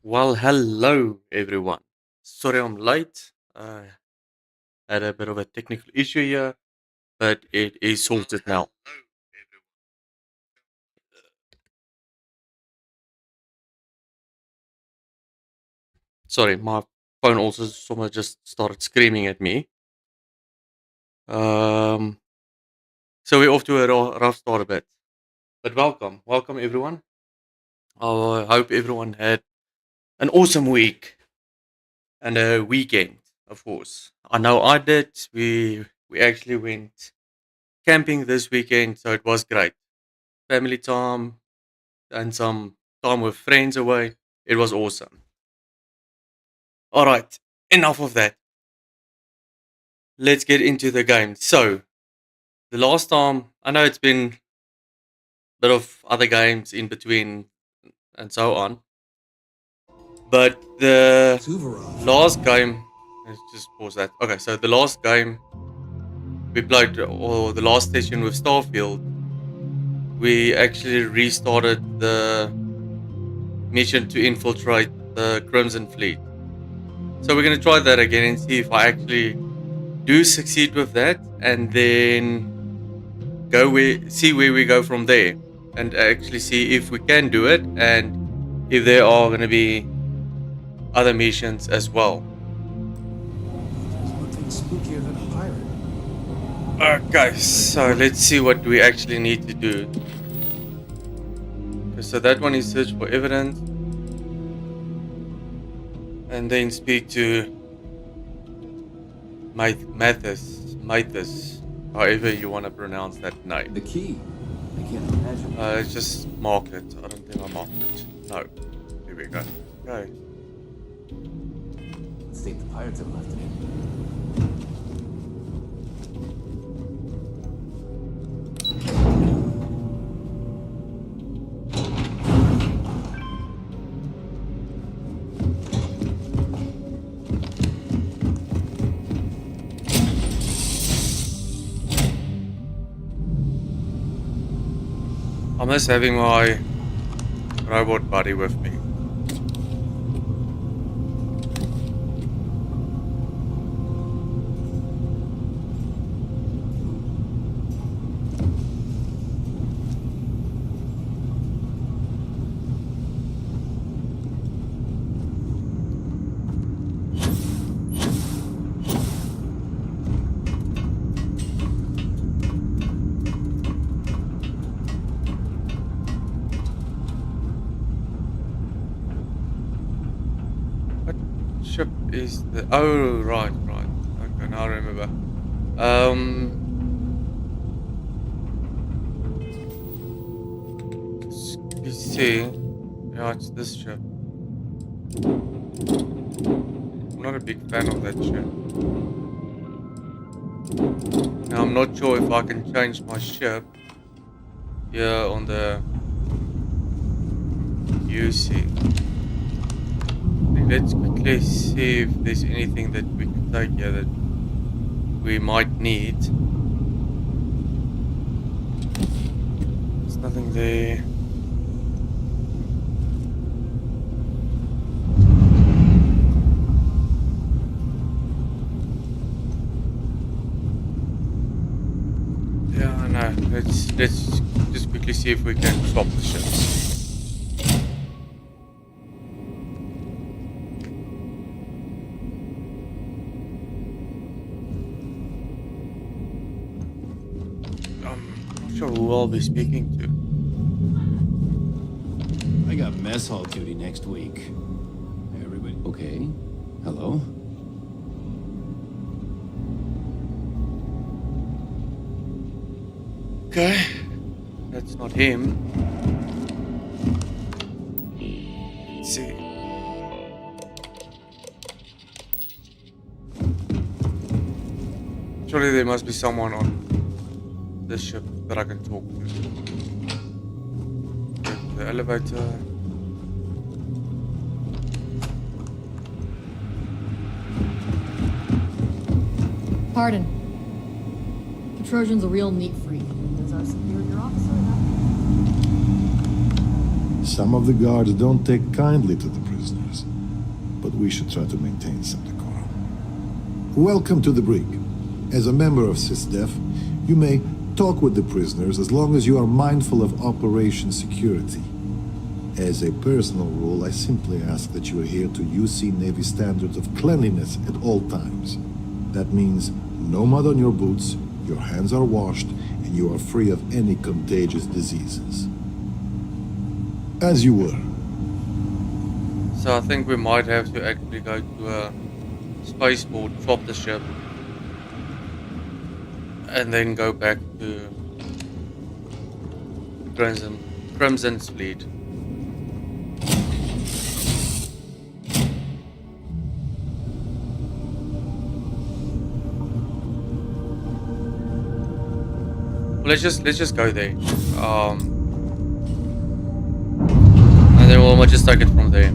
Well, hello everyone. Sorry I'm late. I had a bit of a technical issue here, but it is sorted now. Sorry, my phone also somehow just started screaming at me. Um, so we're off to a rough start a bit. But welcome everyone. I hope everyone had an awesome week and a weekend, of course. I know I did. We actually went camping this weekend, so it was great. Family time, and some time with friends away. It was awesome. All right, enough of that. Let's get into the game. So, the last time, I know it's been a bit of other games in between and so on, but the last game, let's just pause that. Okay, so the last game we played, or the last session with Starfield, we actually restarted the mission to infiltrate the Crimson Fleet. So we're going to try that again and see if I actually do succeed with that, and then see where we go from there, and actually see if we can do it, and if there are going to be other missions as well. There's nothing spookier than a pirate. Okay, so let's see what we actually need to do. Okay, so that one is search for evidence, and then speak to Mathis, however you want to pronounce that name. The key. I can't imagine. Let's just mark it. I don't think I marked it. No. Here we go. Okay. Let's think the pirates have left it. I miss having my robot buddy with me. Ship is the right. Okay, now I remember. Let's see. Yeah, it's this ship. I'm not a big fan of that ship. Now I'm not sure if I can change my ship here on the UC. Let's quickly see if there's anything that we can take here that we might need. There's nothing there. Yeah, I know. Let's just quickly see if we can swap the ships. Sure who I'll be speaking to. I got mess hall duty next week. Everybody okay? Hello? Okay, that's not him. Let's see. Surely there must be someone on this ship that I can talk to. The elevator. Pardon. The Trojan's a real neat freak. Is our superior officer that? Some of the guards don't take kindly to the prisoners. we should try to maintain some decorum. Welcome to the brig. As a member of SysDef, you may talk with the prisoners as long as you are mindful of operation security. As a personal rule, I simply ask that you adhere to UC Navy standards of cleanliness at all times. That means no mud on your boots, your hands are washed, and you are free of any contagious diseases. As you were. So I think we might have to actually go to a spaceport, swap the ship, and then go back to Crimson's fleet. Let's just go there, and then we'll just take it from there.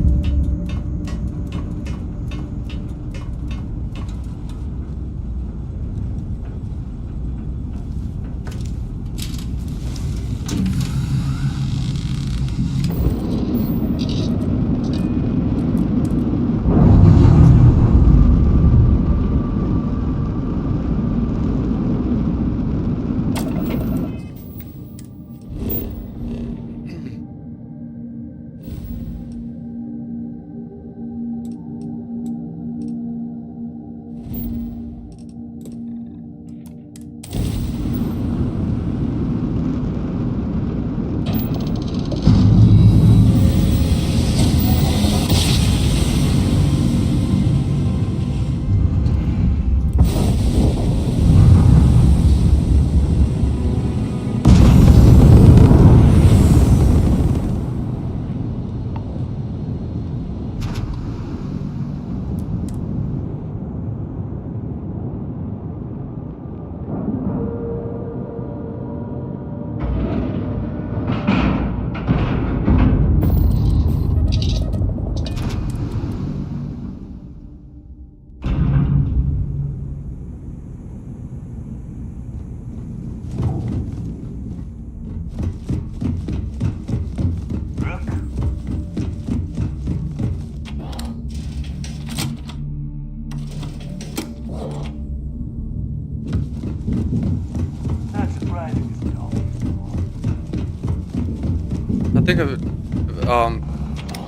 I think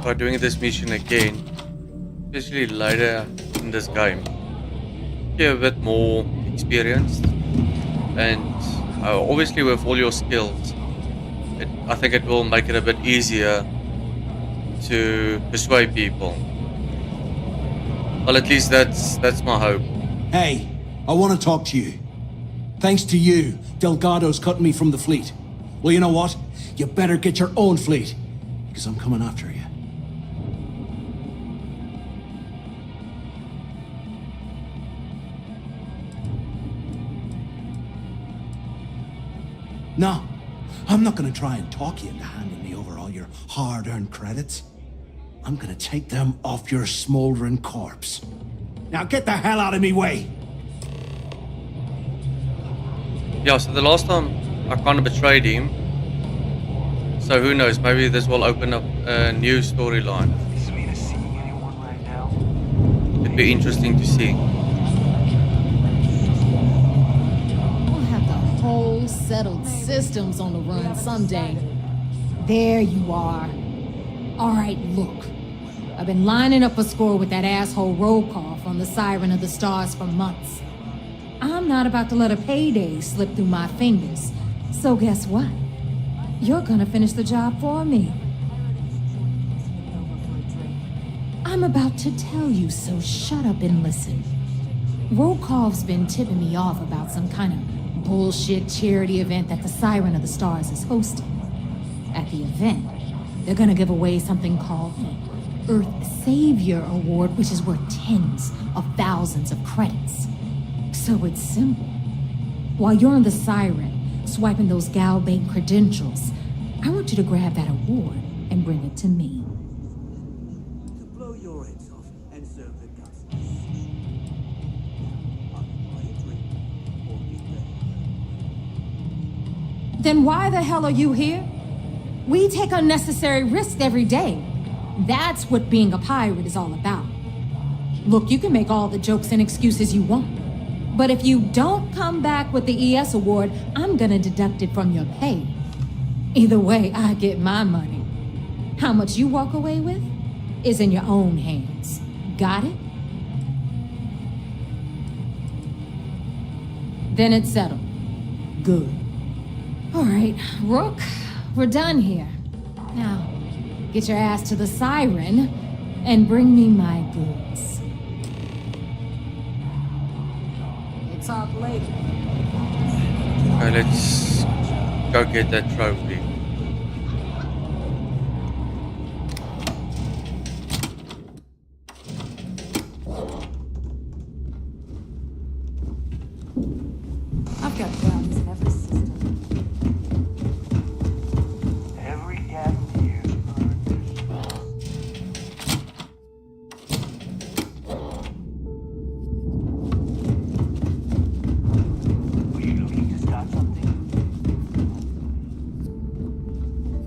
by doing this mission again, especially later in this game, you're a bit more experienced, and obviously with all your skills, I think it will make it a bit easier to persuade people. Well, at least that's my hope. Hey, I want to talk to you. Thanks to you, Delgado's cutting me from the fleet. Well, you know what? You better get your own fleet, because I'm coming after you. No, I'm not going to try and talk you into handing me over all your hard-earned credits. I'm going to take them off your smoldering corpse. Now get the hell out of me way! Yeah, so the last time I kind of betrayed him. So who knows, maybe this will open up a new storyline. It'd be interesting to see. We'll have the whole settled systems on the run someday. There you are. Alright, look. I've been lining up a score with that asshole roll call from the Siren of the Stars for months. I'm not about to let a payday slip through my fingers. So guess what? You're gonna finish the job for me. I'm about to tell you, so shut up and listen. Rokov's been tipping me off about some kind of bullshit charity event that the Siren of the Stars is hosting. At the event, they're gonna give away something called the Earth Savior Award, which is worth tens of thousands of credits. So it's simple. While you're on the Siren, swiping those gal-bait credentials, I want you to grab that award and bring it to me. To blow your heads off and serve the customers. Then why the hell are you here? We take unnecessary risks every day. That's what being a pirate is all about. Look, you can make all the jokes and excuses you want. But if you don't come back with the ES award, I'm gonna deduct it from your pay. Either way, I get my money. How much you walk away with is in your own hands. Got it? Then it's settled. Good. All right, Rook, we're done here. Now, get your ass to the Siren and bring me my goods. It's up late. Okay, let's go get that trophy. I've got brownies in every system. Every damn year. Were you looking to start something?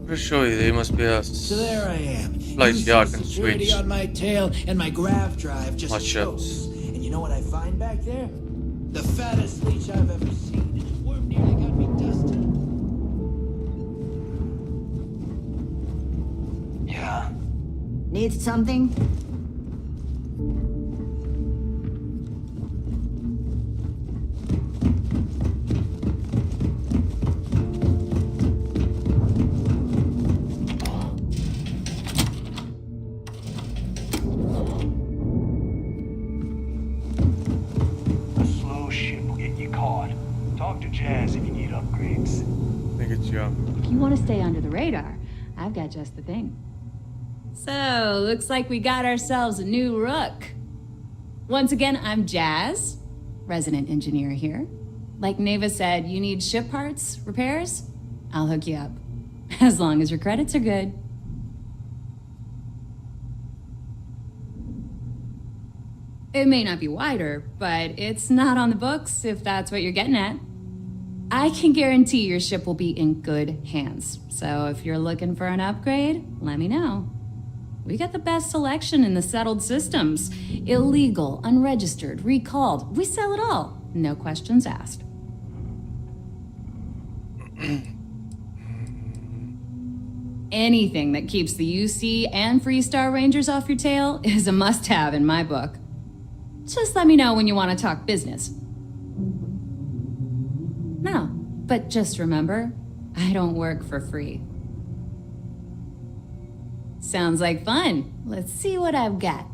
Pretty sure there must be a So there I am. place here I Using can security switch on my tail and my grav drive just my chokes. ships. And you know what I find back there? The fattest leech I've ever seen. This worm nearly got me dusted. Yeah. Need something? A slow ship will get you caught. Talk to Jazz if you need upgrades. I think it's young. If you want to stay under the radar, I've got just the thing. So, looks like we got ourselves a new rook. Once again, I'm Jazz, resident engineer here. Like Neva said, you need ship parts, repairs? I'll hook you up. As long as your credits are good. It may not be wider, but it's not on the books if that's what you're getting at. I can guarantee your ship will be in good hands. So if you're looking for an upgrade, let me know. We got the best selection in the settled systems. Illegal, unregistered, recalled. We sell it all. No questions asked. Anything that keeps the UC and Freestar Rangers off your tail is a must-have in my book. Just let me know when you want to talk business. No, but just remember, I don't work for free. Sounds like fun. Let's see what I've got.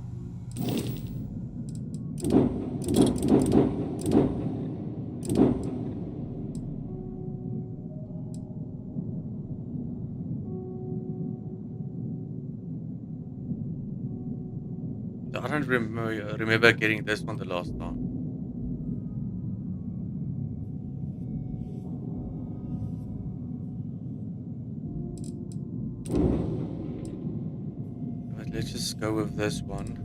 I don't remember getting this one the last time. But let's just go with this one.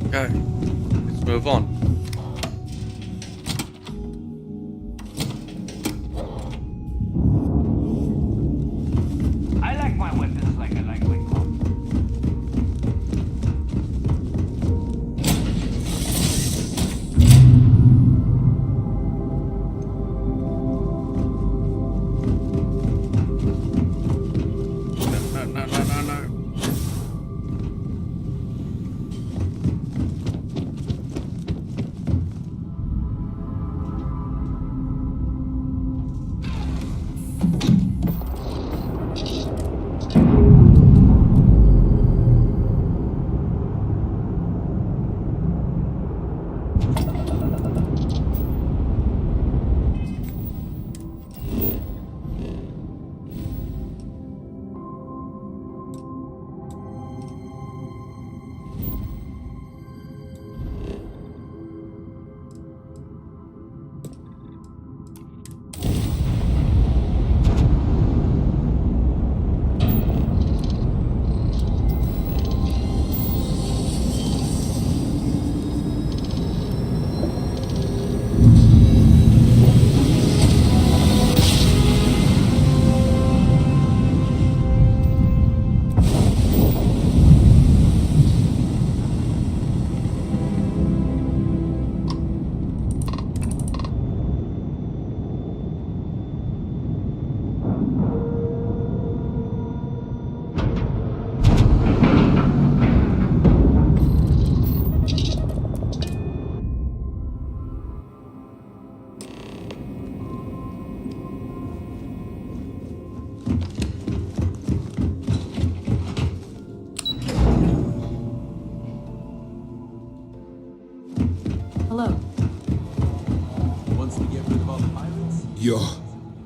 Okay, let's move on. I like my weapons like I like my clothes. No.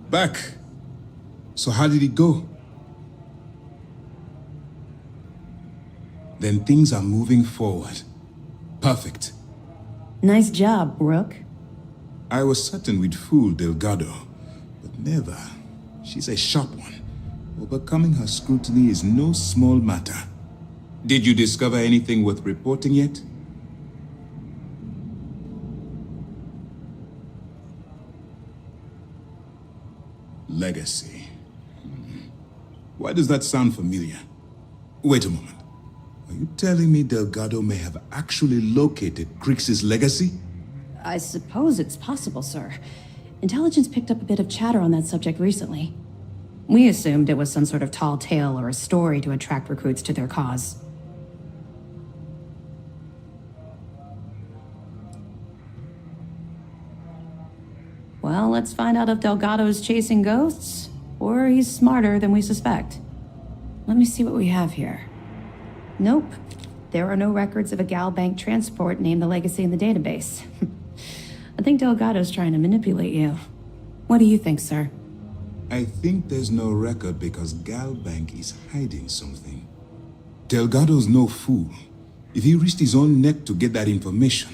Back. So how did it go? Then things are moving forward. Perfect. Nice job, Rook. I was certain we'd fool Delgado, but never. She's a sharp one. Overcoming her scrutiny is no small matter. Did you discover anything worth reporting yet? Legacy. Why does that sound familiar? Wait a moment. Are you telling me Delgado may have actually located Crix's legacy? I suppose it's possible, sir. Intelligence picked up a bit of chatter on that subject recently. We assumed it was some sort of tall tale or a story to attract recruits to their cause. Well, let's find out if Delgado's chasing ghosts, or he's smarter than we suspect. Let me see what we have here. Nope. There are no records of a Gal Bank transport named the Legacy in the database. I think Delgado's trying to manipulate you. What do you think, sir? I think there's no record because Gal Bank is hiding something. Delgado's no fool. If he risked his own neck to get that information,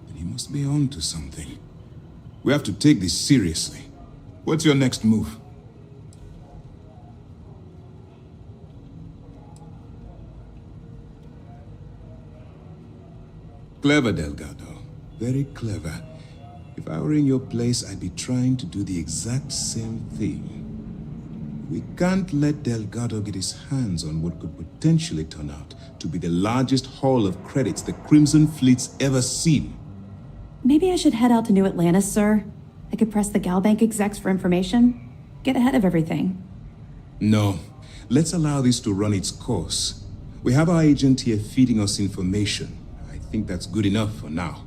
then he must be on to something. We have to take this seriously. What's your next move? Clever, Delgado. Very clever. If I were in your place, I'd be trying to do the exact same thing. We can't let Delgado get his hands on what could potentially turn out to be the largest haul of credits the Crimson Fleet's ever seen. Maybe I should head out to New Atlantis, sir. I could press the Gal Bank execs for information. Get ahead of everything. No. Let's allow this to run its course. We have our agent here feeding us information. I think that's good enough for now.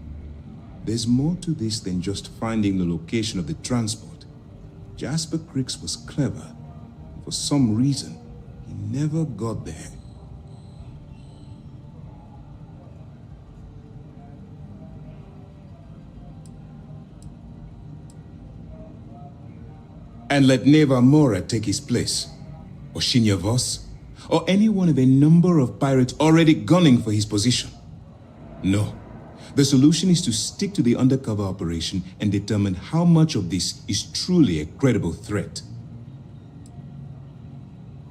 There's more to this than just finding the location of the transport. Jasper Crix was clever. For some reason, he never got there. And let Neva Mora take his place, or Shinya Voss, or any one of a number of pirates already gunning for his position. No. The solution is to stick to the undercover operation and determine how much of this is truly a credible threat.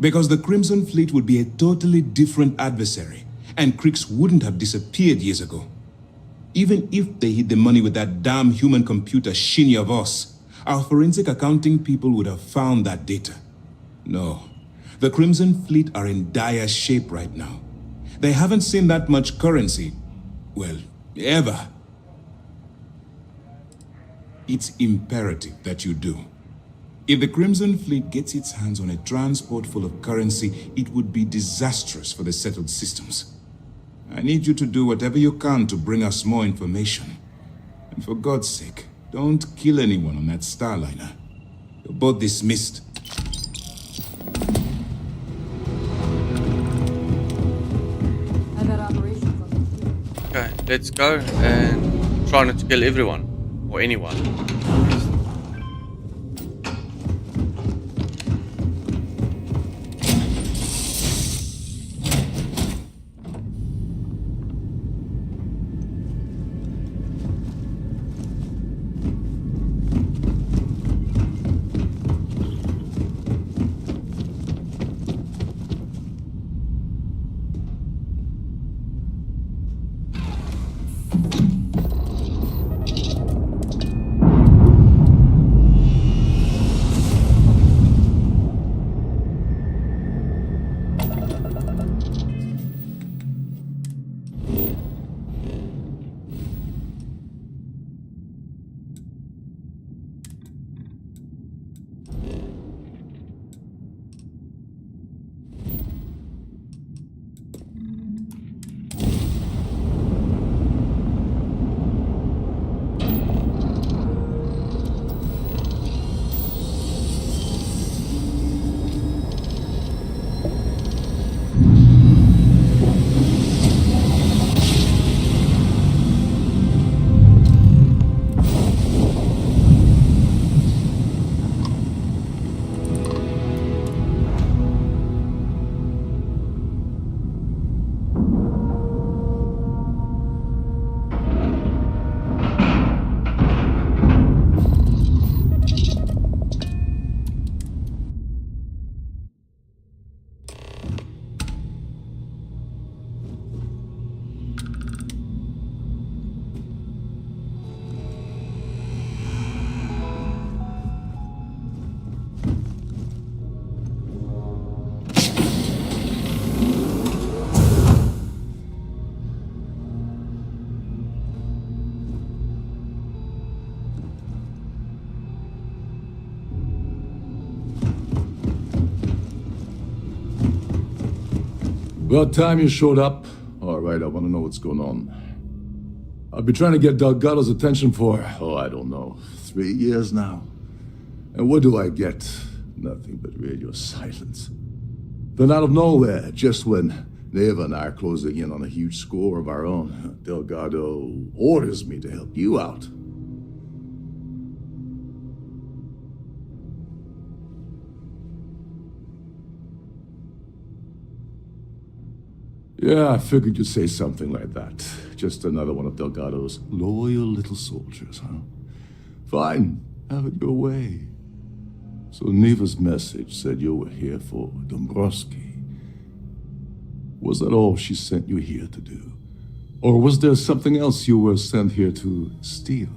Because the Crimson Fleet would be a totally different adversary, and Crix wouldn't have disappeared years ago. Even if they hid the money with that damn human computer Shinya Voss, our forensic accounting people would have found that data. No, the Crimson Fleet are in dire shape right now. They haven't seen that much currency, well, ever. It's imperative that you do. If the Crimson Fleet gets its hands on a transport full of currency, it would be disastrous for the settled systems. I need you to do whatever you can to bring us more information. And for God's sake, don't kill anyone on that Starliner. You're both dismissed. Okay, let's go and try not to kill everyone or anyone. About time you showed up. All right, I want to know what's going on. I've been trying to get Delgado's attention for, I don't know, 3 years now. And what do I get? Nothing but radio silence. Then out of nowhere, just when Neva and I are closing in on a huge score of our own, Delgado orders me to help you out. Yeah, I figured you'd say something like that. Just another one of Delgado's loyal little soldiers, huh? Fine, have it your way. So Neva's message said you were here for Dombrowski. Was that all she sent you here to do? Or was there something else you were sent here to steal?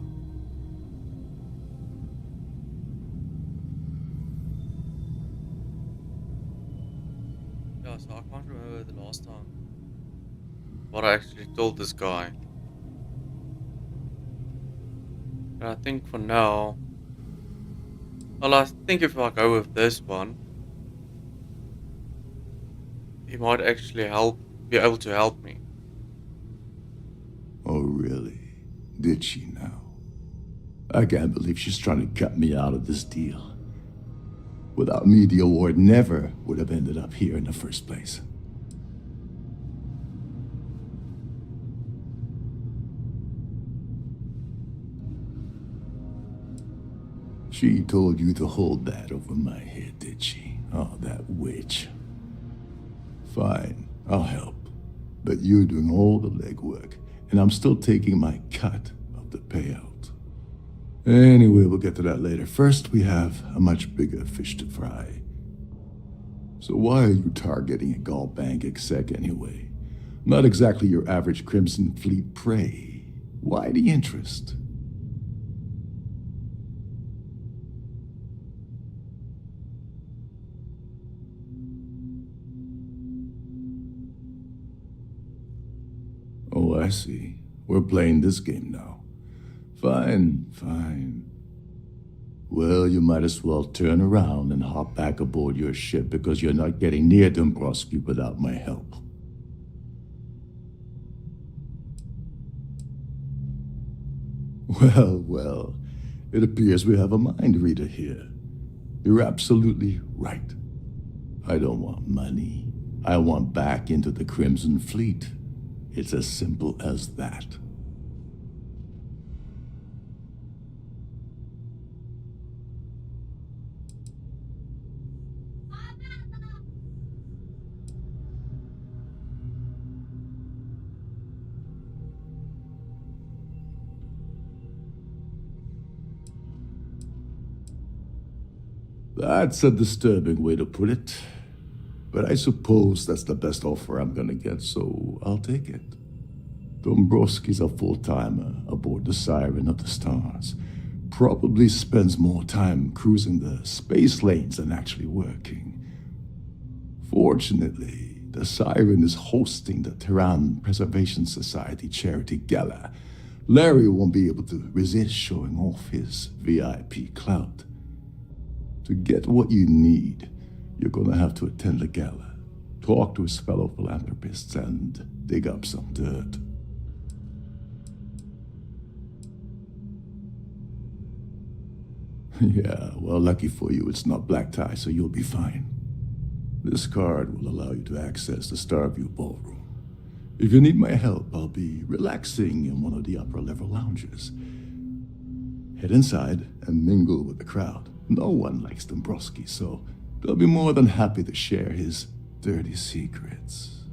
Yeah, so I can't remember the last time what I actually told this guy. But I think for now, well, I think if I go with this one, he might actually be able to help me. Oh, really? Did she now? I can't believe she's trying to cut me out of this deal. Without me, the award never would have ended up here in the first place. She told you to hold that over my head, did she? Oh, that witch. Fine, I'll help. But you're doing all the legwork, and I'm still taking my cut of the payout. Anyway, we'll get to that later. First, we have a much bigger fish to fry. So why are you targeting a Gallbank exec anyway? Not exactly your average Crimson Fleet prey. Why the interest? Oh, I see. We're playing this game now. Fine, fine. Well, you might as well turn around and hop back aboard your ship because you're not getting near Dombrowski without my help. Well, well, it appears we have a mind reader here. You're absolutely right. I don't want money. I want back into the Crimson Fleet. It's as simple as that. That's a disturbing way to put it. But I suppose that's the best offer I'm gonna get, so I'll take it. Dombrowski's a full-timer aboard the Siren of the Stars. Probably spends more time cruising the space lanes than actually working. Fortunately, the Siren is hosting the Tehran Preservation Society charity gala. Larry won't be able to resist showing off his VIP clout. To get what you need, you're gonna have to attend the gala, talk to his fellow philanthropists, and dig up some dirt. Yeah, well, lucky for you, it's not black tie, so you'll be fine. This card will allow you to access the Starfield ballroom. If you need my help, I'll be relaxing in one of the upper-level lounges. Head inside and mingle with the crowd. No one likes Dombrowski, so they'll be more than happy to share his dirty secrets.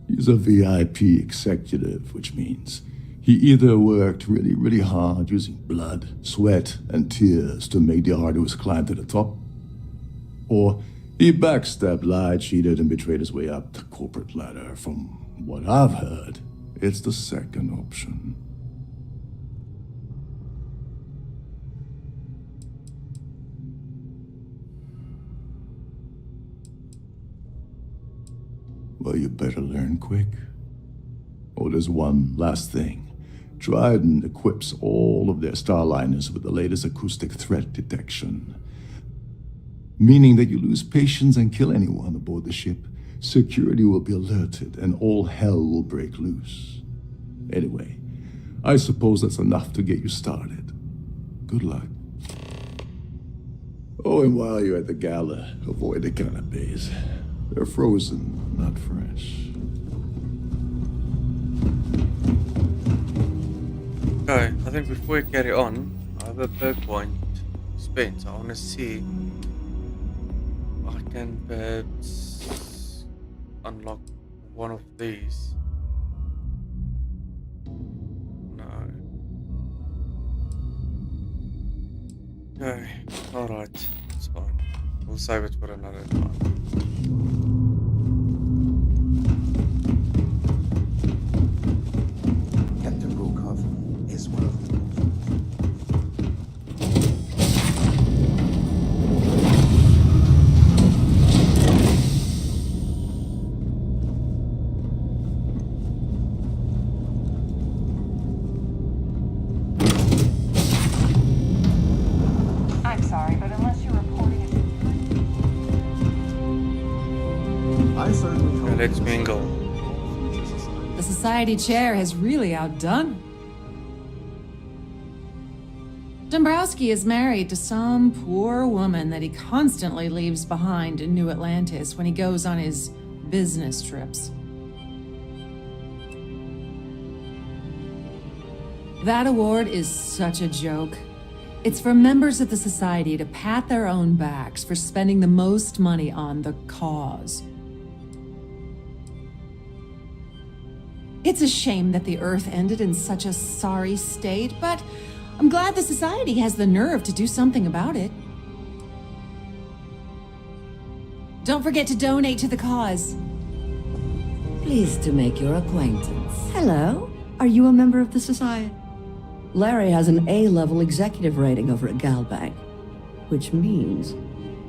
He's a VIP executive, which means he either worked really, really hard using blood, sweat, and tears to make the arduous climb to the top, or he backstabbed, lied, cheated, and betrayed his way up the corporate ladder. From what I've heard, it's the second option. Well, you better learn quick. Oh, there's one last thing. Trident equips all of their starliners with the latest acoustic threat detection. Meaning that you lose patience and kill anyone aboard the ship, security will be alerted and all hell will break loose. Anyway, I suppose that's enough to get you started. Good luck. Oh, and while you're at the gala, avoid the canapes. They're frozen, not fresh. Okay, I think before we carry on, I have a perk point spent. I want to see if I can perhaps unlock one of these. No. Okay, alright, it's fine. We'll save it for another time. Captain Rokov is one of them. I'm sorry, but unless you're reporting it... I certainly Okay, let's mingle. The society chair has really outdone. Dombrowski is married to some poor woman that he constantly leaves behind in New Atlantis when he goes on his business trips. That award is such a joke. It's for members of the society to pat their own backs for spending the most money on the cause. It's a shame that the Earth ended in such a sorry state, but I'm glad the society has the nerve to do something about it. Don't forget to donate to the cause. Pleased to make your acquaintance. Hello. Are you a member of the society? Larry has an A-level executive rating over at Galbank, which means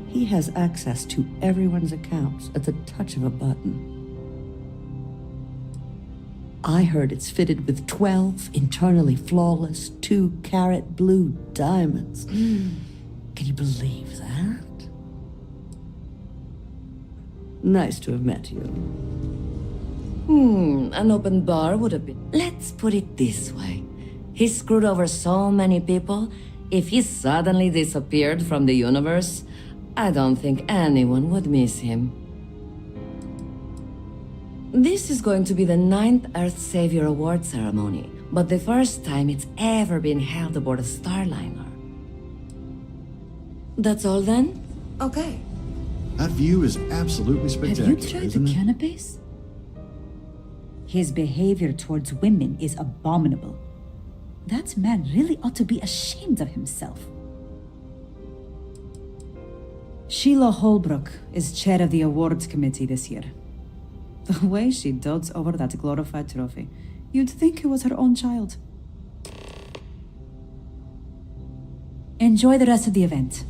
he has access to everyone's accounts at the touch of a button. I heard it's fitted with 12 internally flawless 2-carat blue diamonds. Can you believe that? Nice to have met you. An open bar would have been... Let's put it this way. He screwed over so many people, if he suddenly disappeared from the universe, I don't think anyone would miss him. This is going to be the 9th Earth Savior Award ceremony, but the first time it's ever been held aboard a Starliner. That's all then? Okay. That view is absolutely spectacular, Have you tried isn't the it? canapes? His behavior towards women is abominable. That man really ought to be ashamed of himself. Sheila Holbrook is chair of the awards committee this year. The way she dotes over that glorified trophy, you'd think it was her own child. Enjoy the rest of the event.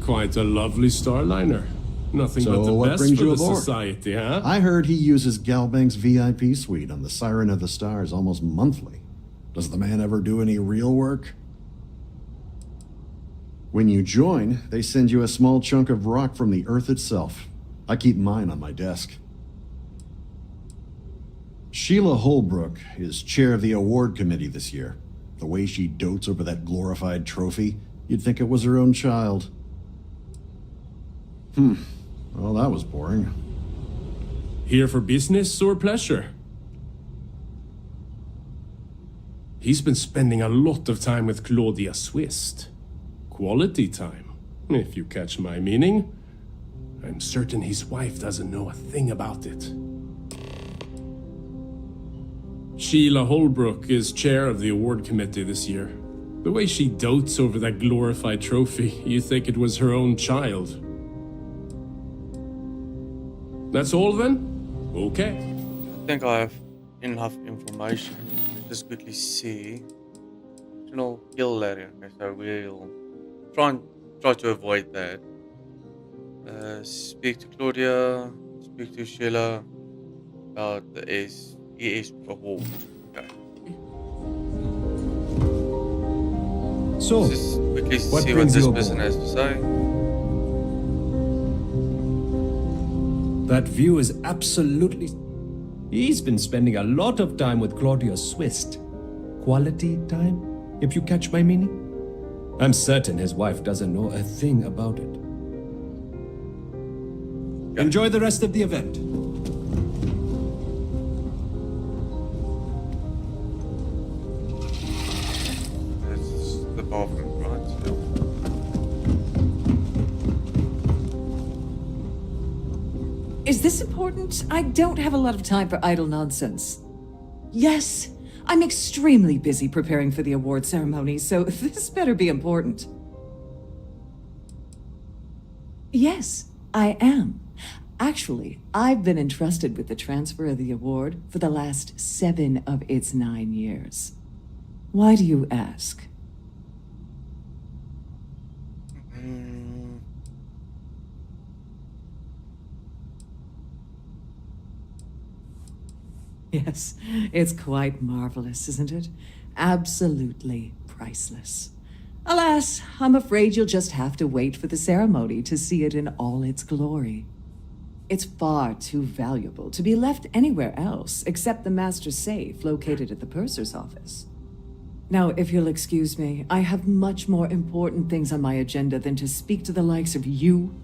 Quite a lovely Starliner. Nothing So but the what best brings for you the aboard? society, huh? I heard he uses Galbank's VIP suite on the Siren of the Stars almost monthly. Does the man ever do any real work? When you join, they send you a small chunk of rock from the Earth itself. I keep mine on my desk. Sheila Holbrook is chair of the award committee this year. The way she dotes over that glorified trophy, you'd think it was her own child. Well, that was boring. Here for business or pleasure? He's been spending a lot of time with Claudia Swist. Quality time, if you catch my meaning. I'm certain his wife doesn't know a thing about it. Sheila Holbrook is chair of the award committee this year. The way she dotes over that glorified trophy, you think it was her own child. That's all then? Okay. I think I have enough information. Let's just quickly see. Original kill area. Okay, so we'll try to avoid that. Speak to Claudia. Speak to Sheila about the ES award. Okay. So, Let's just quickly what see what brings this you person aboard? has to say. That view is absolutely... He's been spending a lot of time with Claudia Swist. Quality time, if you catch my meaning? I'm certain his wife doesn't know a thing about it. Enjoy the rest of the event. That's the bathroom, right? Is this important? I don't have a lot of time for idle nonsense. Yes, I'm extremely busy preparing for the award ceremony, so this better be important. Yes, I am. Actually, I've been entrusted with the transfer of the award for the last 7 of its 9 years. Why do you ask? Yes, it's quite marvelous, isn't it? Absolutely priceless. Alas, I'm afraid you'll just have to wait for the ceremony to see it in all its glory. It's far too valuable to be left anywhere else except the master safe located at the purser's office. Now, if you'll excuse me, I have much more important things on my agenda than to speak to the likes of you.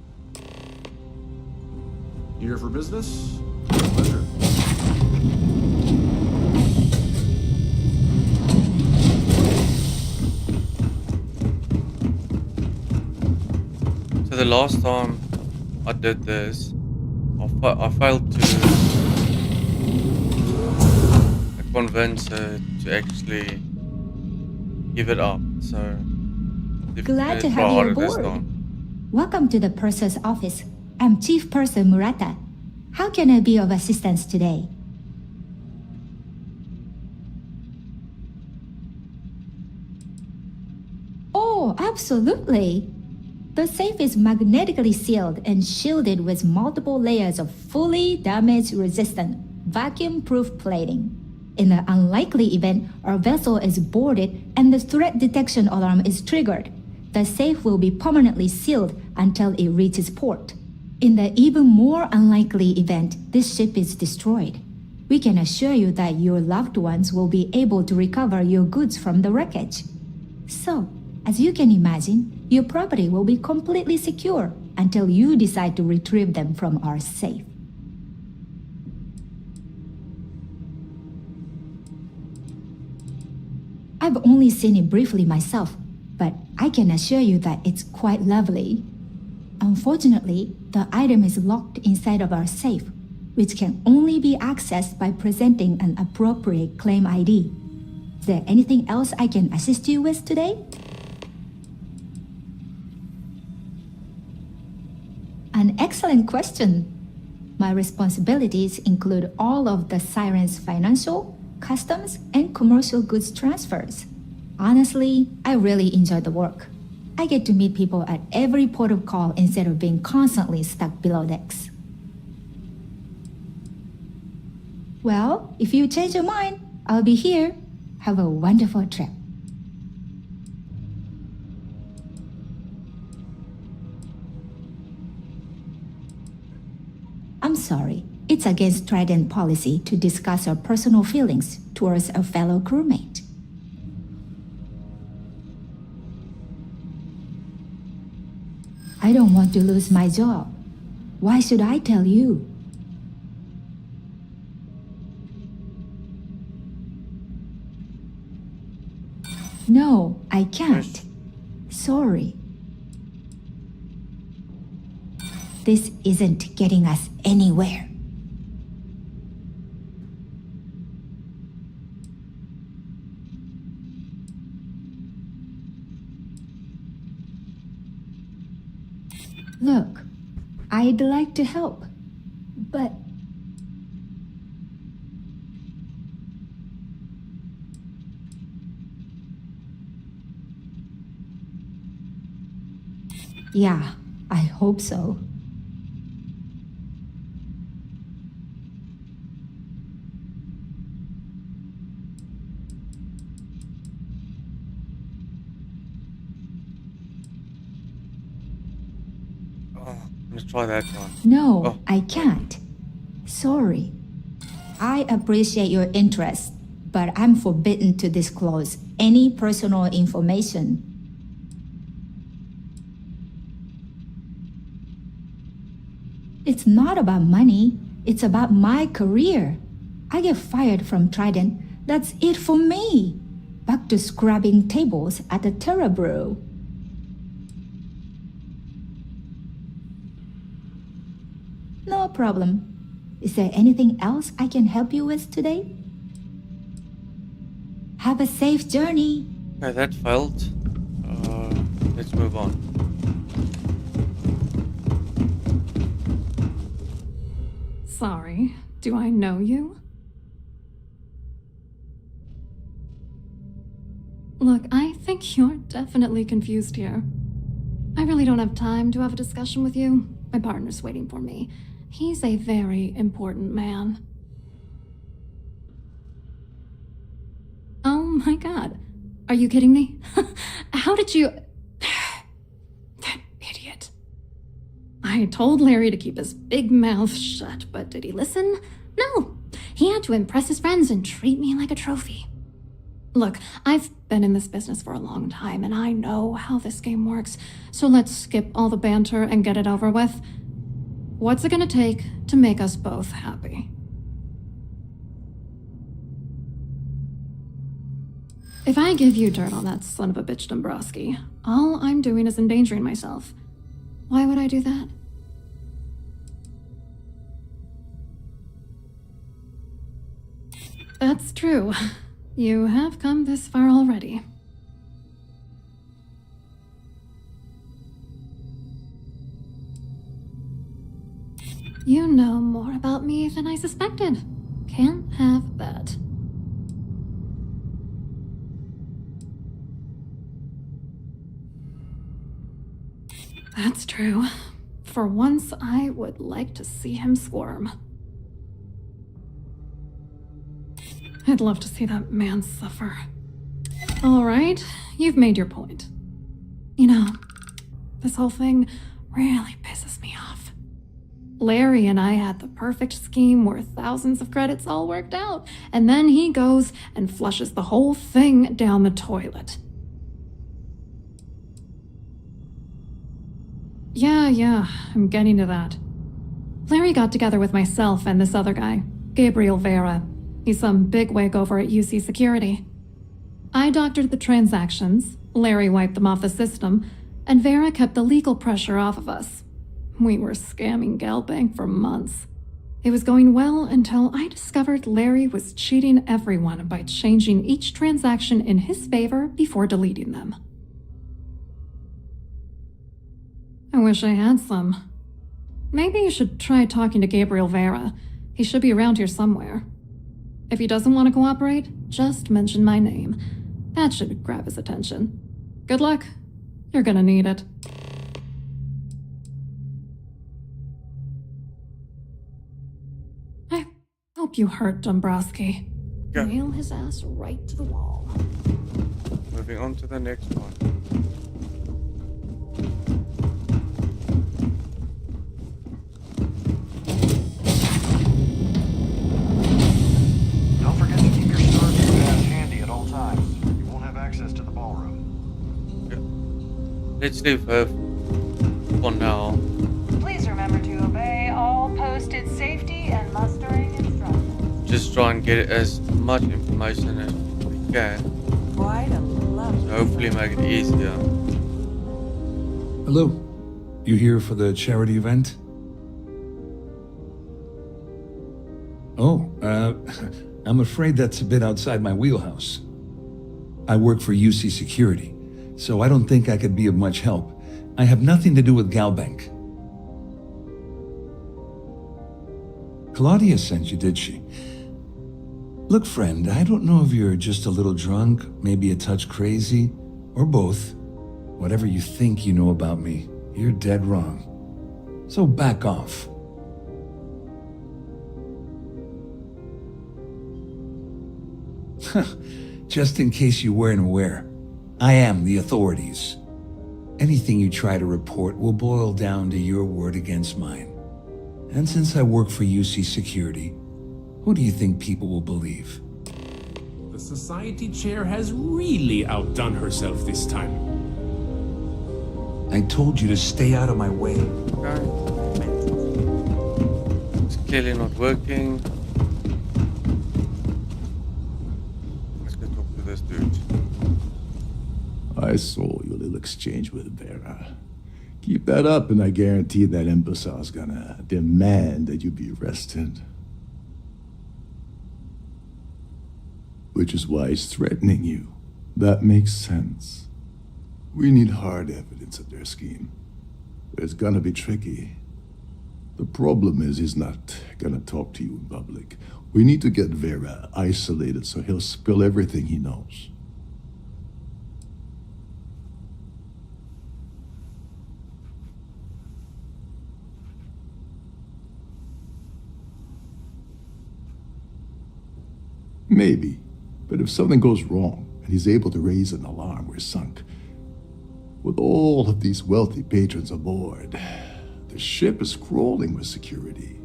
Here for business? Pleasure. So the last time I did this, I failed to convince her to actually give it up. So Glad to try have you harder this aboard. time. Welcome to the purser's office. I'm Chief Purser Murata. How can I be of assistance today? Oh, absolutely. The safe is magnetically sealed and shielded with multiple layers of fully damage-resistant, vacuum-proof plating. In the unlikely event our vessel is boarded and the threat detection alarm is triggered, the safe will be permanently sealed until it reaches port. In the even more unlikely event this ship is destroyed, we can assure you that your loved ones will be able to recover your goods from the wreckage. So, as you can imagine, your property will be completely secure until you decide to retrieve them from our safe. I've only seen it briefly myself, but I can assure you that it's quite lovely. Unfortunately, the item is locked inside of our safe, which can only be accessed by presenting an appropriate claim ID. Is there anything else I can assist you with today? An excellent question. My responsibilities include all of the Siren's financial, customs, and commercial goods transfers. Honestly, I really enjoy the work. I get to meet people at every port of call instead of being constantly stuck below decks. Well, if you change your mind, I'll be here. Have a wonderful trip. I'm sorry. It's against Trident policy to discuss our personal feelings towards a fellow crewmate. I don't want to lose my job. Why should I tell you? No, I can't. Sorry. This isn't getting us anywhere. Look, I'd like to help, but yeah, I hope so. Let's try that one. No, Oh, I can't. Sorry. I appreciate your interest, but I'm forbidden to disclose any personal information. It's not about money, it's about my career. I get fired from Trident, that's it for me. Back to scrubbing tables at the Terra Brew. No problem. Is there anything else I can help you with today? Have a safe journey. Okay, that failed. Let's move on. Sorry, do I know you? Look, I think you're definitely confused here. I really don't have time to have a discussion with you. My partner's waiting for me. He's a very important man. Oh my god. Are you kidding me? How did you... That idiot. I told Larry to keep his big mouth shut, but did he listen? No. He had to impress his friends and treat me like a trophy. Look, I've been in this business for a long time, and I know how this game works, so let's skip all the banter and get it over with. What's it gonna take to make us both happy? If I give you dirt on that son of a bitch Dombrowski, all I'm doing is endangering myself. Why would I do that? That's true. You have come this far already. You know more about me than I suspected. Can't have that. That's true. For once, I would like to see him squirm. I'd love to see that man suffer. All right, you've made your point. You know, this whole thing really pisses me off. Larry and I had the perfect scheme where thousands of credits all worked out, and then he goes and flushes the whole thing down the toilet. Yeah, I'm getting to that. Larry got together with myself and this other guy, Gabriel Vera. He's some bigwig over at UC Security. I doctored the transactions, Larry wiped them off the system, and Vera kept the legal pressure off of us. We were scamming Galbank for months. It was going well until I discovered Larry was cheating everyone by changing each transaction in his favor before deleting them. I wish I had some. Maybe you should try talking to Gabriel Vera. He should be around here somewhere. If he doesn't want to cooperate, just mention my name. That should grab his attention. Good luck. You're gonna need it. I hope you hurt Dombrowski. Yeah. Nail his ass right to the wall. Moving on to the next one. Don't forget to keep your Starfield pass handy at all times. You won't have access to the ballroom. Let's leave her for now. Please remember to obey all posted safety and mustering instructions. Just try and get as much information as we can. Quite a lovely. So hopefully make it easier. Hello. You here for the charity event? Oh, I'm afraid that's a bit outside my wheelhouse. I work for UC Security, so I don't think I could be of much help. I have nothing to do with Galbank. Claudia sent you, did she? Look, friend, I don't know if you're just a little drunk, maybe a touch crazy, or both. Whatever you think you know about me, you're dead wrong. So back off. Just in case you weren't aware, I am the authorities. Anything you try to report will boil down to your word against mine. And since I work for UC Security, who do you think people will believe? The society chair has really outdone herself this time. I told you to stay out of my way. Okay. It's clearly not working. Let's go talk to this dude. I saw your little exchange with Vera. Keep that up and I guarantee that imbecile's gonna demand that you be arrested. Which is why he's threatening you. That makes sense. We need hard evidence of their scheme. It's gonna be tricky. The problem is he's not gonna talk to you in public. We need to get Vera isolated so he'll spill everything he knows. Maybe. But if something goes wrong and he's able to raise an alarm, we're sunk. With all of these wealthy patrons aboard, the ship is crawling with security.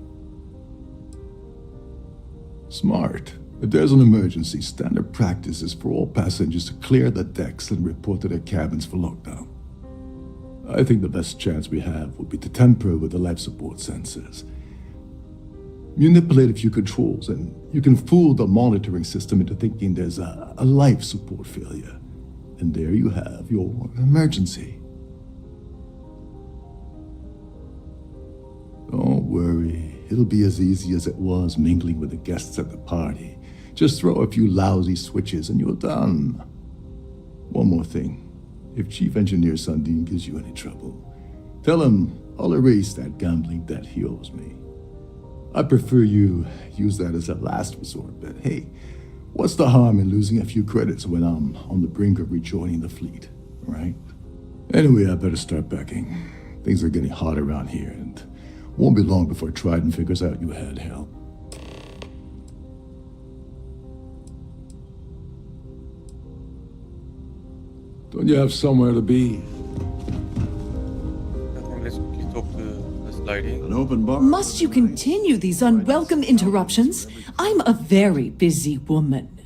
Smart. If there's an emergency, standard practice is for all passengers to clear the decks and report to their cabins for lockdown. I think the best chance we have would be to tamper with the life support sensors. Manipulate a few controls, and you can fool the monitoring system into thinking there's a life support failure. And there you have your emergency. Don't worry, it'll be as easy as it was mingling with the guests at the party. Just throw a few lousy switches and you're done. One more thing. If Chief Engineer Sundin gives you any trouble, tell him I'll erase that gambling debt he owes me. I prefer you use that as a last resort, but hey, what's the harm in losing a few credits when I'm on the brink of rejoining the fleet, right? Anyway, I better start packing. Things are getting hot around here, and won't be long before Trident figures out you had help. Don't you have somewhere to be? I think let's quickly talk to this lady. An open bar. Must you continue these unwelcome interruptions? I'm a very busy woman.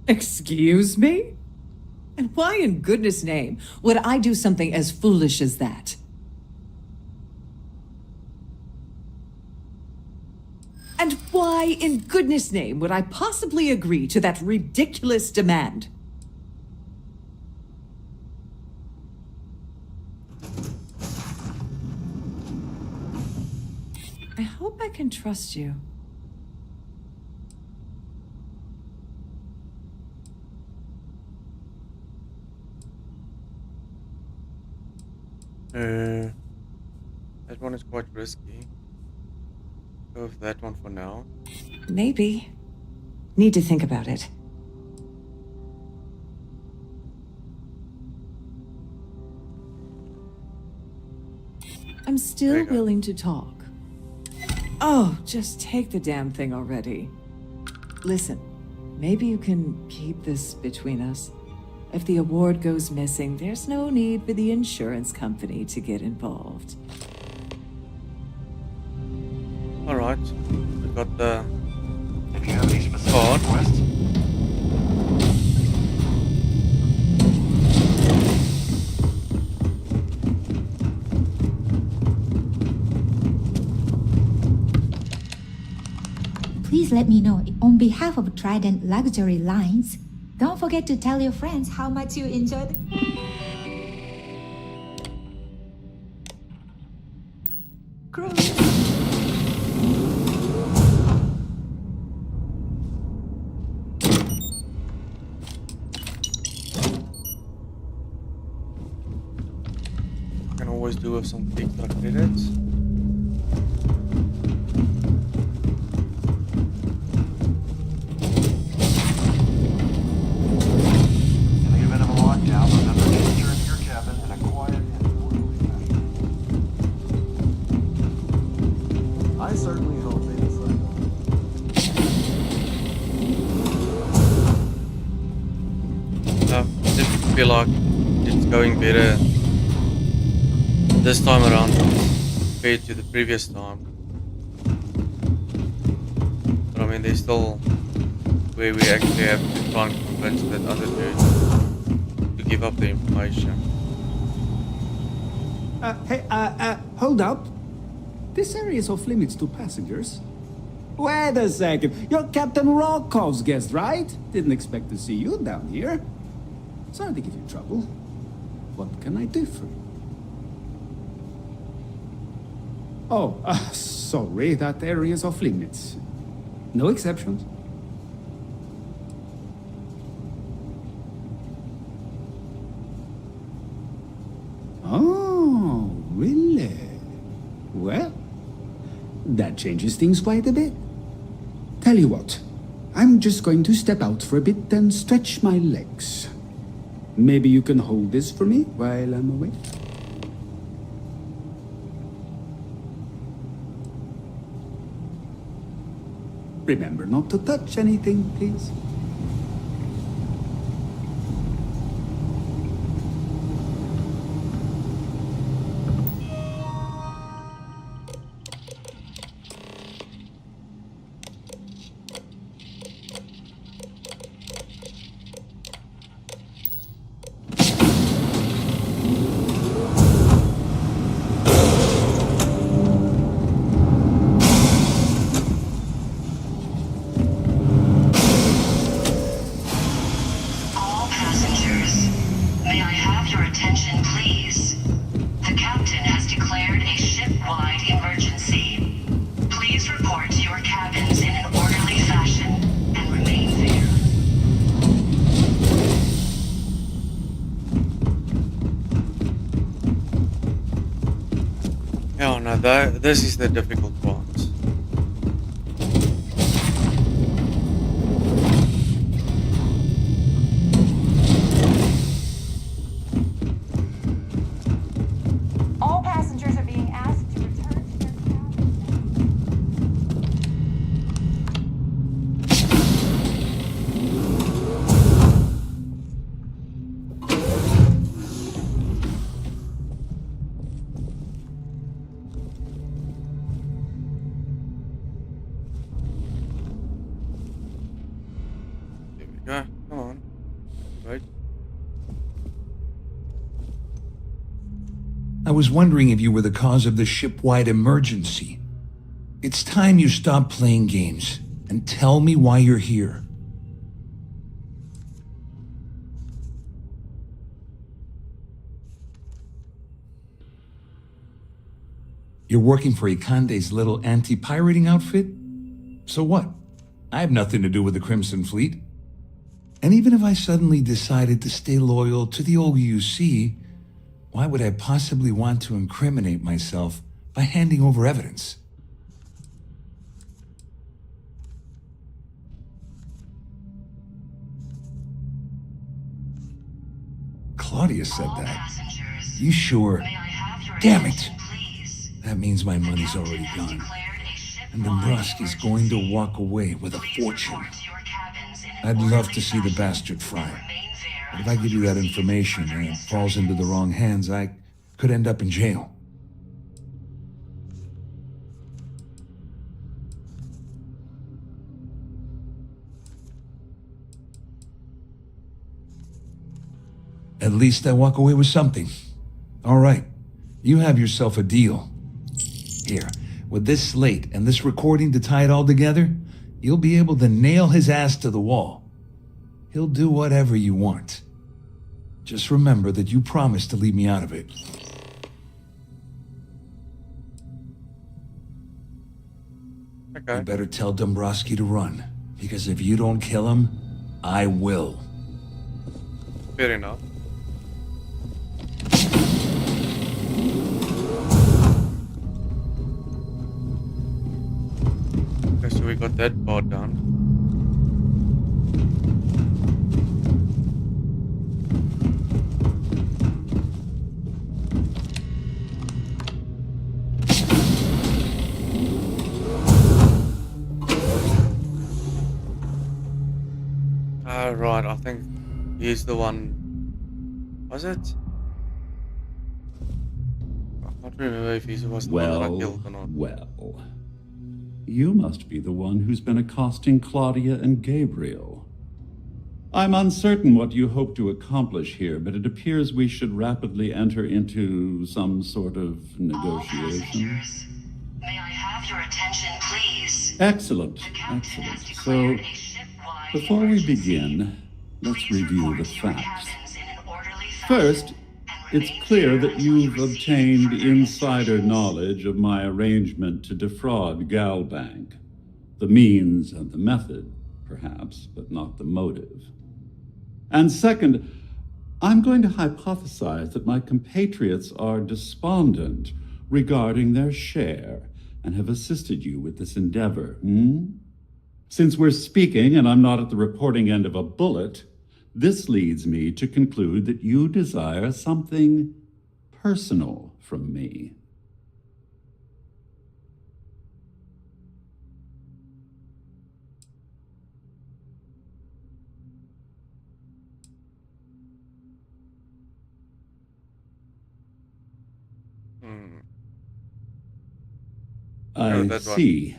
Excuse me? And why in goodness name would I do something as foolish as that? And why in goodness name would I possibly agree to that ridiculous demand? I hope I can trust you. That one is quite risky. Go with that one for now. Maybe. Need to think about it. I'm still willing to talk. Oh, just take the damn thing already. Listen, maybe you can keep this between us. If the award goes missing, there's no need for the insurance company to get involved. Alright, we got the If you have any specific requests, Please let me know on behalf of Trident Luxury Lines. Don't forget to tell your friends how much you enjoyed the cruise. can always do with some extra credits. in the event of a lockdown, remember to return to your cabin in a quiet and orderly fashion. I certainly hope they decide. feel like it's going better this time around compared to the previous time. But I mean, there's still where we actually have to try and convince that other dude to give up the information. Hey, hold up. This area is off limits to passengers. Wait a second. You're Captain Rokov's guest, right? Didn't expect to see you down here. Sorry to give you trouble. What can I do for you? Oh, sorry. That area is off limits. No exceptions. Oh, really? Well, that changes things quite a bit. Tell you what, I'm just going to step out for a bit and stretch my legs. Maybe you can hold this for me while I'm away? Remember not to touch anything, please. Oh no, this is the difficult part. All passengers are being asked to return to their Yeah, come on. Right. I was wondering if you were the cause of the ship-wide emergency. It's time you stop playing games and tell me why you're here. You're working for Ikande's little anti-pirating outfit? So what? I have nothing to do with the Crimson Fleet. And even if I suddenly decided to stay loyal to the old UC, why would I possibly want to incriminate myself by handing over evidence? Claudia said that. You sure? Damn it! That means my money's already gone. And Dombrowski's going to walk away with a fortune. I'd love to see the bastard fry. But if I give you that information and it falls into the wrong hands, I could end up in jail. At least I walk away with something. All right, you have yourself a deal. Here, with this slate and this recording to tie it all together, you'll be able to nail his ass to the wall. He'll do whatever you want. Just remember that you promised to leave me out of it. Okay. You better tell Dombrowski to run, because if you don't kill him, I will. Fair enough. Okay, so we got that part done. Right, I think he's the one Was it? I can't remember if he was the one that I killed or not. Well. You must be the one who's been accosting Claudia and Gabriel. I'm uncertain what you hope to accomplish here, but it appears we should rapidly enter into some sort of negotiation. May I have your attention, please? Excellent, excellent. So, before we begin, let's review the facts. First, it's clear that you've obtained insider knowledge of my arrangement to defraud Galbank. The means and the method, perhaps, but not the motive. And second, I'm going to hypothesize that my compatriots are despondent regarding their share and have assisted you with this endeavor. Since we're speaking and I'm not at the reporting end of a bullet, this leads me to conclude that you desire something personal from me. I see.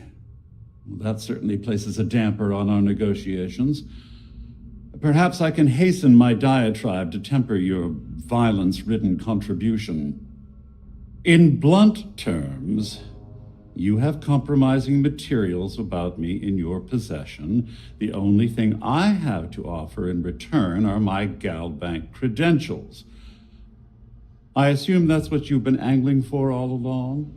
Well, that certainly places a damper on our negotiations. Perhaps I can hasten my diatribe to temper your violence-ridden contribution. In blunt terms, you have compromising materials about me in your possession. The only thing I have to offer in return are my Galbank credentials. I assume that's what you've been angling for all along?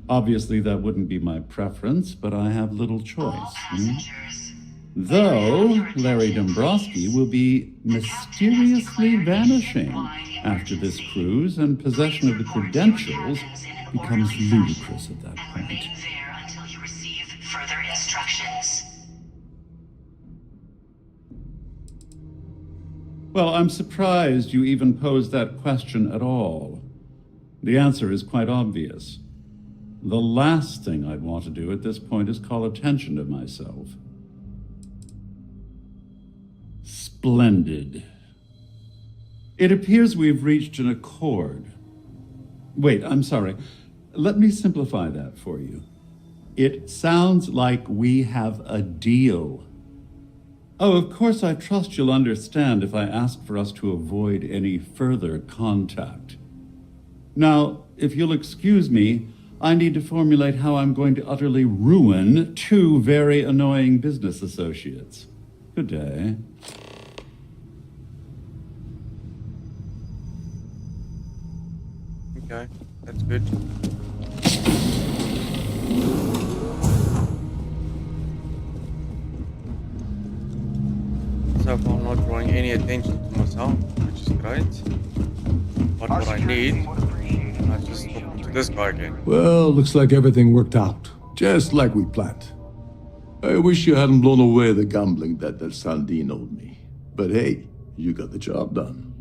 Obviously, that wouldn't be my preference, but I have little choice. Though Larry Dombrowski will be mysteriously vanishing after this cruise, and possession of the credentials becomes ludicrous at that point. Remain there until you receive further instructions. Well, I'm surprised you even posed that question at all. The answer is quite obvious. The last thing I'd want to do at this point is call attention to myself. Splendid. It appears we've reached an accord. Wait, I'm sorry. Let me simplify that for you. It sounds like we have a deal. Oh, of course, I trust you'll understand if I ask for us to avoid any further contact. Now, if you'll excuse me, I need to formulate how I'm going to utterly ruin two very annoying business associates. Good day. Okay, that's good. So far I'm not drawing any attention to myself, which is great. But what I need, I just talk to this guy again. Well, looks like everything worked out, just like we planned. I wish you hadn't blown away the gambling debt that Sandine owed me. But hey, you got the job done.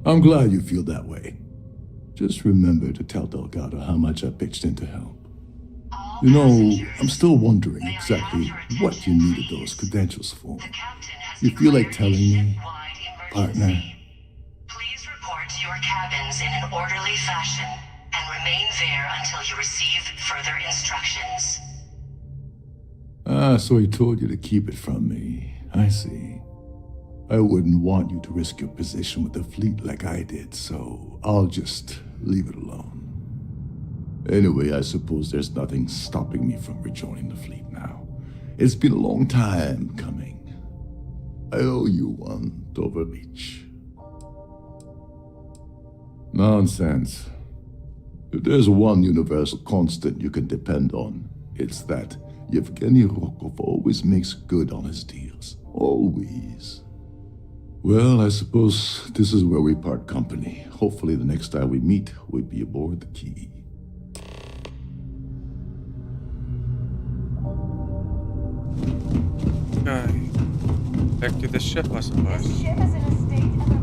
I'm glad you feel that way. Just remember to tell Delgado how much I pitched in to help. You know, I'm still wondering exactly what you needed those credentials for. You feel like telling me, partner? Please report to your cabins in an orderly fashion and remain there until you receive further instructions. Ah, so he told you to keep it from me. I see. I wouldn't want you to risk your position with the fleet like I did, so I'll just leave it alone. Anyway, I suppose there's nothing stopping me from rejoining the fleet now. It's been a long time coming. I owe you one, Doverbeach. Nonsense. If there's one universal constant you can depend on, it's that Yevgeny Rokov always makes good on his deals. Always. Well, I suppose this is where we part company. Hopefully the next time we meet, we'll be aboard the Key. Okay. Back to the ship, I suppose. This ship is in a state of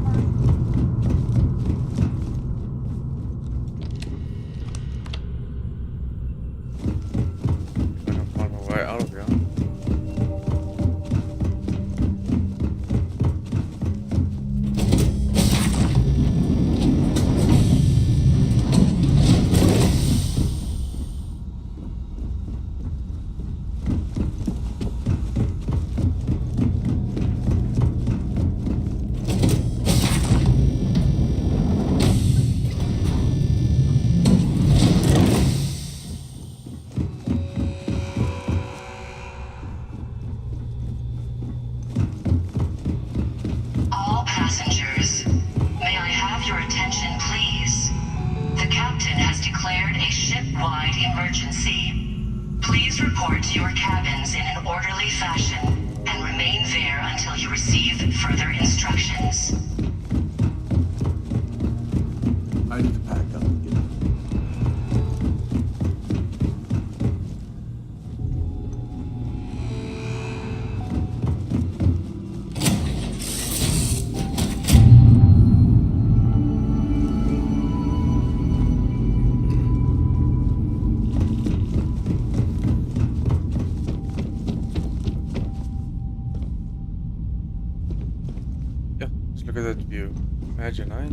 Look at that view. Imagine, eh?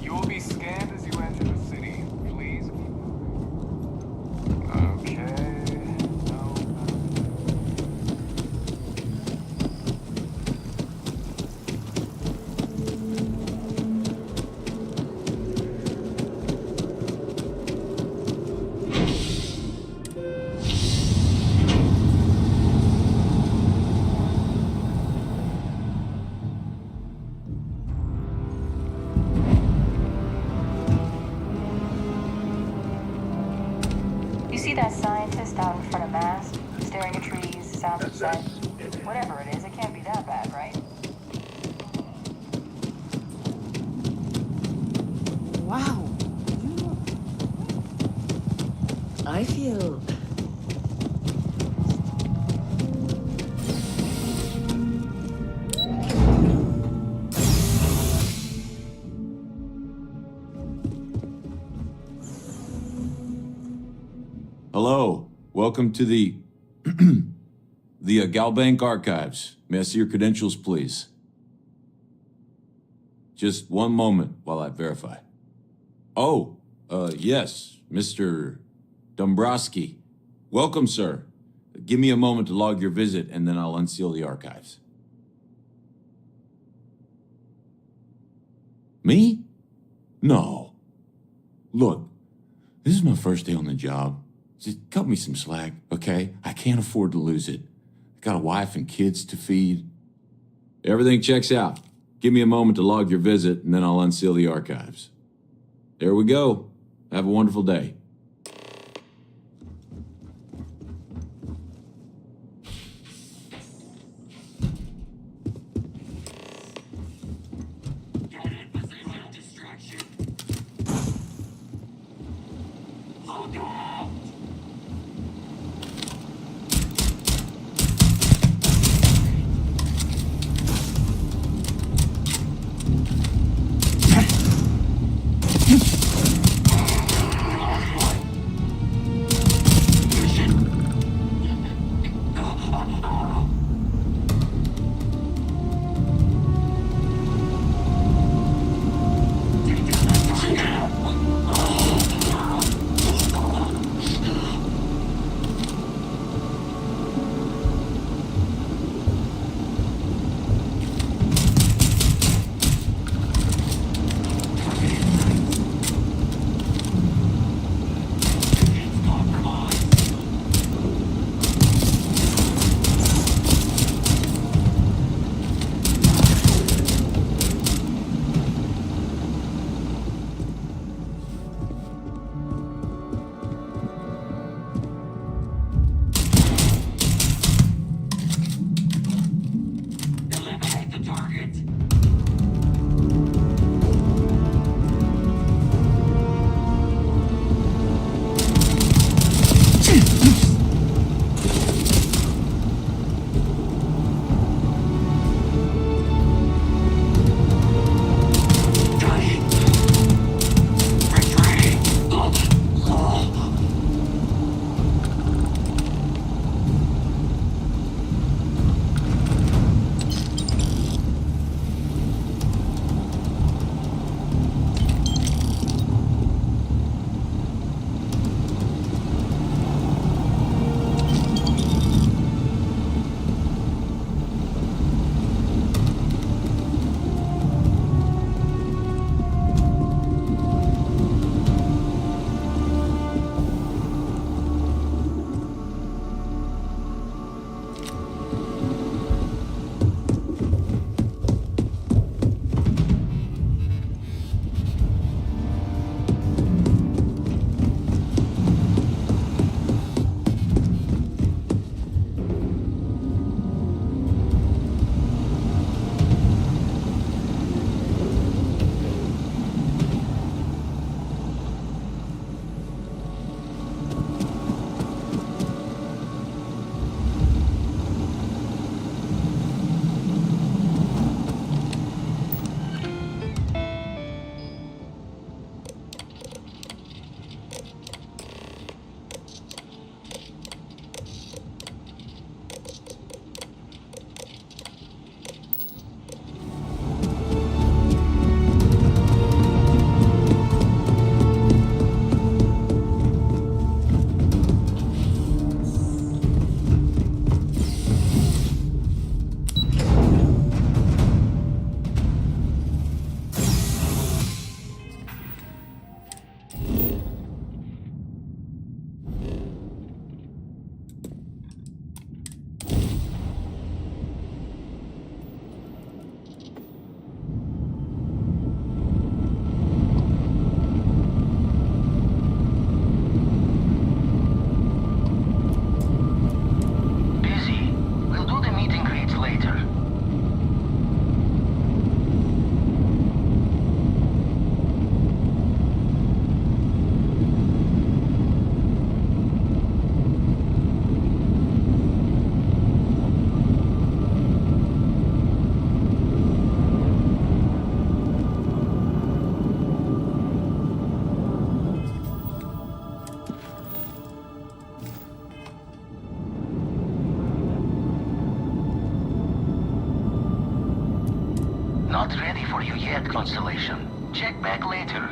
You will be scanned as you enter the city. Please keep moving. Okay. No. You see that scientist out in front of mast, staring at trees, sound upset? Whatever it is, it can't be that bad, right? Wow. I feel... Hello. Welcome to the... the Galbank Archives. May I see your credentials, please? Just one moment while I verify. Oh, yes, Mr. Dombrowski. Welcome, sir. Give me a moment to log your visit, and then I'll unseal the archives. Me? No. Look, this is my first day on the job. Just cut me some slack, okay? I can't afford to lose it. I got a wife and kids to feed. Everything checks out. Give me a moment to log your visit, and then I'll unseal the archives. There we go. Have a wonderful day. for you yet, Constellation. Check back later.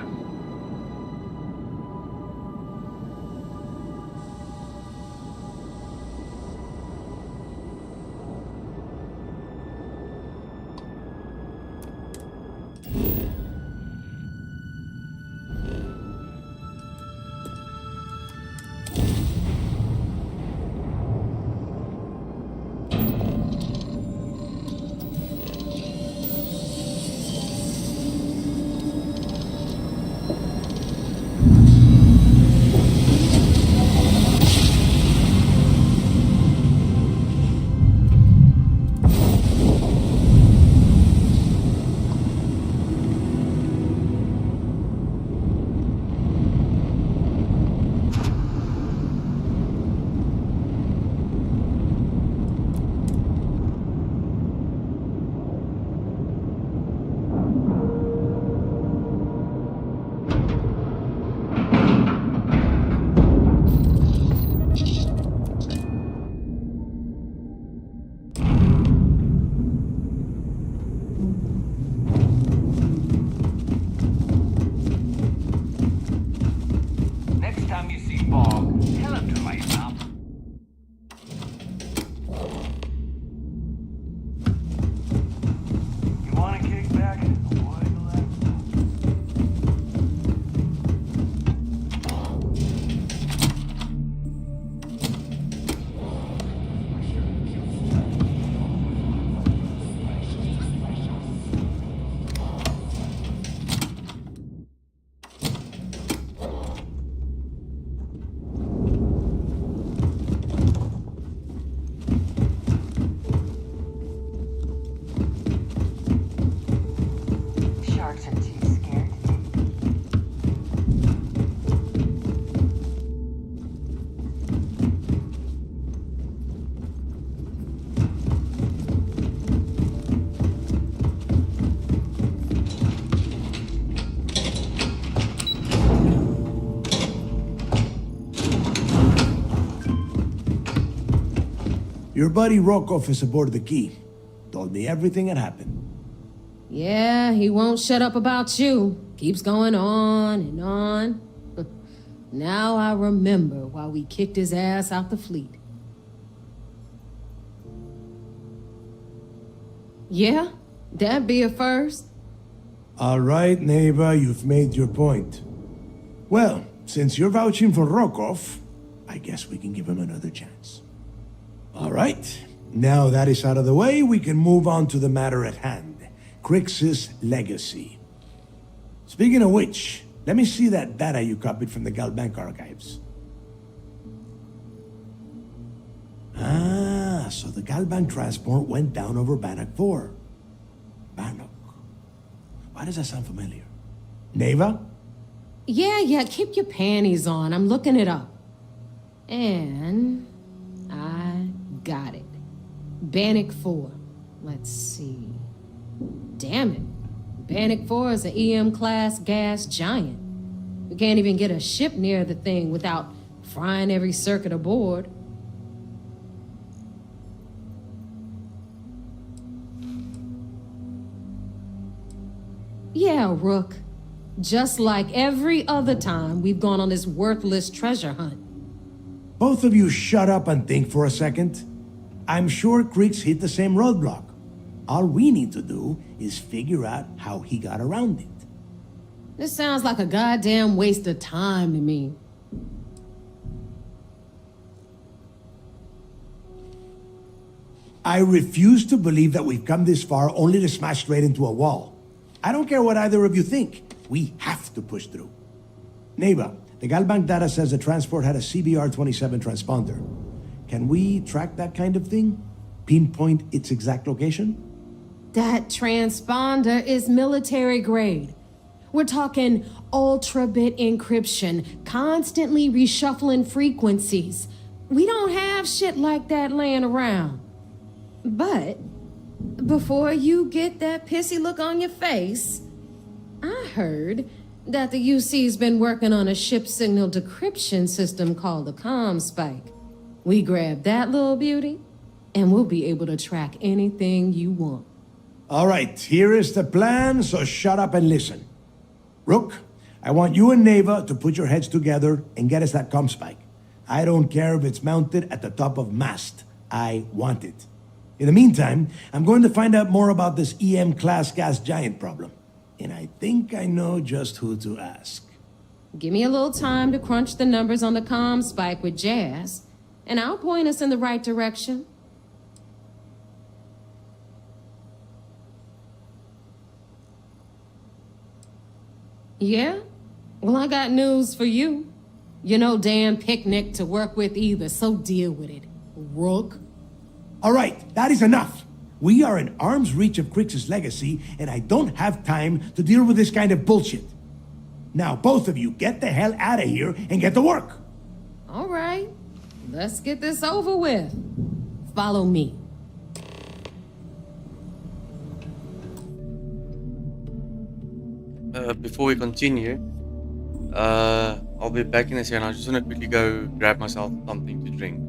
Next time you see Bog, tell him to lighten up. You want to kick back? Avoid the left. Sharks are too scared to take. Your buddy Rokov is aboard the Key. Told me everything that happened. Yeah, he won't shut up about you. Keeps going on and on. Now I remember why we kicked his ass out the fleet. Yeah, that'd be a first. All right, Neva, you've made your point. Well, since you're vouching for Rokov, I guess we can give him another chance. All right, now that is out of the way, we can move on to the matter at hand. Crix's legacy. Speaking of which, let me see that data you copied from the Galbank archives. Ah, so the Galbank transport went down over Bannock 4. Bannock. Why does that sound familiar? Neva? Yeah, keep your panties on. I'm looking it up. And I got it. Bannock 4. Let's see. Damn it. Bannock 4 is an EM-class gas giant. We can't even get a ship near the thing without frying every circuit aboard. Yeah, Rook. Just like every other time we've gone on this worthless treasure hunt. Both of you shut up and think for a second. I'm sure Creeks hit the same roadblock. All we need to do is figure out how he got around it. This sounds like a goddamn waste of time to me. I refuse to believe that we've come this far only to smash straight into a wall. I don't care what either of you think. We have to push through. Neva, the Galbank data says the transport had a CBR-27 transponder. Can we track that kind of thing? Pinpoint its exact location? That transponder is military grade. We're talking ultra-bit encryption, constantly reshuffling frequencies. We don't have shit like that laying around. But before you get that pissy look on your face, I heard that the UC's been working on a ship signal decryption system called the ComSpike. We grab that little beauty, and we'll be able to track anything you want. All right, here is the plan, so shut up and listen. Rook, I want you and Neva to put your heads together and get us that comm spike. I don't care if it's mounted at the top of mast. I want it. In the meantime, I'm going to find out more about this EM-class gas giant problem. And I think I know just who to ask. Give me a little time to crunch the numbers on the comm spike with Jazz, and I'll point us in the right direction. Yeah? Well, I got news for you. You're no damn picnic to work with either, so deal with it, Rook. All right, that is enough. We are in arm's reach of Crix's legacy, and I don't have time to deal with this kind of bullshit. Now, both of you, get the hell out of here and get to work. All right, let's get this over with. Follow me. Before we continue, I'll be back in a second. I just want to quickly go grab myself something to drink.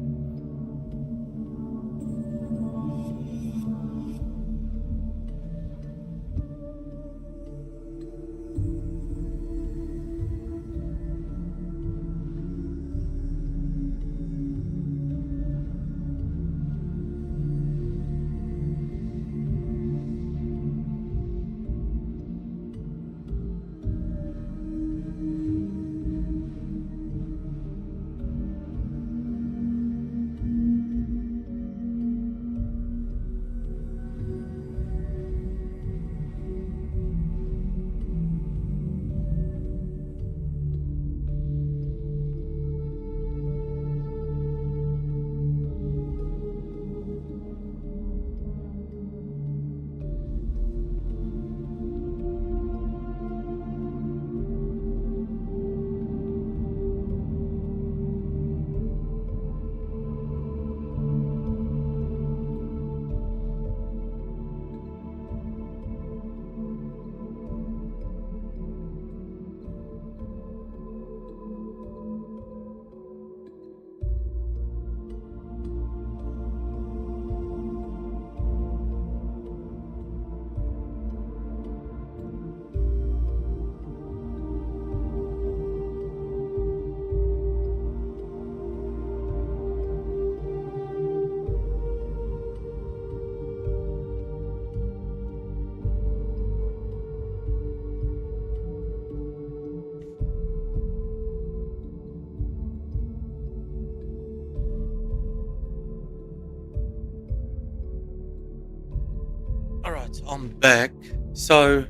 Alright, I'm back. So,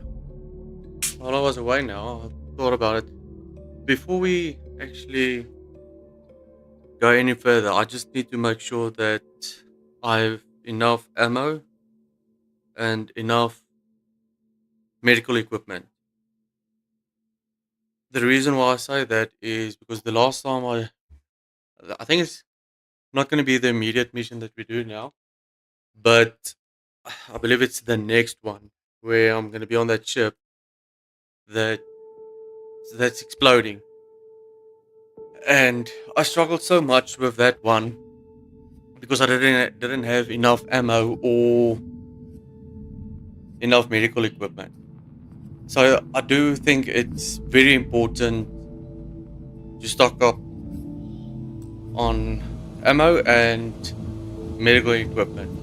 while I was away now, I thought about it. Before we actually go any further, I just need to make sure that I have enough ammo and enough medical equipment. The reason why I say that is because the last time I think it's not going to be the immediate mission that we do now, but I believe it's the next one where I'm going to be on that ship that's exploding. And I struggled so much with that one because I didn't have enough ammo or enough medical equipment. So I do think it's very important to stock up on ammo and medical equipment.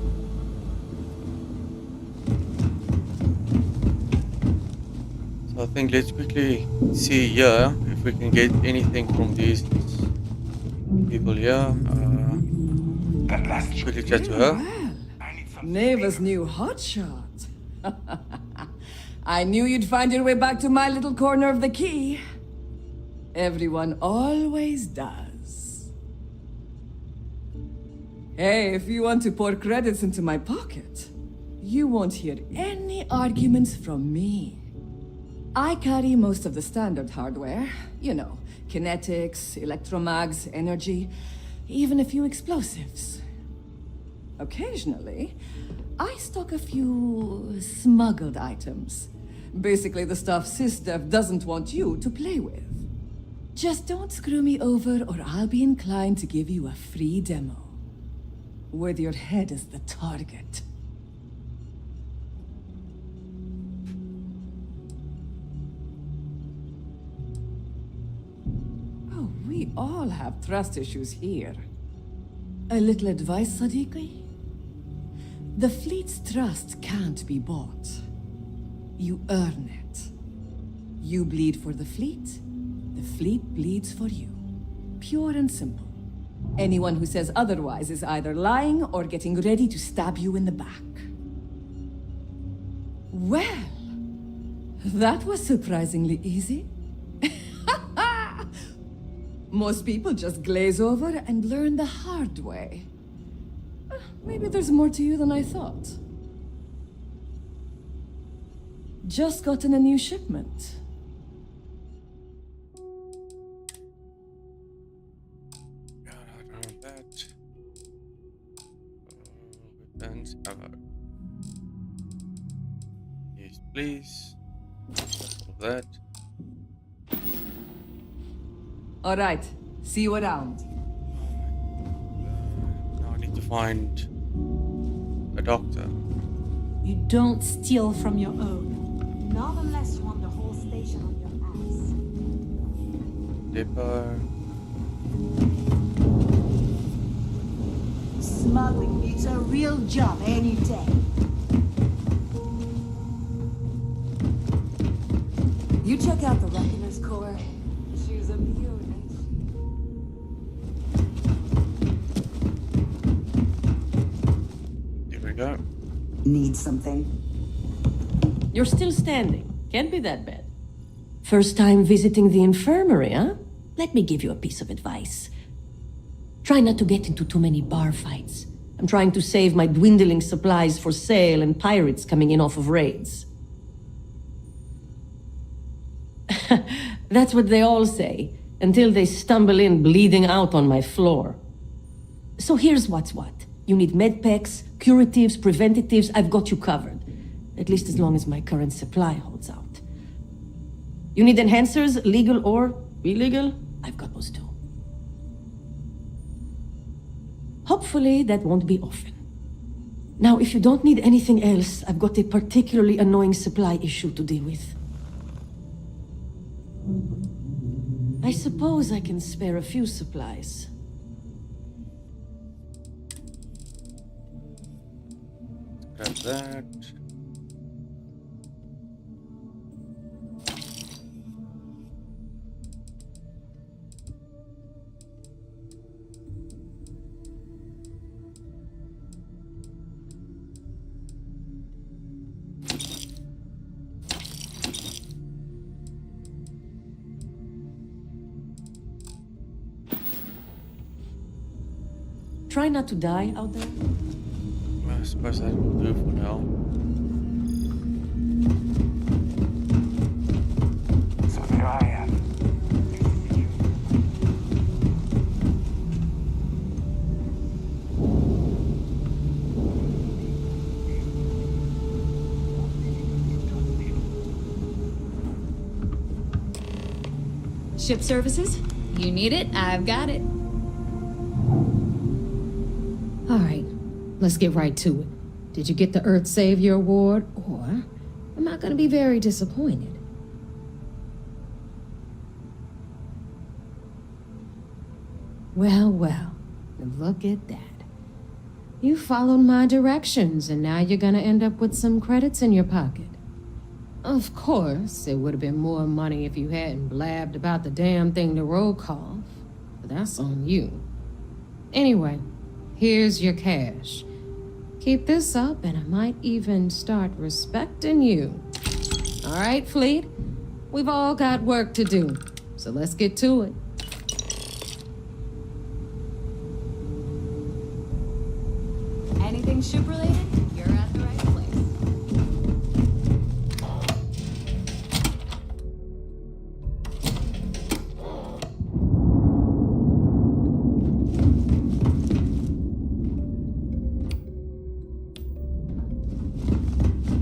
So I think let's quickly see here if we can get anything from these people here. Quickly chat to her. Neva's new hotshot. I knew you'd find your way back to my little corner of the key. Everyone always does. Hey, if you want to pour credits into my pocket, you won't hear any arguments from me. I carry most of the standard hardware. You know, kinetics, electromags, energy, even a few explosives. Occasionally, I stock a few smuggled items. Basically the stuff SysDev doesn't want you to play with. Just don't screw me over or I'll be inclined to give you a free demo. With your head as the target. all have trust issues here. A little advice, Sadiqi? The fleet's trust can't be bought. You earn it. You bleed for the fleet bleeds for you. Pure and simple. Anyone who says otherwise is either lying or getting ready to stab you in the back. Well, that was surprisingly easy. Most people just glaze over and learn the hard way. Maybe there's more to you than I thought. Just gotten a new shipment. Weapons, ammo. Yes, please. All that. All right. See you around. Now I need to find a doctor. You don't steal from your own. Not unless you want the whole station on your ass. Depot. Smuggling needs a real job any day. You check out the Reckoner's core. She's a beaut, ain't Here we go. Need something? You're still standing. Can't be that bad. First time visiting the infirmary, huh? Let me give you a piece of advice. Try not to get into too many bar fights. I'm trying to save my dwindling supplies for sale and pirates coming in off of raids. That's what they all say, until they stumble in bleeding out on my floor. So here's what's what. You need medpacks, curatives, preventatives, I've got you covered. At least as long as my current supply holds out. You need enhancers, legal or illegal? I've got those too. Hopefully that won't be often. Now, if you don't need anything else, I've got a particularly annoying supply issue to deal with. I suppose I can spare a few supplies. Grab that. Try not to die out there. I suppose that will do for now. So there I am. Ship services? You need it? I've got it. All right, let's get right to it. Did you get the Earth Savior Award, or am I gonna be very disappointed? Well, look at that. You followed my directions, and now you're gonna end up with some credits in your pocket. Of course, it would have been more money if you hadn't blabbed about the damn thing to roll call, but that's on you. Anyway, here's your cash. Keep this up, and I might even start respecting you. All right, Fleet? We've all got work to do, so let's get to it. Anything ship-related? You're at the right place.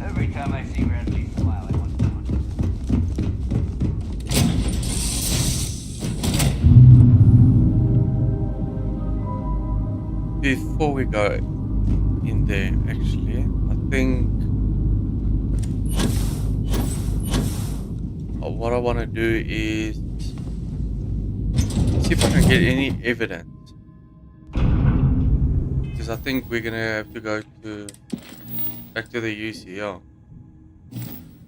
Every time I see Randy smile, I want to punch him. Before we go in there, actually, I think what I want to do is See if I can get any evidence. Because I think we're gonna have to go back to the UCL.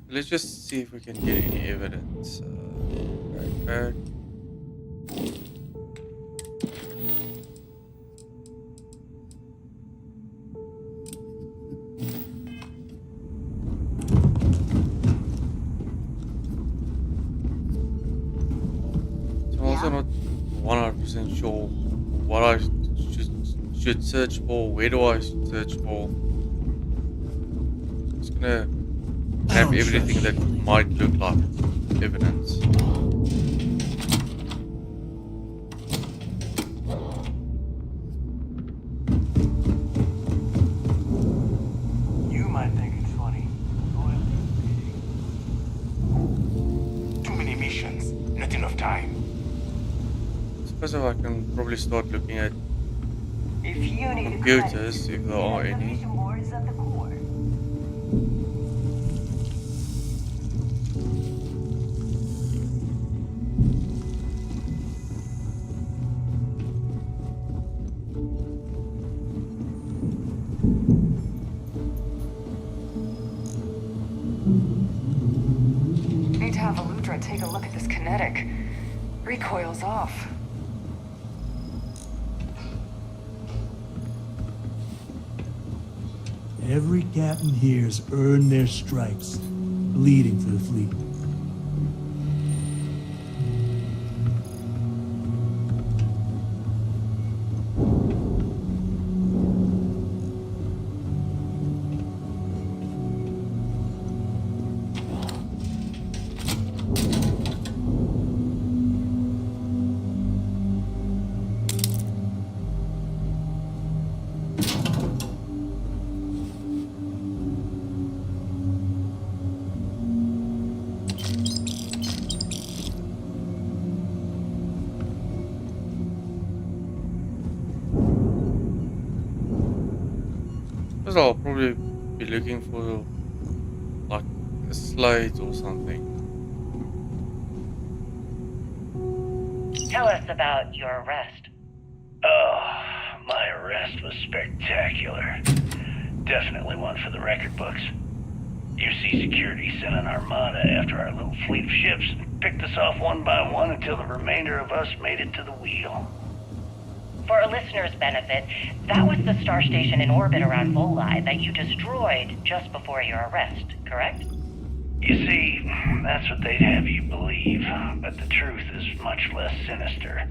Let's just see if we can get any evidence. Backpack. So I'm also not 100% sure what I should search for. Where do I search for? It's gonna have everything that might look like evidence. You might think it's funny. Too many missions, not enough time. I suppose I can probably start looking at If you need computers, if there are any. boards at the core. Need to have Eludra take a look at this kinetic. Recoil's off. Every captain here's earned their stripes, bleeding for the fleet. Because I'll probably be looking for like a slate or something. Tell us about your arrest. Oh, my arrest was spectacular. Definitely one for the record books. UC Security sent an armada after our little fleet of ships and picked us off one by one until the remainder of us made it to the wheel. For a listener's benefit, that was the star station in orbit around Voli that you destroyed just before your arrest, correct? You see, that's what they'd have you believe, but the truth is much less sinister.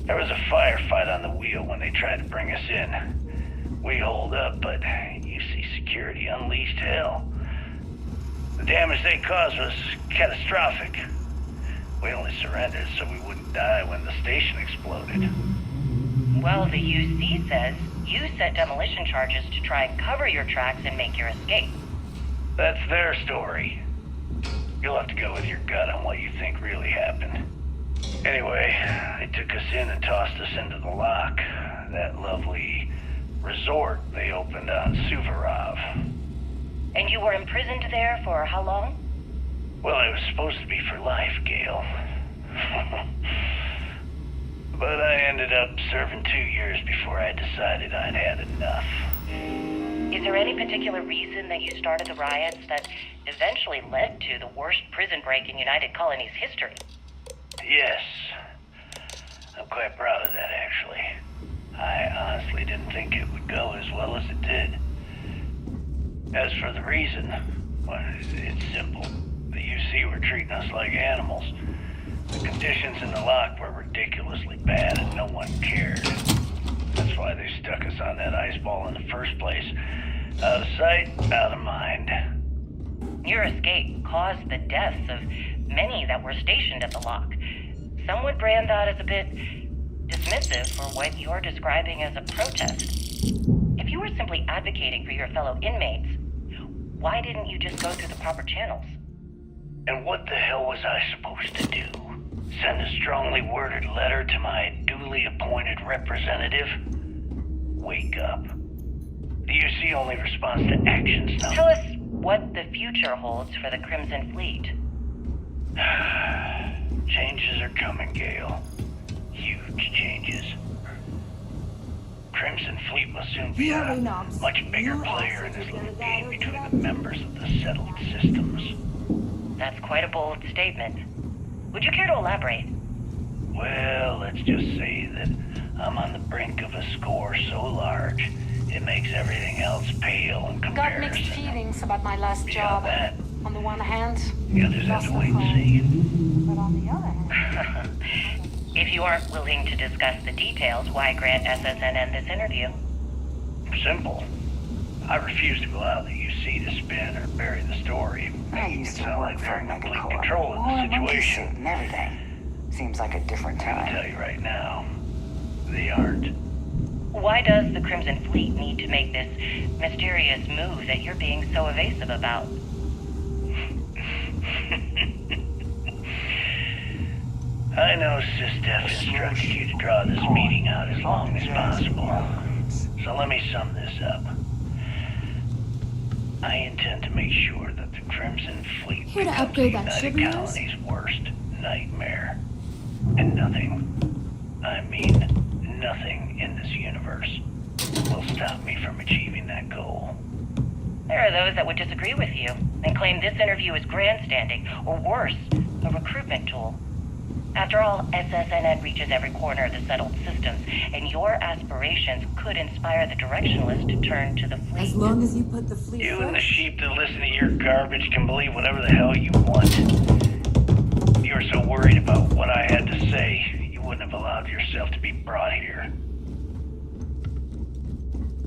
There was a firefight on the wheel when they tried to bring us in. We holed up, but UC Security unleashed hell. The damage they caused was catastrophic. We only surrendered so we wouldn't die when the station exploded. Well, the UC says you set demolition charges to try and cover your tracks and make your escape. That's their story. You'll have to go with your gut on what you think really happened. Anyway, they took us in and tossed us into the lock. That lovely resort they opened on Suvorov. And you were imprisoned there for how long? Well, it was supposed to be for life, Gale. But I ended up serving 2 years before I decided I'd had enough. Is there any particular reason that you started the riots that eventually led to the worst prison break in United Colonies history? Yes. I'm quite proud of that, actually. I honestly didn't think it would go as well as it did. As for the reason, well, it's simple. The UC were treating us like animals. The conditions in the lock were ridiculously bad and no one cared. That's why they stuck us on that ice ball in the first place. Out of sight, out of mind. Your escape caused the deaths of many that were stationed at the lock. Some would brand that as a bit dismissive for what you're describing as a protest. If you were simply advocating for your fellow inmates, why didn't you just go through the proper channels? And what the hell was I supposed to do? Send a strongly worded letter to my duly appointed representative? Wake up. The UC only responds to actions now. Tell us what the future holds for the Crimson Fleet. Changes are coming, Gale. Huge changes. Crimson Fleet will soon be a much bigger player in this little game between the members of the settled systems. That's quite a bold statement. Would you care to elaborate? Well, let's just say that I'm on the brink of a score so large, it makes everything else pale in Got comparison. mixed feelings about my last job. That, On the one hand, the others have to wait and see. but on the other hand, If you aren't willing to discuss the details, why grant SSNN this interview? Simple. I refuse to allow the UC to spin or bury the story, making it sound like they're in complete control of the situation. And everything. Seems like a different I'm gonna time. tell you right now, they aren't. Why does the Crimson Fleet need to make this mysterious move that you're being so evasive about? I know SysDef instructed you to draw this meeting out as long as possible. So let me sum this up. I intend to make sure that the Crimson Fleet Here to becomes upgrade the that United sugar Colony's worst nightmare. And nothing, I mean nothing in this universe, will stop me from achieving that goal. There are those that would disagree with you and claim this interview is grandstanding, or worse, a recruitment tool. After all, SSNN reaches every corner of the settled systems, and your aspirations could inspire the directionalist to turn to the fleet. As long as you put the fleet You and the first. sheep that listen to your garbage can believe whatever the hell you want. If you were so worried about what I had to say, you wouldn't have allowed yourself to be brought here.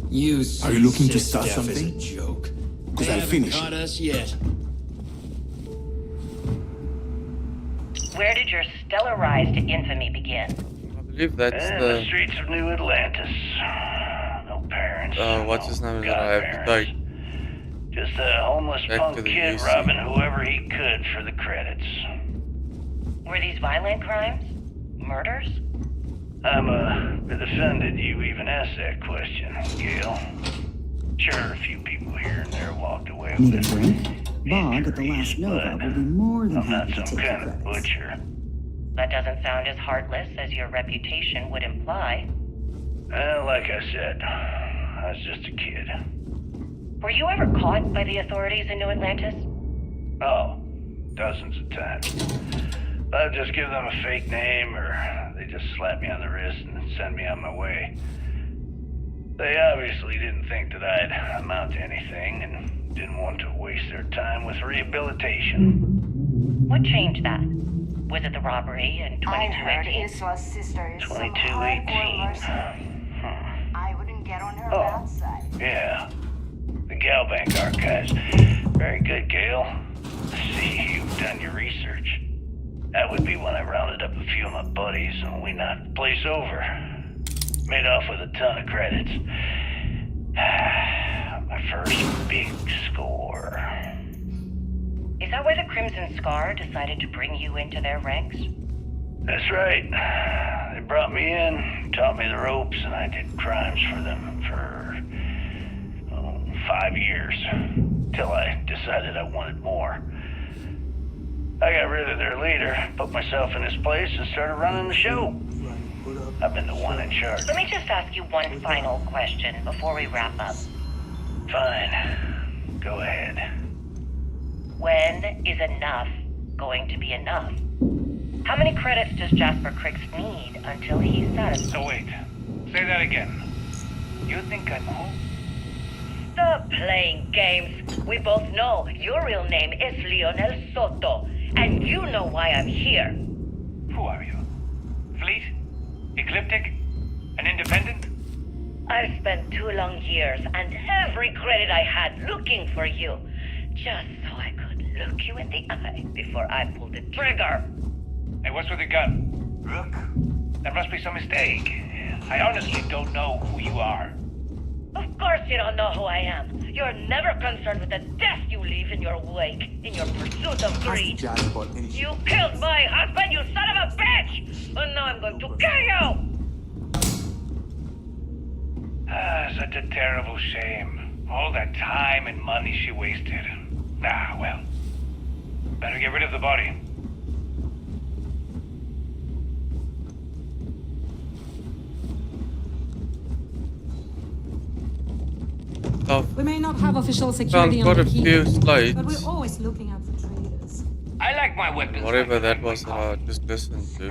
Are you looking to start something? Joke. Because I'll finish it. us yet. Where did your stellar rise to infamy begin? I believe that's The streets of New Atlantis. No parents. what's his name that I have to take? Just a homeless Back punk to the kid UC. robbing whoever he could for the credits. Were these violent crimes? Murders? I'm a bit offended you even asked that question, Gail. Sure, a few people here and there walked away with Need a it. drink? Bog at the last Nova will be more than I'm not happy to some take kind your of credits. butcher. That doesn't sound as heartless as your reputation would imply. Well, like I said, I was just a kid. Were you ever caught by the authorities in New Atlantis? Oh, dozens of times. I'd just give them a fake name, or they just slap me on the wrist and send me on my way. They obviously didn't think that I'd amount to anything, and didn't want to waste their time with rehabilitation. What changed that? Was it the robbery in I heard 2218? Iswa's sister is some 2218. hardcore mercenary. I wouldn't get on her Oh. bad side. Yeah, the Galbank archives. Very good, Gail. I see you've done your research. That would be when I rounded up a few of my buddies and we knocked the place over. Made off with a ton of credits. My first big score. Is that why the Crimson Scar decided to bring you into their ranks? That's right. They brought me in, taught me the ropes, and I did crimes for them for 5 years. Till I decided I wanted more. I got rid of their leader, put myself in his place, and started running the show. I've been the one in charge. Let me just ask you one final question before we wrap up. Fine. Go ahead. When is enough going to be enough? How many credits does Jasper Cricks need until he's satisfied? So wait. Say that again. You think I'm who? Stop playing games. We both know your real name is Leonel Soto, and you know why I'm here. Who are you? Fleet? Ecliptic? An independent? I've spent 2 long years and every credit I had looking for you, just so I could look you in the eye before I pulled the trigger. Hey, what's with the gun? Look. There must be some mistake. I honestly don't know who you are. Of course you don't know who I am. You're never concerned with the death you leave in your wake, in your pursuit of greed. You killed my husband, you son of a bitch! And now I'm going to kill you! Such a terrible shame. All that time and money she wasted. Ah, well. Better get rid of the body. stuff. We may not have official Found security on quite the a key, few but slides. we're always looking out for traders. I like my weapons. Whatever that was that I just listened to.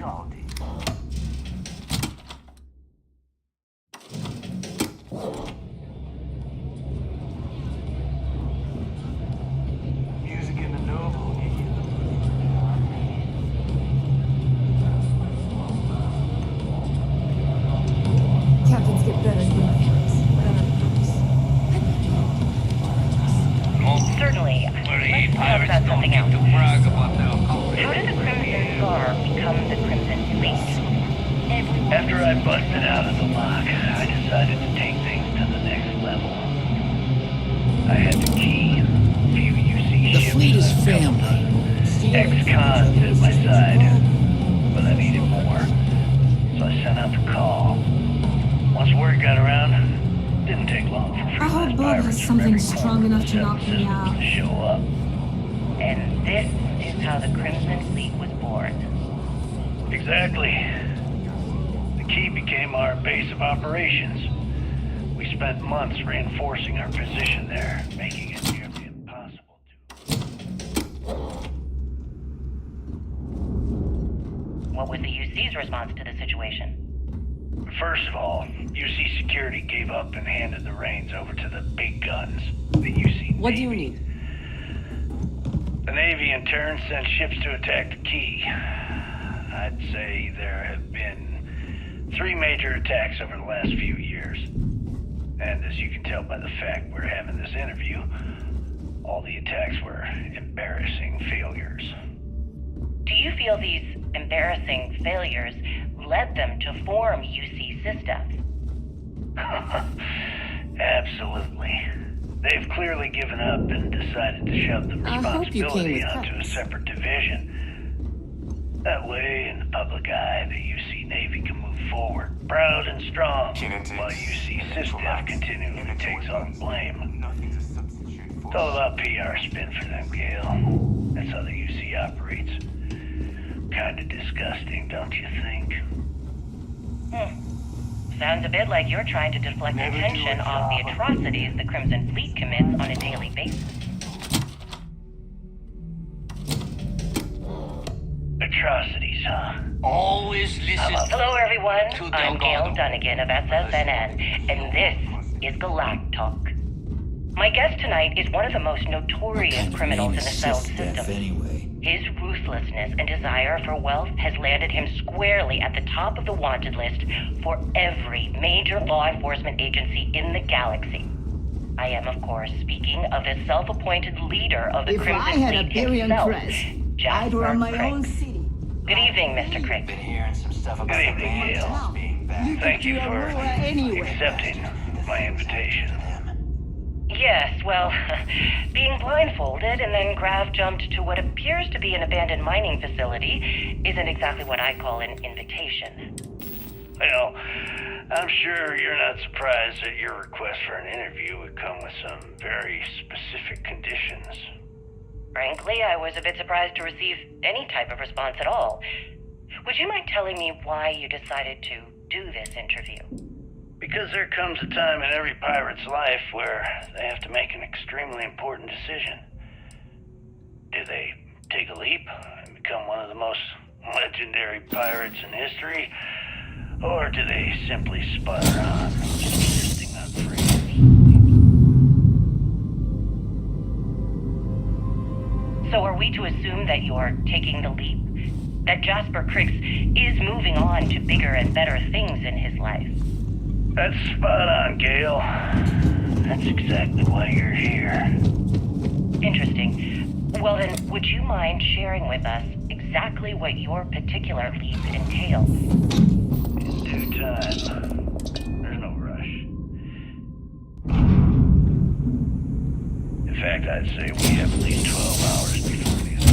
Music in the Nova will get you. Captains get better uniforms, better books. Certainly. Let's talk about something else. How did the Crimson Scar become the Crimson Fleet? After I busted out of the lock, I decided to take things to the next level. I had the key, a few UC The ships, fleet is family. ex-cons at my side, but I needed more, so I sent out the call. Once word got around, didn't take long for I hope Bob has something strong enough to knock me out. to show up. And this is how the Crimson Fleet was born. Exactly. The key became our base of operations. We spent months reinforcing our position there, making it nearly impossible What was the UC's response to the situation? First of all, UC Security gave up and handed the reins over to the big guns, the UC What do you need? The Navy in turn sent ships to attack the key. I'd say there have been 3 major attacks over the last few years. And as you can tell by the fact we're having this interview, all the attacks were embarrassing failures. Do you feel these embarrassing failures led them to form UC Systems? Absolutely. They've clearly given up and decided to shove the I hope you came responsibility with onto a purpose. separate division. That way, in the public eye, the UC Navy can move forward, proud and strong, while UC Systems continually takes on blame. It's all about PR spin for them, Gale. That's how the UC operates. Kinda disgusting, don't you think? Sounds a bit like you're trying to deflect attention off the atrocities the Crimson Fleet commits on a daily basis. Atrocities, huh? Always listen. Hello, everyone. I'm Gail Dunnigan of SSNN, and this is Galactic Talk. My guest tonight is one of the most notorious criminals in the Settled System. Anyway. His ruthlessness and desire for wealth has landed him squarely at the top of the wanted list for every major law enforcement agency in the galaxy. I am, of course, speaking of the self-appointed leader of the If Crimson I had a Fleet billion himself, press, I'd Jasper run my Crick. own city. Good evening, Mr. Crick. Good evening, Gale. Thank you for accepting my invitation. Yes, well, being blindfolded and then grav jumped to what appears to be an abandoned mining facility isn't exactly what I call an invitation. Well, I'm sure you're not surprised that your request for an interview would come with some very specific conditions. Frankly, I was a bit surprised to receive any type of response at all. Would you mind telling me why you decided to do this interview? Because there comes a time in every pirate's life where they have to make an extremely important decision. Do they take a leap and become one of the most legendary pirates in history? Or do they simply sputter on, existing on free? So are we to assume that you're taking the leap? That Jasper Crick is moving on to bigger and better things in his life? That's spot on, Gale. That's exactly why you're here. Interesting. Well then, would you mind sharing with us exactly what your particular leap entails? In due time. There's no rush. In fact, I'd say we have at least 12 hours before these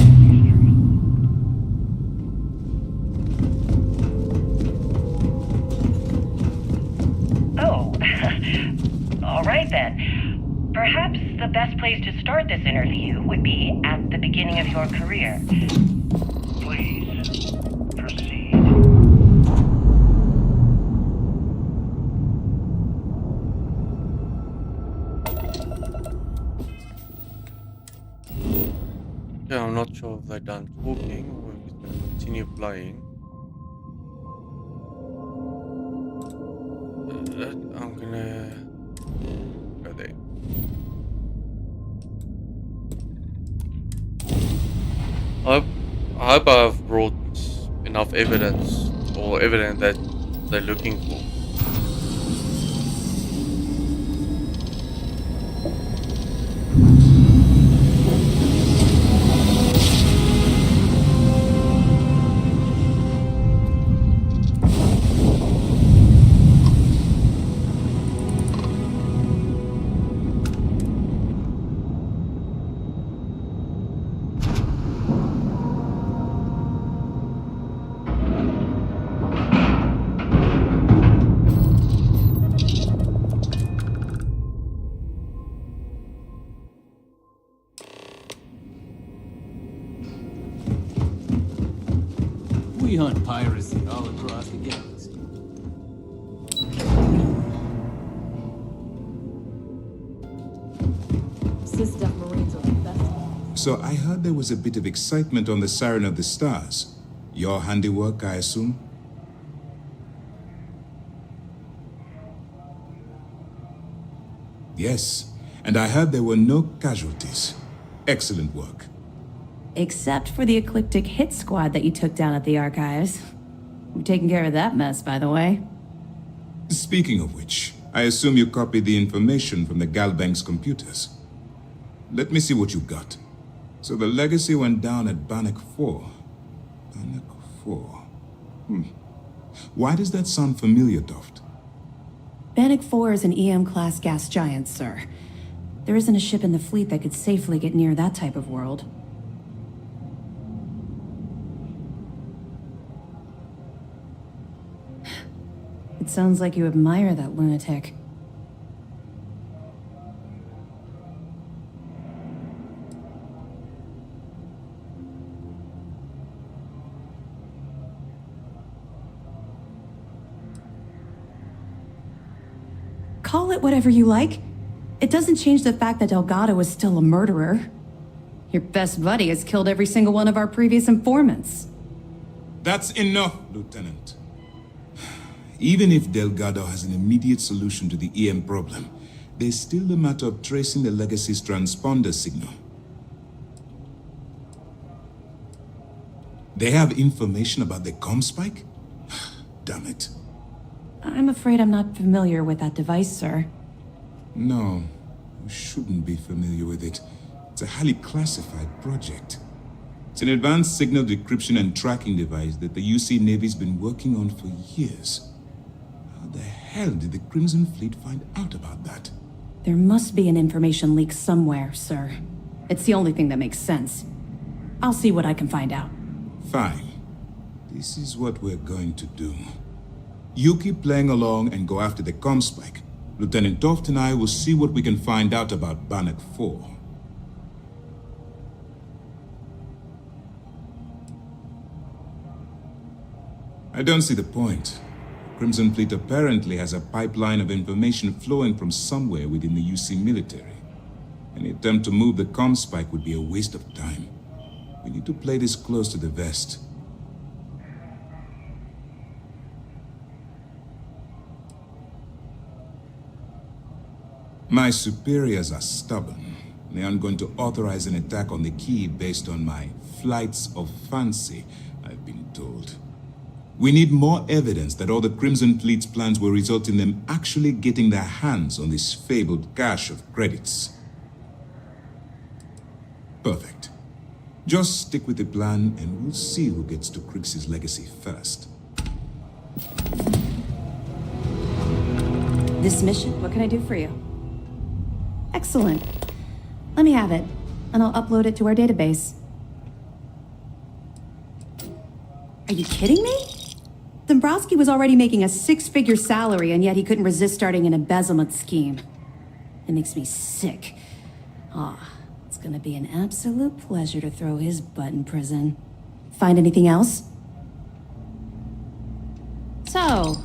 Oh, all right then. Perhaps the best place to start this interview would be at the beginning of your career. Please, proceed. Okay, I'm not sure if they're done talking or if it's going to continue playing. I'm gonna go there. I hope I've brought enough evidence or evidence that they're looking for. We hunt piracy all across the galaxy. Sysdef Marines are the best. So I heard there was a bit of excitement on the Siren of the Stars. Your handiwork, I assume? Yes, and I heard there were no casualties. Excellent work. Except for the eclectic hit squad that you took down at the archives. We've taken care of that mess, by the way. Speaking of which, I assume you copied the information from the Galbank's computers. Let me see what you got. So the legacy went down at Bannock 4. Bannock 4. Why does that sound familiar, Toft? Bannock 4 is an EM-class gas giant, sir. There isn't a ship in the fleet that could safely get near that type of world. It sounds like you admire that lunatic. Call it whatever you like. It doesn't change the fact that Delgado is still a murderer. Your best buddy has killed every single one of our previous informants. That's enough, Lieutenant. Even if Delgado has an immediate solution to the EM problem, there's still the matter of tracing the Legacy's transponder signal. They have information about the comm spike? Damn it. I'm afraid I'm not familiar with that device, sir. No, you shouldn't be familiar with it. It's a highly classified project. It's an advanced signal decryption and tracking device that the UC Navy's been working on for years. How the hell did the Crimson Fleet find out about that? There must be an information leak somewhere, sir. It's the only thing that makes sense. I'll see what I can find out. Fine. This is what we're going to do. You keep playing along and go after the comm spike. Lieutenant Toft and I will see what we can find out about Bannock 4. I don't see the point. Crimson Fleet apparently has a pipeline of information flowing from somewhere within the UC military. Any attempt to move the comm spike would be a waste of time. We need to play this close to the vest. My superiors are stubborn. They aren't going to authorize an attack on the key based on my flights of fancy, I've been told. We need more evidence that all the Crimson Fleet's plans will result in them actually getting their hands on this fabled cache of credits. Perfect. Just stick with the plan and we'll see who gets to Crix's legacy first. This mission, what can I do for you? Excellent. Let me have it, and I'll upload it to our database. Are you kidding me? Dombrowski was already making a 6-figure salary, and yet he couldn't resist starting an embezzlement scheme. It makes me sick. It's gonna be an absolute pleasure to throw his butt in prison. Find anything else? So,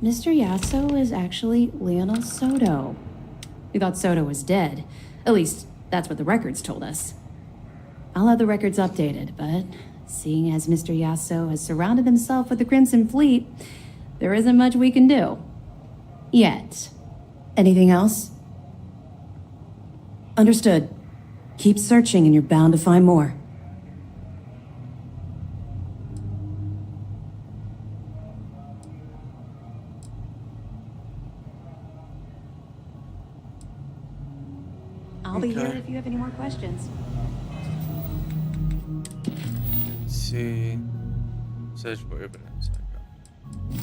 Mr. Yasso is actually Lionel Soto. We thought Soto was dead. At least, that's what the records told us. I'll have the records updated, but seeing as Mr. Yasso has surrounded himself with the Crimson Fleet, there isn't much we can do. Yet. Anything else? Understood. Keep searching and you're bound to find more. I'll be here if you have any more questions. Let's see. Search for evidence. Okay.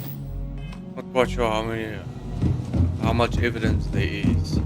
Not quite sure how much evidence there is.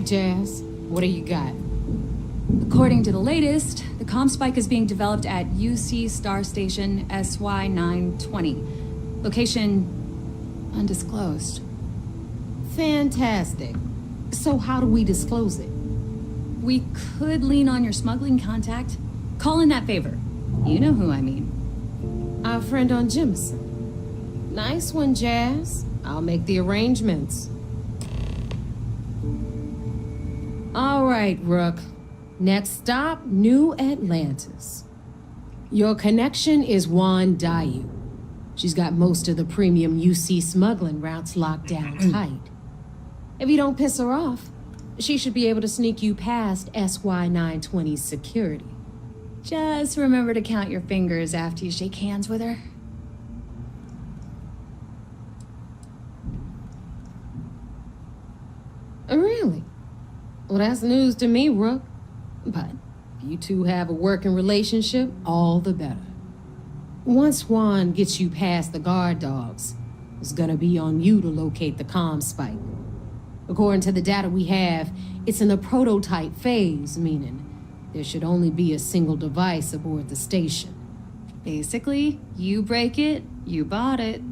Jazz, what do you got? According to the latest, the comm spike is being developed at UC Star Station SY920. Location undisclosed. Fantastic. So how do we disclose it? We could lean on your smuggling contact. Call in that favor. You know who I mean. Our friend on Jemison. Nice one, Jazz. I'll make the arrangements. All right, Rook. Next stop, New Atlantis. Your connection is Juan Dayu. She's got most of the premium UC smuggling routes locked down tight. If you don't piss her off, she should be able to sneak you past SY920's security. Just remember to count your fingers after you shake hands with her. Really? Well, that's news to me, Rook. But if you two have a working relationship, all the better. Once Juan gets you past the guard dogs, it's gonna be on you to locate the comm spike. According to the data we have, it's in the prototype phase, meaning there should only be a single device aboard the station. Basically, you break it, you bought it.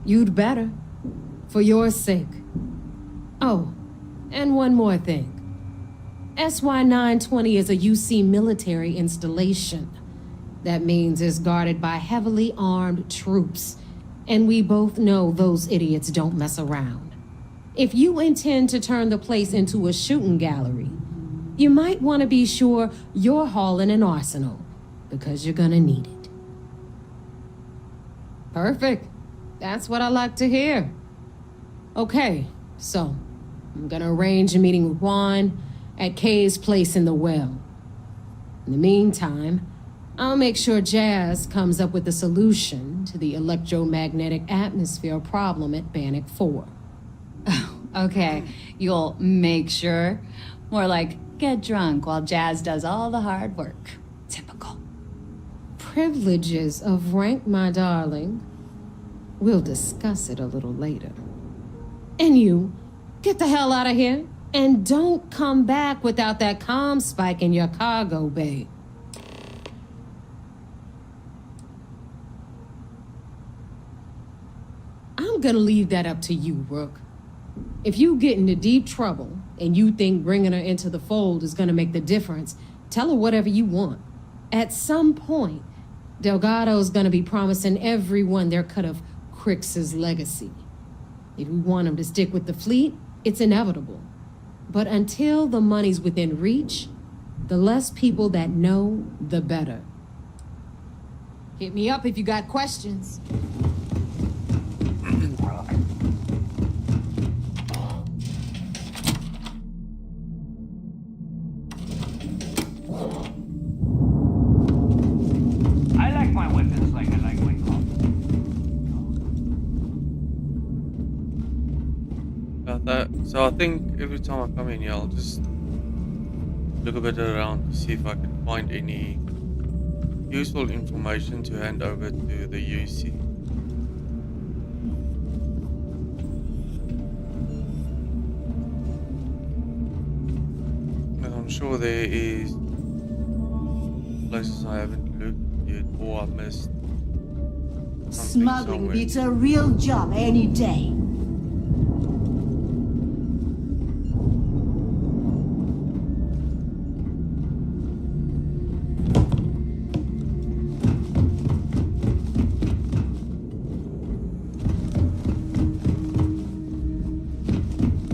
You'd better. For your sake. Oh, and one more thing. SY920 is a UC military installation. That means it's guarded by heavily armed troops. And we both know those idiots don't mess around. If you intend to turn the place into a shooting gallery, you might want to be sure you're hauling an arsenal, because you're gonna need it. Perfect. That's what I like to hear. Okay, so I'm gonna arrange a meeting with Juan at Kay's place in the well. In the meantime, I'll make sure Jazz comes up with a solution to the electromagnetic atmosphere problem at Bannock 4. Okay, you'll make sure. More like get drunk while Jazz does all the hard work. Typical. Privileges of rank, my darling. We'll discuss it a little later. And you, get the hell out of here. And don't come back without that comm spike in your cargo bay. I'm gonna leave that up to you, Rook. If you get into deep trouble and you think bringing her into the fold is gonna make the difference, tell her whatever you want. At some point, Delgado's gonna be promising everyone their cut of Crix's legacy. If we want him to stick with the fleet, it's inevitable. But until the money's within reach, the less people that know, the better. Hit me up if you got questions. I like my weapons like I like my coffee. About that. So I think every time I come in here, I'll just look a bit around to see if I can find any useful information to hand over to the UC. And I'm sure there is places I haven't looked yet or I've missed. Smuggling beats a real job any day.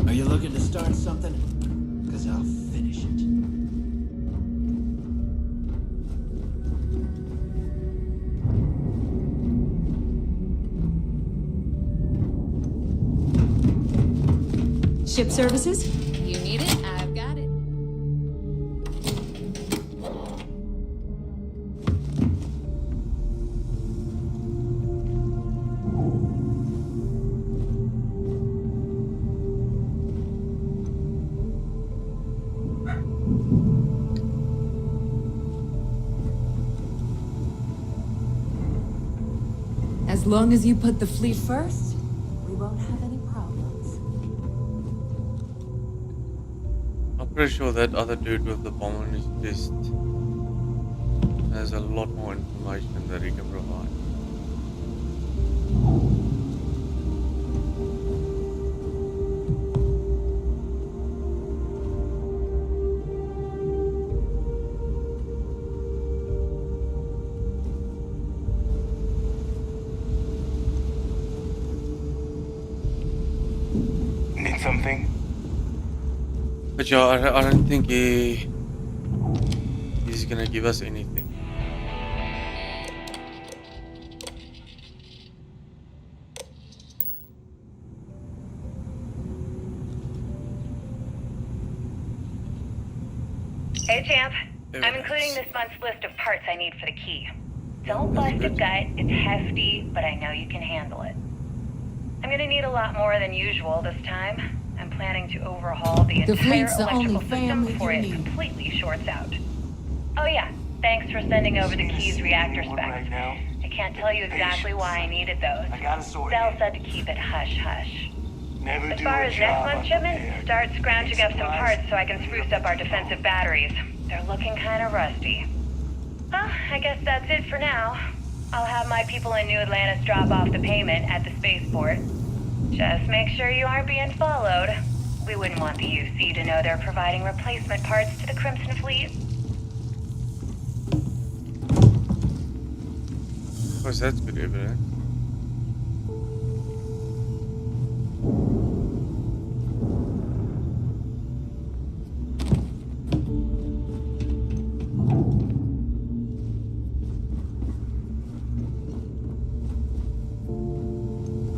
Are you looking to start something? Because I'll finish it. Ship services? You need it? I've got it. As long as you put the fleet first, we won't have any problems. I'm pretty sure that other dude with the bomber is just has a lot more information that he can provide. Need something? But yeah, I don't think he's gonna give us anything. Hey, champ. I'm including this month's list of parts I need for the key. Don't bust a gut. It's hefty, but I know you can handle it. I'm gonna need a lot more than usual this time. I'm planning to overhaul the entire fleet's the electrical only system family before you it need. completely shorts out. Oh yeah, thanks for sending over the key's reactor specs. I can't tell you exactly why I needed those. Bell said to keep it hush-hush. As far as next month's shipment, start scrounging up some parts so I can spruce up our defensive batteries. They're looking kind of rusty. Well, I guess that's it for now. I'll have my people in New Atlantis drop off the payment at the spaceport. Just make sure you aren't being followed. We wouldn't want the UC to know they're providing replacement parts to the Crimson Fleet. Of course, that's good evidence.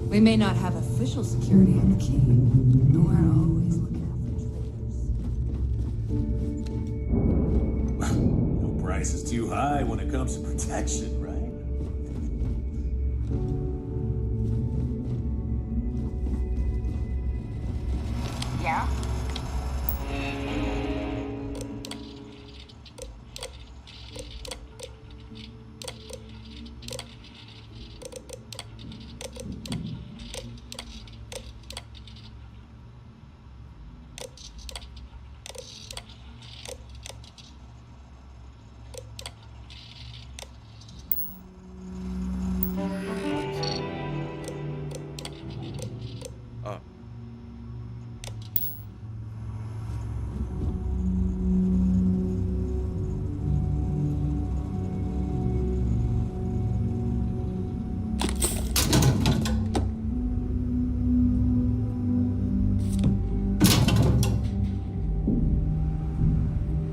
We may not have official security on the key, but we're always looking out for traitors. No prize price is too high when it comes to protection, right? Yeah? Oh.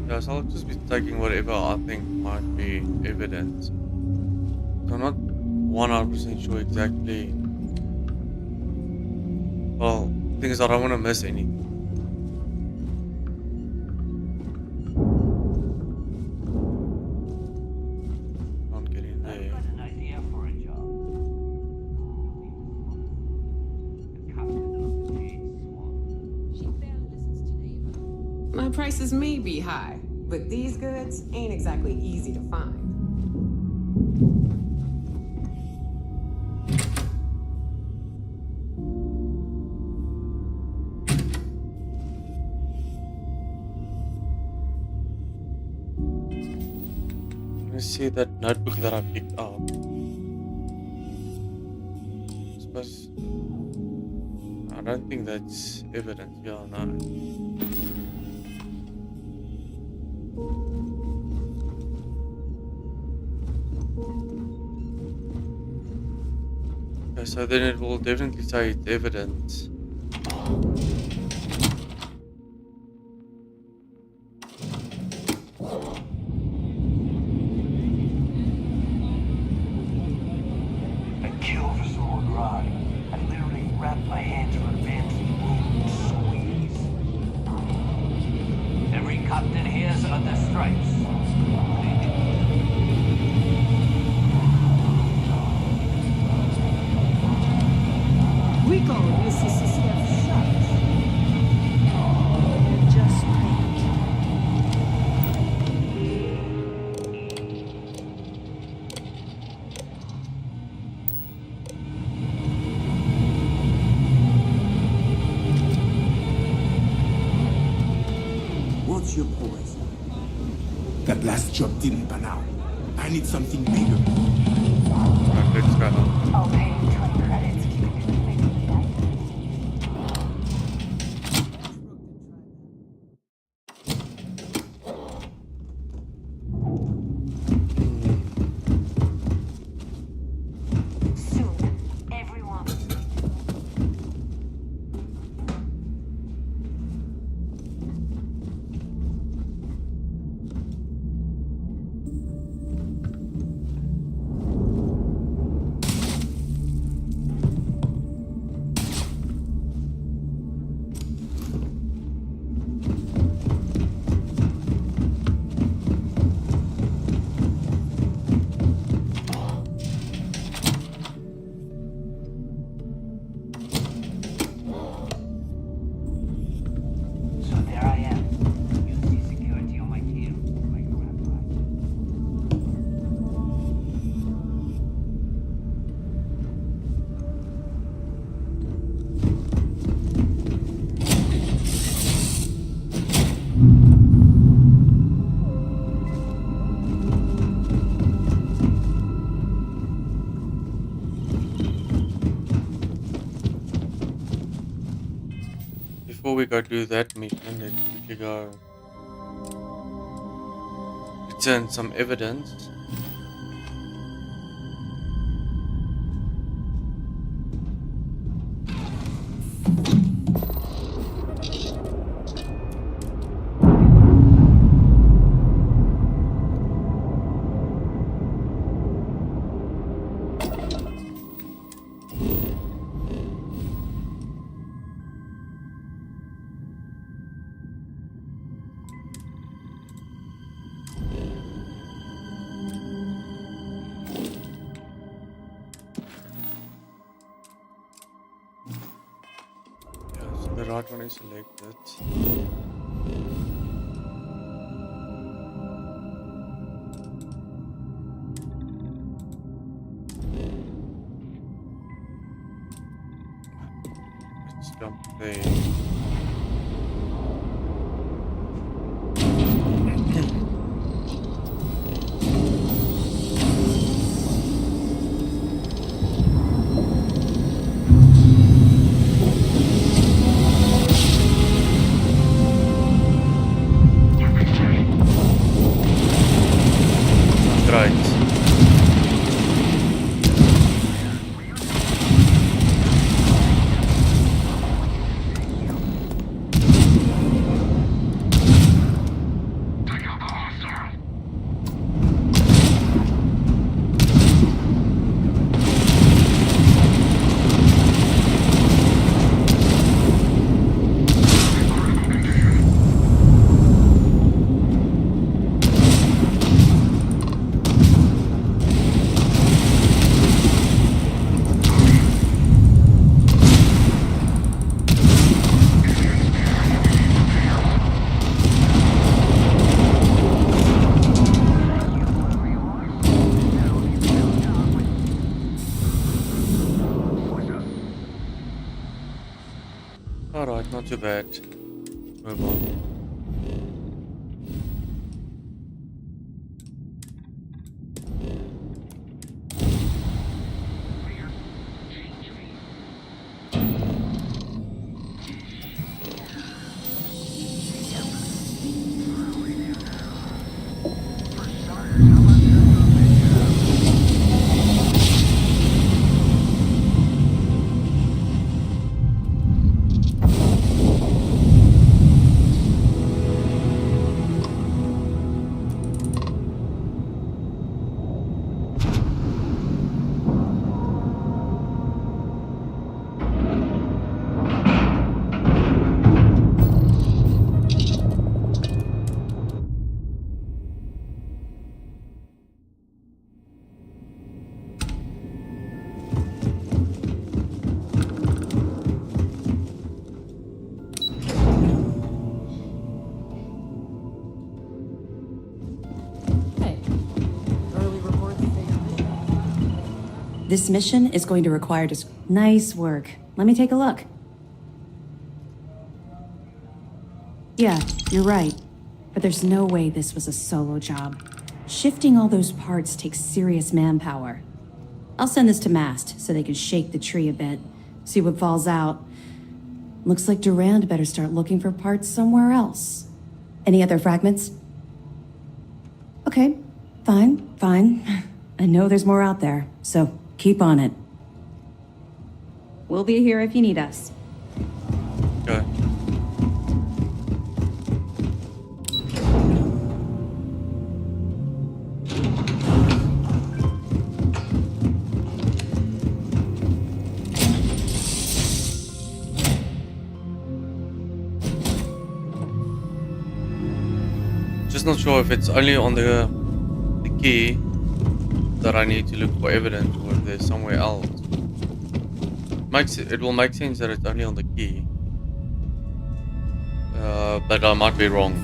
Yes, I'll just be taking whatever I think might be evidence. So I'm not 100% sure exactly. Well, the thing is, I don't want to miss anything. Can't get in there. I've got an idea for a job. The captain of the G.Skill. My prices may be high, but these goods ain't exactly easy to find. Let me see that notebook that I picked up. I suppose. I don't think that's evidence. Yeah, no. Okay, so then it will definitely say it's evidence. A kill for someone right. I literally wrapped my hands around a man's throat and squeezed. Every captain here's under stripes. We call this a system of shots. Just wait. What's your point? That last job didn't pan out. I need something bigger. Right, let's go. I'll pay you 20 credits. Keep it completely active. Soon, everyone. So there I am. You see security on my tail. Like a rat rod. Before we go do that mission, let's quickly go return some evidence. right one is selected. Let's jump there. Alright, not too bad. Let's move on. This mission is going to require nice work. Let me take a look. Yeah, you're right. But there's no way this was a solo job. Shifting all those parts takes serious manpower. I'll send this to Mast so they can shake the tree a bit, see what falls out. Looks like Durand better start looking for parts somewhere else. Any other fragments? Okay, fine. I know there's more out there, so keep on it. We'll be here if you need us. Okay. Just not sure if it's only on the key that I need to look for evidence, or if there's somewhere else. It will make sense that it's only on the key, but I might be wrong.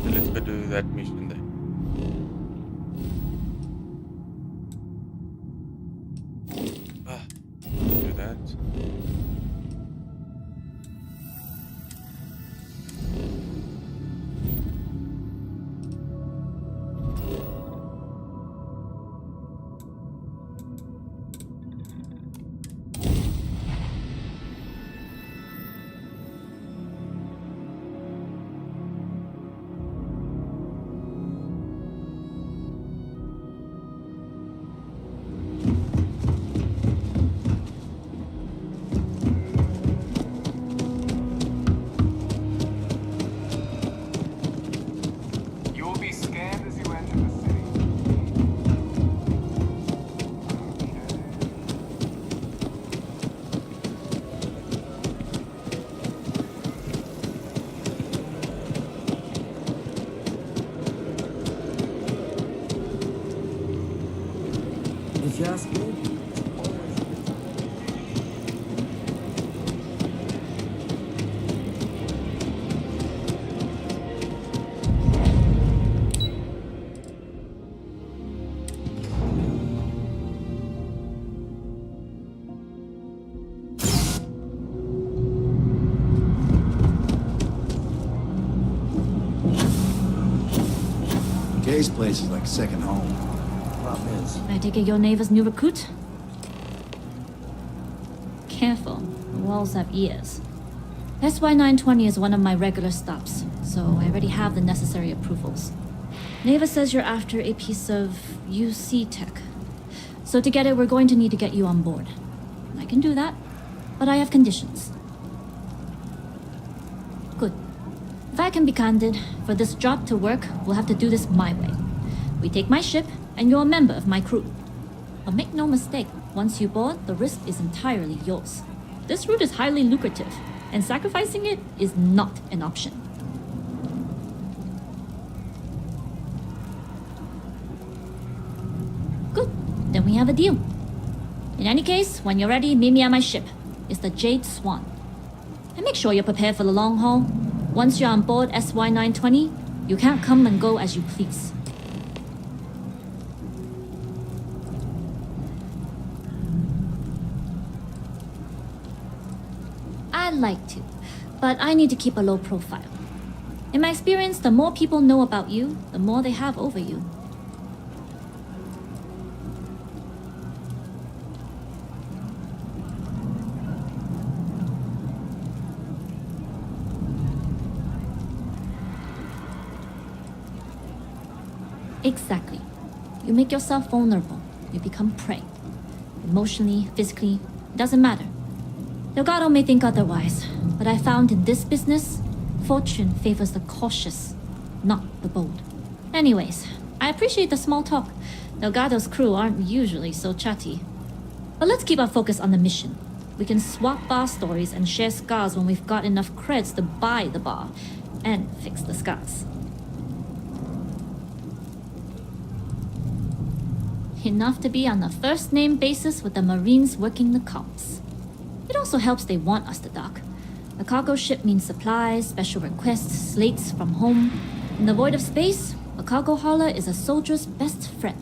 Let's go do that mission then. Do that. Just good. Kay's place is like second home. Problem is, I take it your neighbor's new recruit? Careful, the walls have ears. SY920 is one of my regular stops, so I already have the necessary approvals. Neva says you're after a piece of UC tech. So to get it, we're going to need to get you on board. I can do that, but I have conditions. Good. If I can be candid, for this job to work, we'll have to do this my way. We take my ship, and you're a member of my crew. But make no mistake, once you board, the risk is entirely yours. This route is highly lucrative, and sacrificing it is not an option. Good, then we have a deal. In any case, when you're ready, meet me at my ship. It's the Jade Swan. And make sure you're prepared for the long haul. Once you're on board SY920, you can't come and go as you please. I'd like to, but I need to keep a low profile. In my experience, the more people know about you, the more they have over you. Exactly. You make yourself vulnerable. You become prey. Emotionally, physically, doesn't matter. Delgado may think otherwise, but I found in this business, fortune favors the cautious, not the bold. Anyways, I appreciate the small talk. Delgado's crew aren't usually so chatty. But let's keep our focus on the mission. We can swap bar stories and share scars when we've got enough creds to buy the bar and fix the scars. Enough to be on a first-name basis with the Marines working the comms. It also helps they want us to dock. A cargo ship means supplies, special requests, slates from home. In the void of space, a cargo hauler is a soldier's best friend.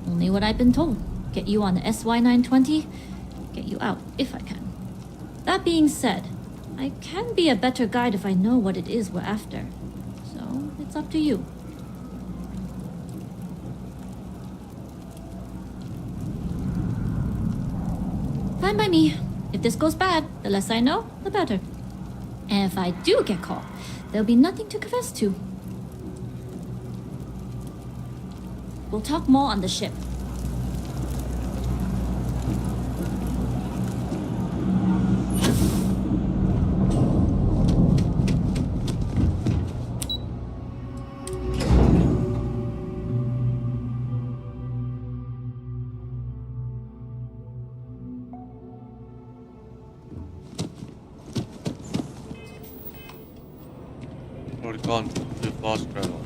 Only what I've been told. Get you on the SY920, get you out if I can. That being said, I can be a better guide if I know what it is we're after. So, it's up to you. Fine by me. If this goes bad, the less I know, the better. And if I do get caught, there'll be nothing to confess to. We'll talk more on the ship. Or can't do fast travel.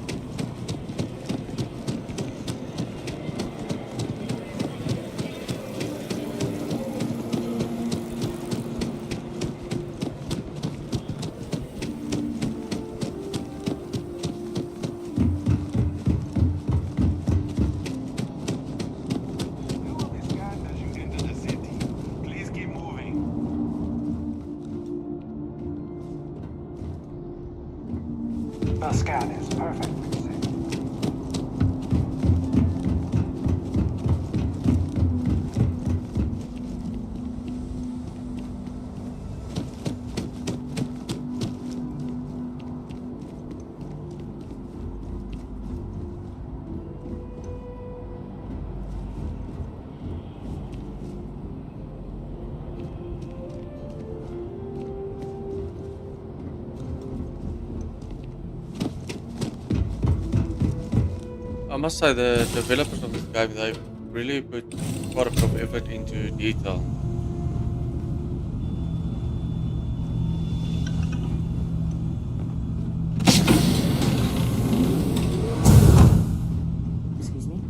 The scan is perfectly safe. I must say the developers of this game, they've really put quite a bit of effort into detail. Excuse me?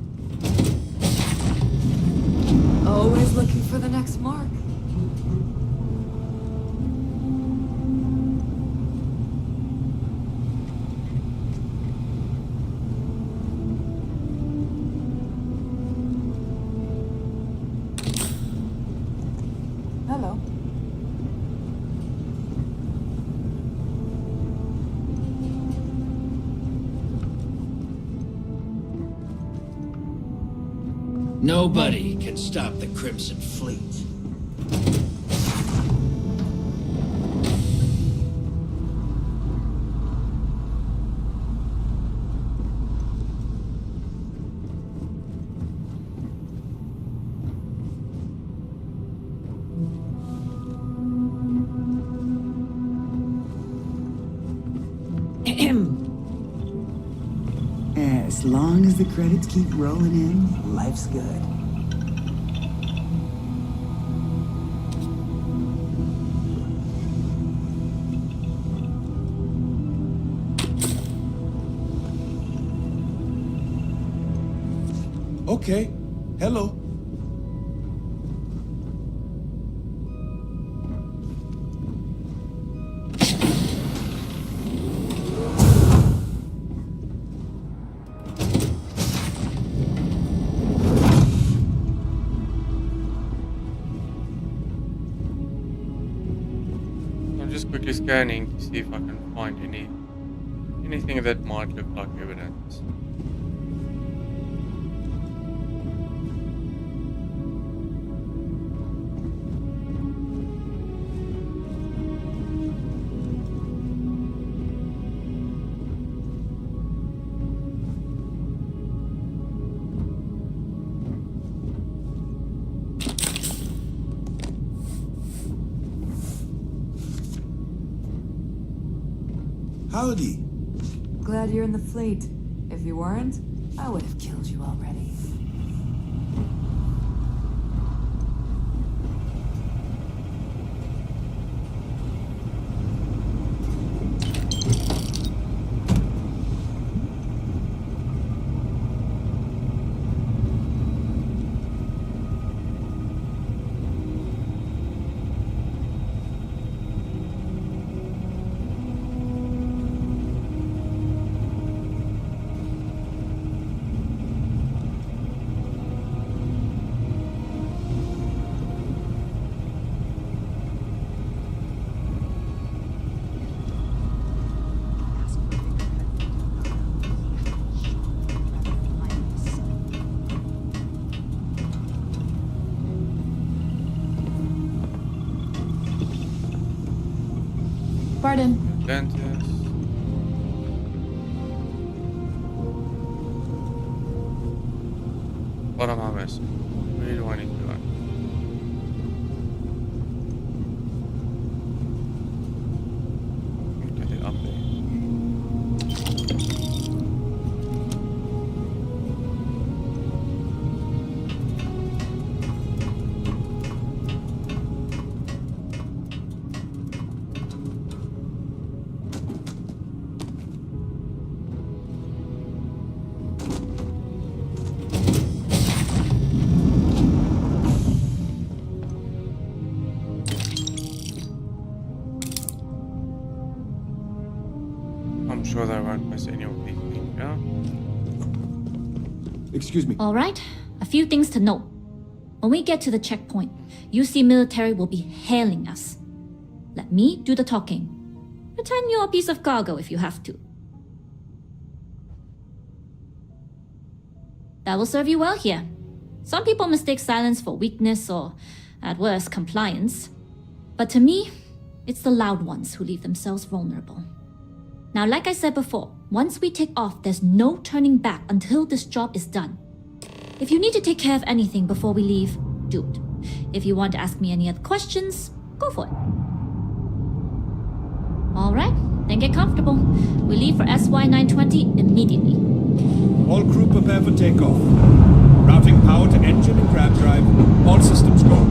Max Mark. Hello. Nobody can stop the Crimson Fleet. As long as the credits keep rolling in, life's good. Okay. Hello. I'm just quickly scanning to see if I can find anything that might look like evidence. Howdy. Glad you're in the fleet. If you weren't, I would have killed you already. Pardon. Dentist. What am I missing? Where do I need to go? Get it up there. I'm sure they won't miss any of these things, yeah? Excuse me. All right, a few things to note. When we get to the checkpoint, UC military will be hailing us. Let me do the talking. Pretend you're a piece of cargo if you have to. That will serve you well here. Some people mistake silence for weakness or, at worst, compliance. But to me, it's the loud ones who leave themselves vulnerable. Now, like I said before, once we take off, there's no turning back until this job is done. If you need to take care of anything before we leave, do it. If you want to ask me any other questions, go for it. Alright, then get comfortable. We leave for SY-920 immediately. All crew prepare for takeoff. Routing power to engine and crab drive. All systems go.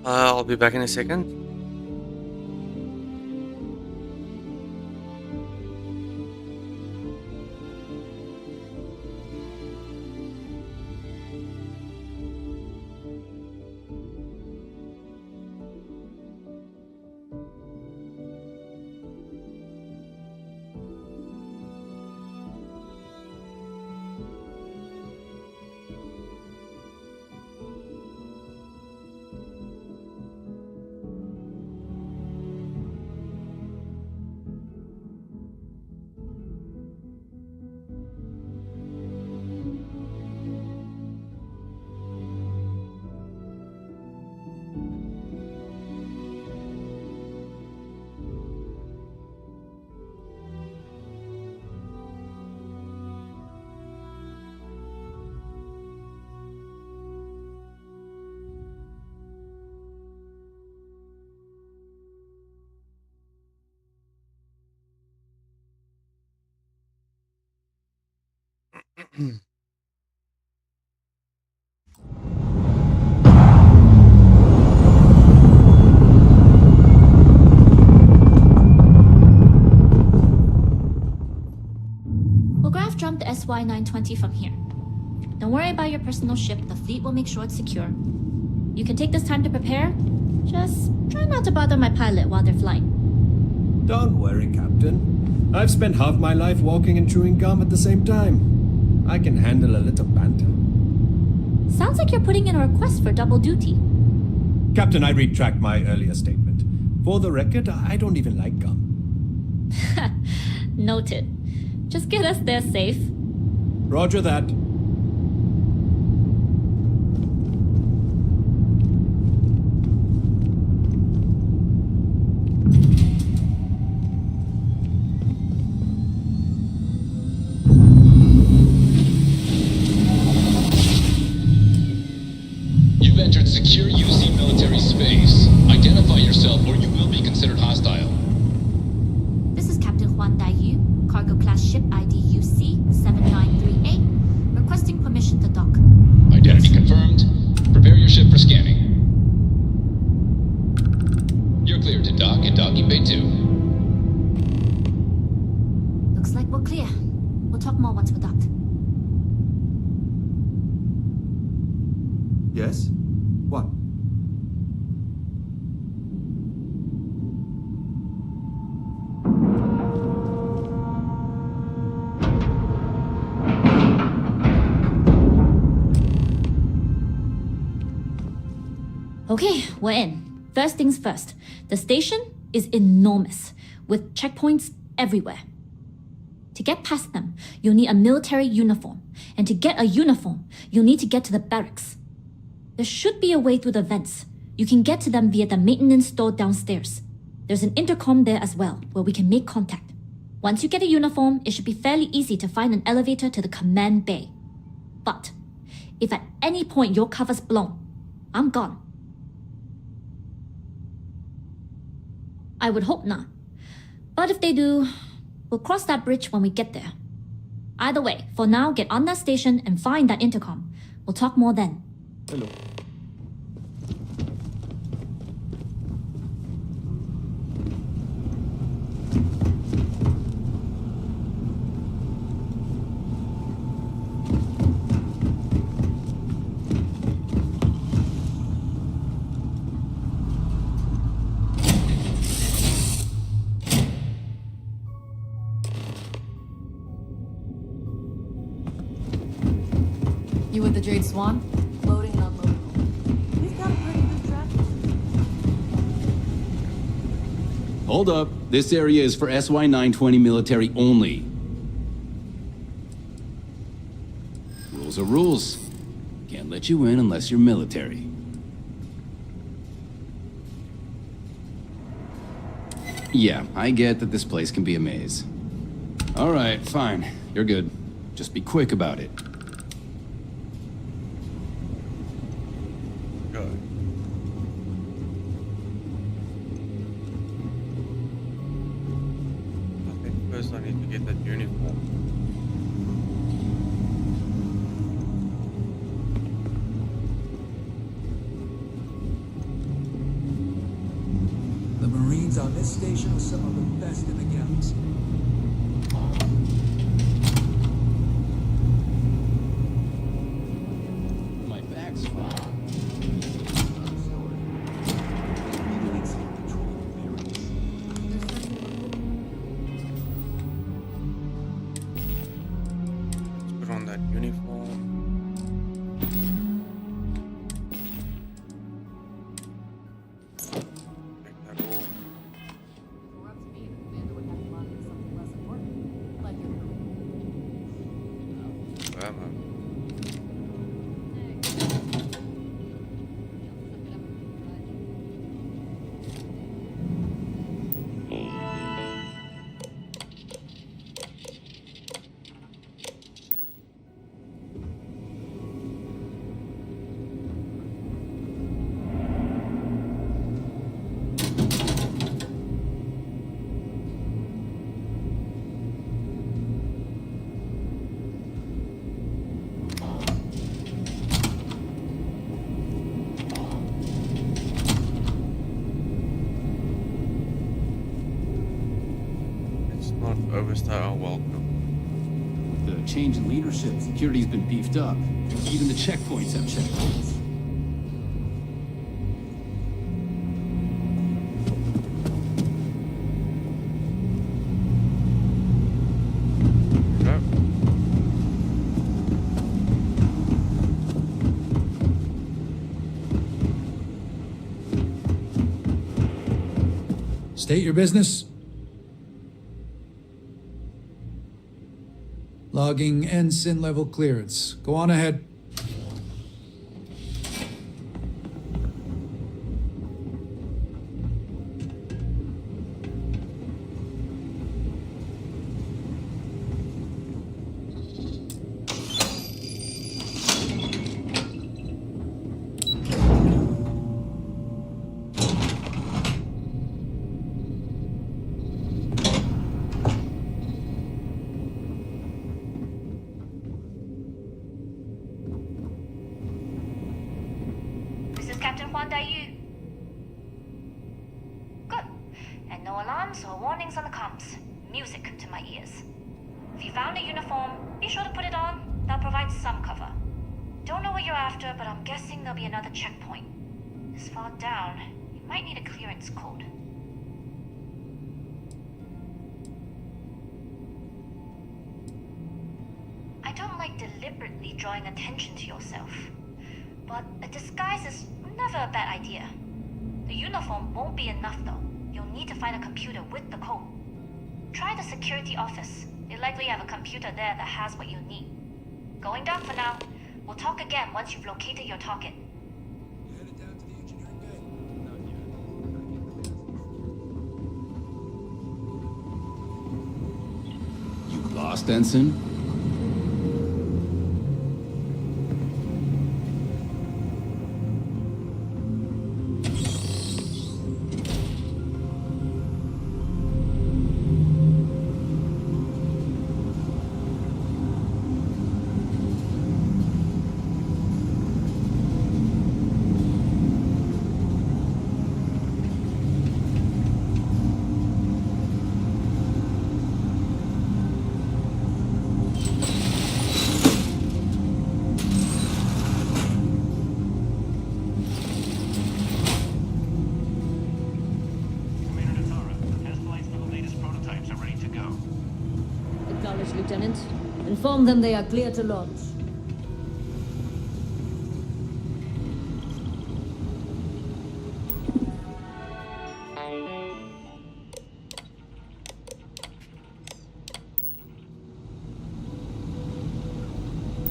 I'll be back in a second. We'll graph jump the SY-920 from here. Don't worry about your personal ship. The fleet will make sure it's secure. You can take this time to prepare. Just try not to bother my pilot while they're flying. Don't worry, Captain. I've spent half my life walking and chewing gum at the same time. I can handle a little banter. Sounds like you're putting in a request for double duty. Captain, I retract my earlier statement. For the record, I don't even like gum. Noted. Just get us there safe. Roger that. You've entered secure UC military space. Identify yourself or you will be considered hostile. This is Captain Huan Daiyu, cargo class ship ID UC-7938, requesting permission to dock. Identity confirmed. Prepare your ship for scanning. You're cleared to dock in docking bay 2. Looks like we're clear. We'll talk more once we're docked. Yes? What? Okay, we're in. First things first. The station is enormous, with checkpoints everywhere. To get past them, you'll need a military uniform. And to get a uniform, you'll need to get to the barracks. There should be a way through the vents. You can get to them via the maintenance store downstairs. There's an intercom there as well, where we can make contact. Once you get a uniform, it should be fairly easy to find an elevator to the command bay. But if at any point your cover's blown, I'm gone. I would hope not. But if they do, we'll cross that bridge when we get there. Either way, for now, get on that station and find that intercom. We'll talk more then. Hello. You with the Jade Swan? Loading and unloading. We've got a pretty good track. Hold up. This area is for SY-920 military only. Rules are rules. Can't let you in unless you're military. Yeah, I get that this place can be a maze. All right, fine. You're good. Just be quick about it. First, I need to get that uniform. The Marines on this station are some of the best in the galaxy. My back's fine. Put on that uniform. Take that off. Where am I? overstay our welcome. The change in leadership, security's been beefed up. Even the checkpoints have checkpoints. State your business. Logging ensign level clearance. Go on ahead. Good. And no alarms or warnings on the comms. Music to my ears. If you found a uniform, be sure to put it on. That'll provide some cover. Don't know what you're after, but I'm guessing there'll be another checkpoint. This far down, you might need a clearance code. I don't like deliberately drawing attention to yourself, but a disguise is never a bad idea. The uniform won't be enough though. You'll need to find a computer with the code. Try the security office. They likely have a computer there that has what you need. Going down for now. We'll talk again once you've located your target. You lost, Ensign? Lieutenant. Inform them they are clear to launch.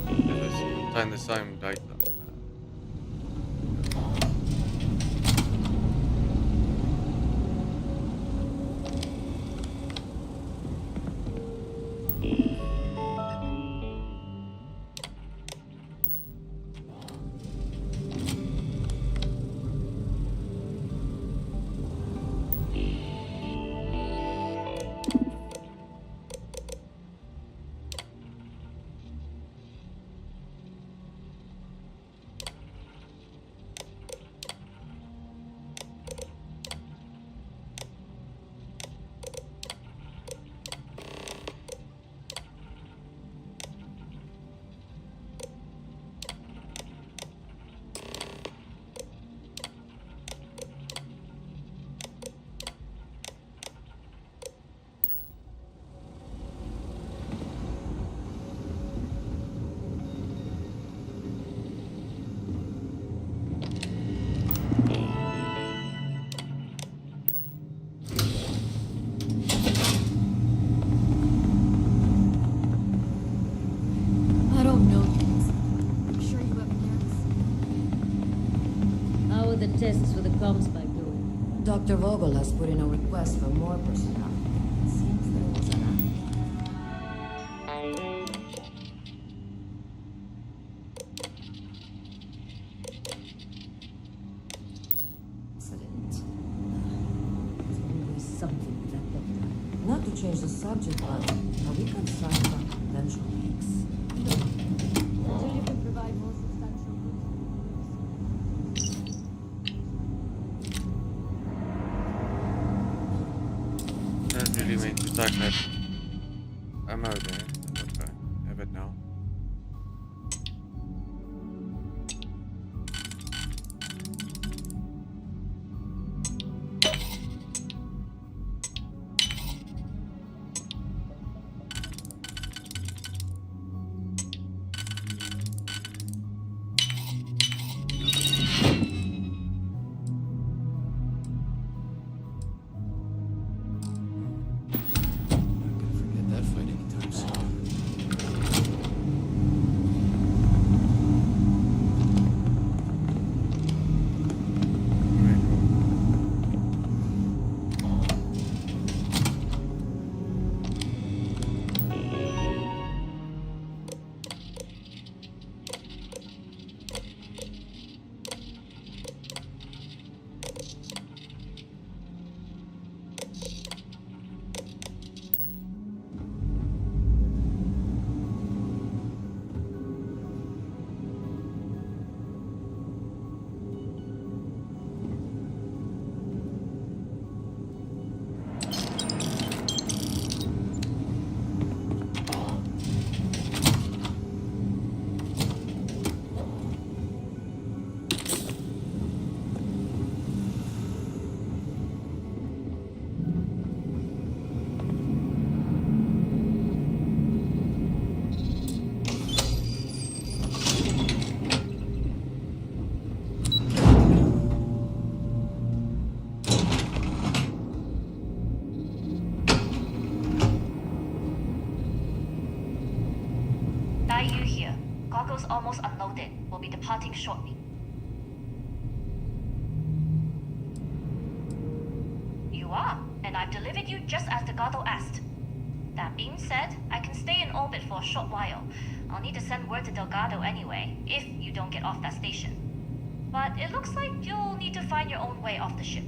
Contain the same data. Tests for the comms pipe going. Dr. Vogel has put in a request for more personnel. It seems there was an accident. There's always something with that doctor. Not to change the subject, but are we concerned about potential leaks? Until you can provide more substantial Really meant to type that. cargo's almost unloaded. We'll be departing shortly. You are, and I've delivered you just as Delgado asked. That being said, I can stay in orbit for a short while. I'll need to send word to Delgado anyway, if you don't get off that station. But it looks like you'll need to find your own way off the ship.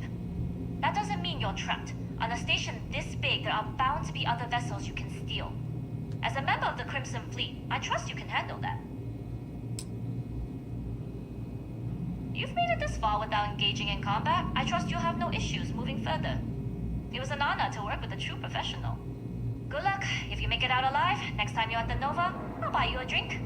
That doesn't mean you're trapped. On a station this big, there are bound to be other vessels you can steal. As a member of the Crimson Fleet, I trust you can handle that. You've made it this far without engaging in combat. I trust you'll have no issues moving further. It was an honor to work with a true professional. Good luck. If you make it out alive, next time you're at the Nova, I'll buy you a drink.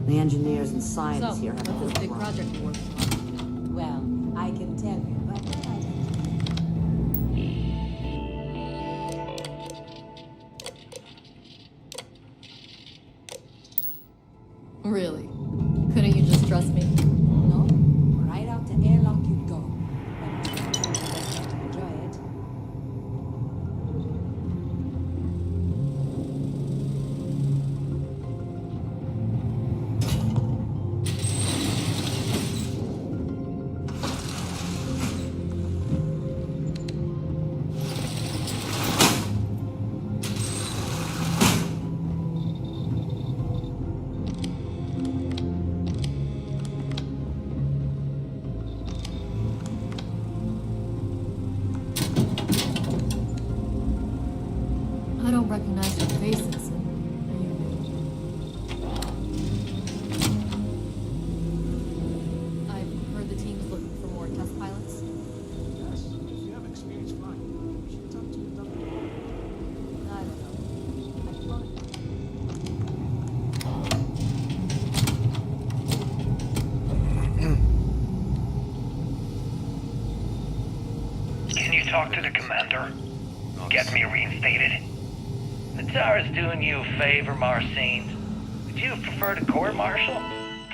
The engineers and scientists So, here have a what's this big project you're working on? Well, I can tell you, but then I don't. Really? Couldn't you just trust me? No, right out to airlock you go. But to enjoy it. I don't recognize your faces. I've heard the team's looking for more test pilots. Yes, if you have experience flying, you should talk to the doctor. I don't know. I've flown Can you talk to the commander? Get me reinstated? The Tsar's doing you a favor, Marcine. Would you have preferred a court-martial?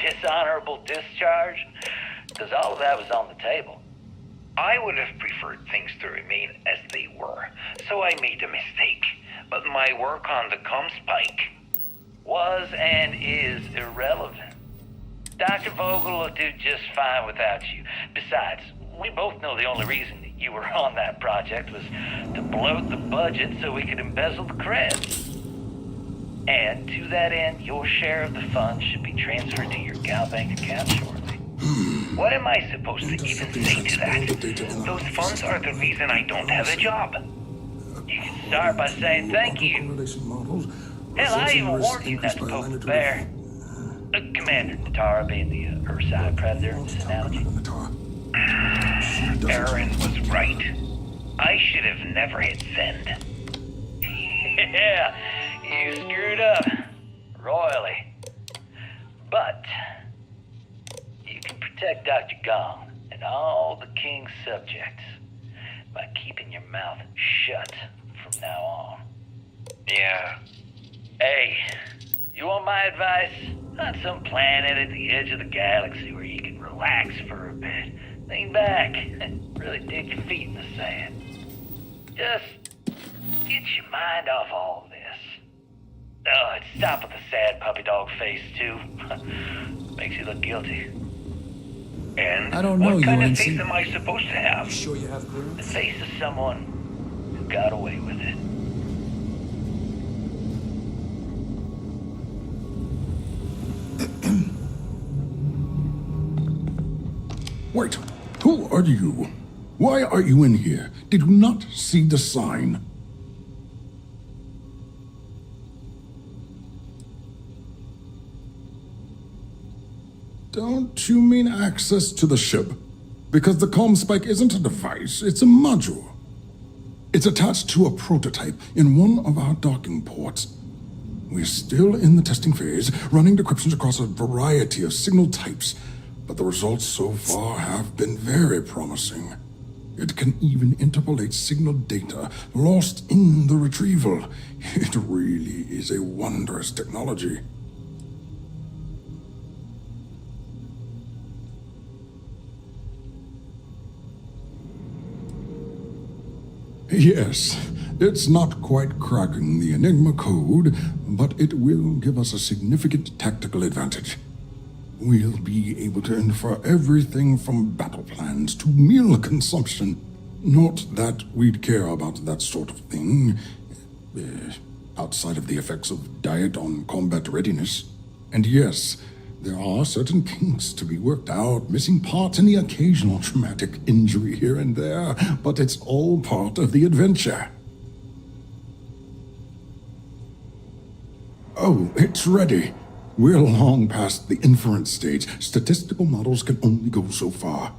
Dishonorable discharge? Because all of that was on the table. I would have preferred things to remain as they were, so I made a mistake. But my work on the Comspike was and is irrelevant. Dr. Vogel will do just fine without you. Besides, we both know the only reason you were on that project was to bloat the budget so we could embezzle the creds. And to that end, your share of the funds should be transferred to your Gal Bank account shortly. What am I supposed to even say to that? Those funds are the reason I don't have a job. You can start by saying thank you. Hell, I even warned you not to poke the bear. Commander Natara being the Urside Predator in this analogy. Aaron was right. I should have never hit send. Yeah, you screwed up. Royally. But you can protect Dr. Gong and all the King's subjects by keeping your mouth shut from now on. Yeah. Hey, you want my advice? On some planet at the edge of the galaxy where you can relax for a bit. Lean back. Really dig your feet in the sand. Just get your mind off all this. Oh, and stop with the sad puppy dog face, too. Makes you look guilty. And I don't know, what kind UNC. of face am I supposed to have? You sure you have The clearance? face of someone who got away with it. Wait, who are you? Why are you in here? Did you not see the sign? Don't you mean access to the ship? Because the comm spike isn't a device, it's a module. It's attached to a prototype in one of our docking ports. We're still in the testing phase, running decryptions across a variety of signal types, but the results so far have been very promising. It can even interpolate signal data lost in the retrieval. It really is a wondrous technology. Yes, it's not quite cracking the Enigma code, but it will give us a significant tactical advantage. We'll be able to infer everything from battle plans to meal consumption. Not that we'd care about that sort of thing, outside of the effects of diet on combat readiness. And yes, there are certain kinks to be worked out, missing parts and the occasional traumatic injury here and there, but it's all part of the adventure. Oh, it's ready. We're long past the inference stage. Statistical models can only go so far.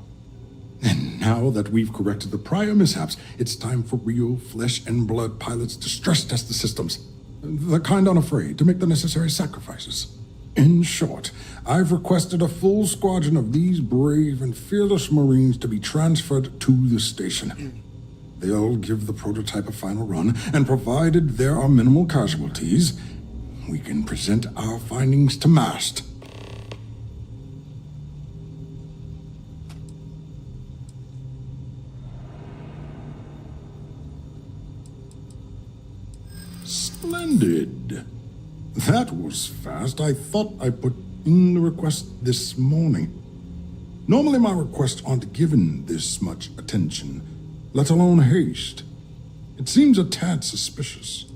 And now that we've corrected the prior mishaps, it's time for real flesh and blood pilots to stress test the systems. The kind unafraid to make the necessary sacrifices. In short, I've requested a full squadron of these brave and fearless Marines to be transferred to the station. They'll give the prototype a final run, and provided there are minimal casualties, we can present our findings to MAST. Splendid. That was fast. I thought I put in the request this morning. Normally my requests aren't given this much attention, let alone haste. It seems a tad suspicious.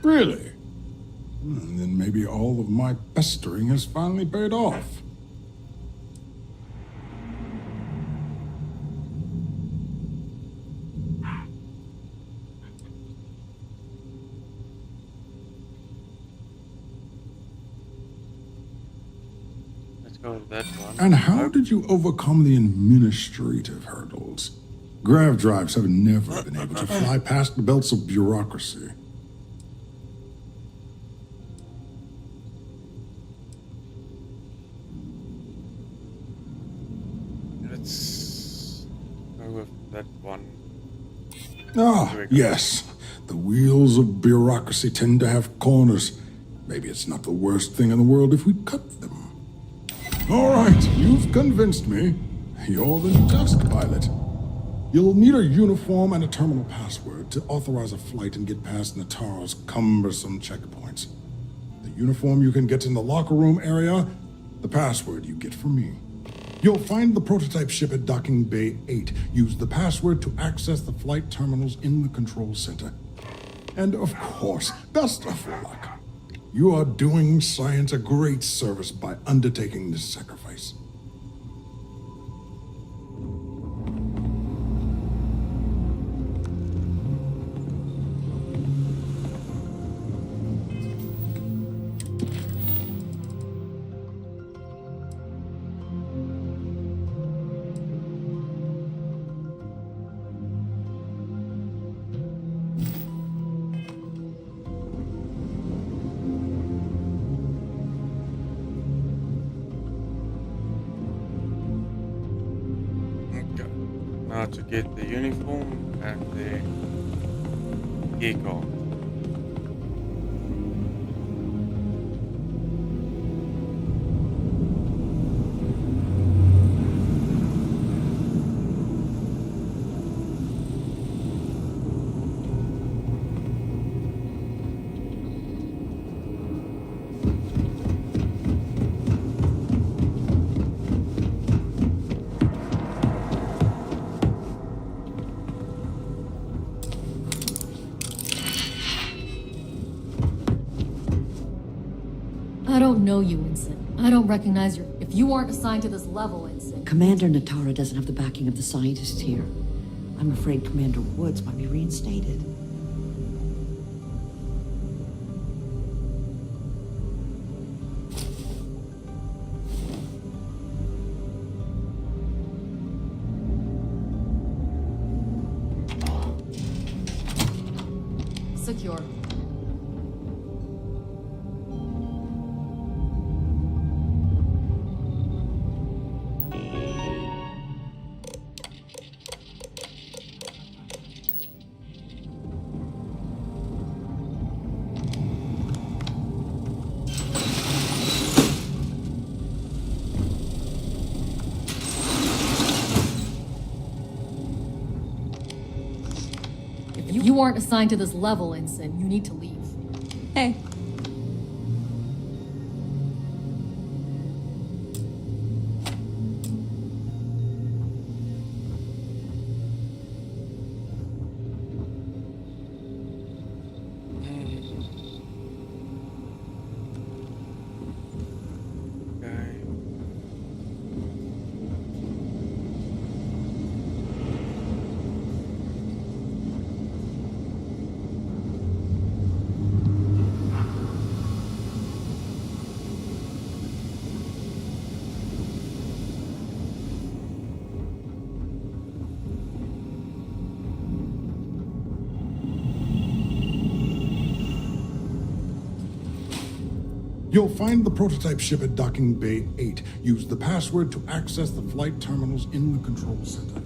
Really? Then maybe all of my pestering has finally paid off. Let's go with that one. And how did you overcome the administrative hurdles? Grav drives have never been able to fly past the belts of bureaucracy. Let's go with that one. Ah, yes. The wheels of bureaucracy tend to have corners. Maybe it's not the worst thing in the world if we cut them. All right, you've convinced me. You're the new task pilot. You'll need a uniform and a terminal password to authorize a flight and get past Nataro's cumbersome checkpoints. The uniform you can get in the locker room area, the password you get from me. You'll find the prototype ship at Docking Bay 8. Use the password to access the flight terminals in the control center. And of course, best of luck. You are doing science a great service by undertaking this sacrifice. Now to get the uniform and the gear card. don't know you, Ensign. I don't recognize your... If you aren't assigned to this level, Ensign... Commander Natara doesn't have the backing of the scientists here. I'm afraid Commander Woods might be reinstated. Secure. If you aren't assigned to this level, Ensign, you need to leave. Hey. You'll find the prototype ship at Docking Bay 8. Use the password to access the flight terminals in the control center.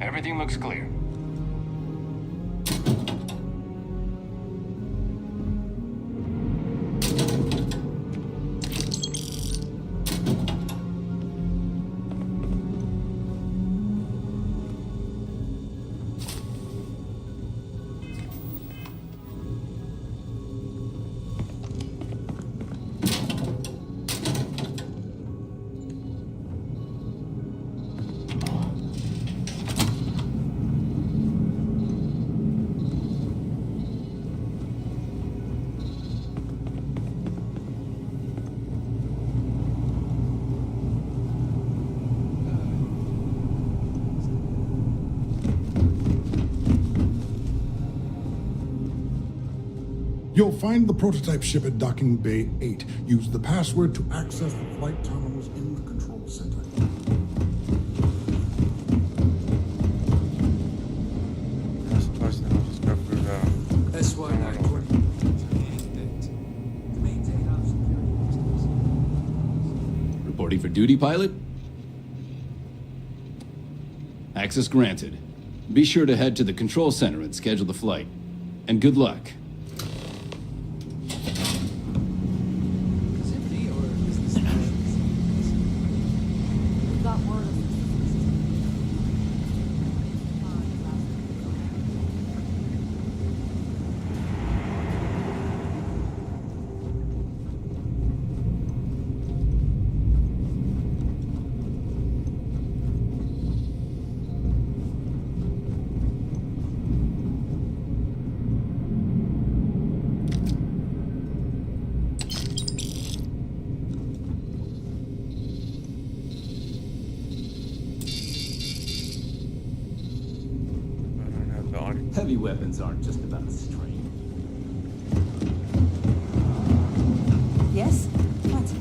Everything looks clear. You'll find the prototype ship at Docking Bay 8. Use the password to access the flight terminals in the control center. Reporting for duty, pilot? Access granted. Be sure to head to the control center and schedule the flight. And good luck. Heavy weapons aren't just about strength. Yes? What?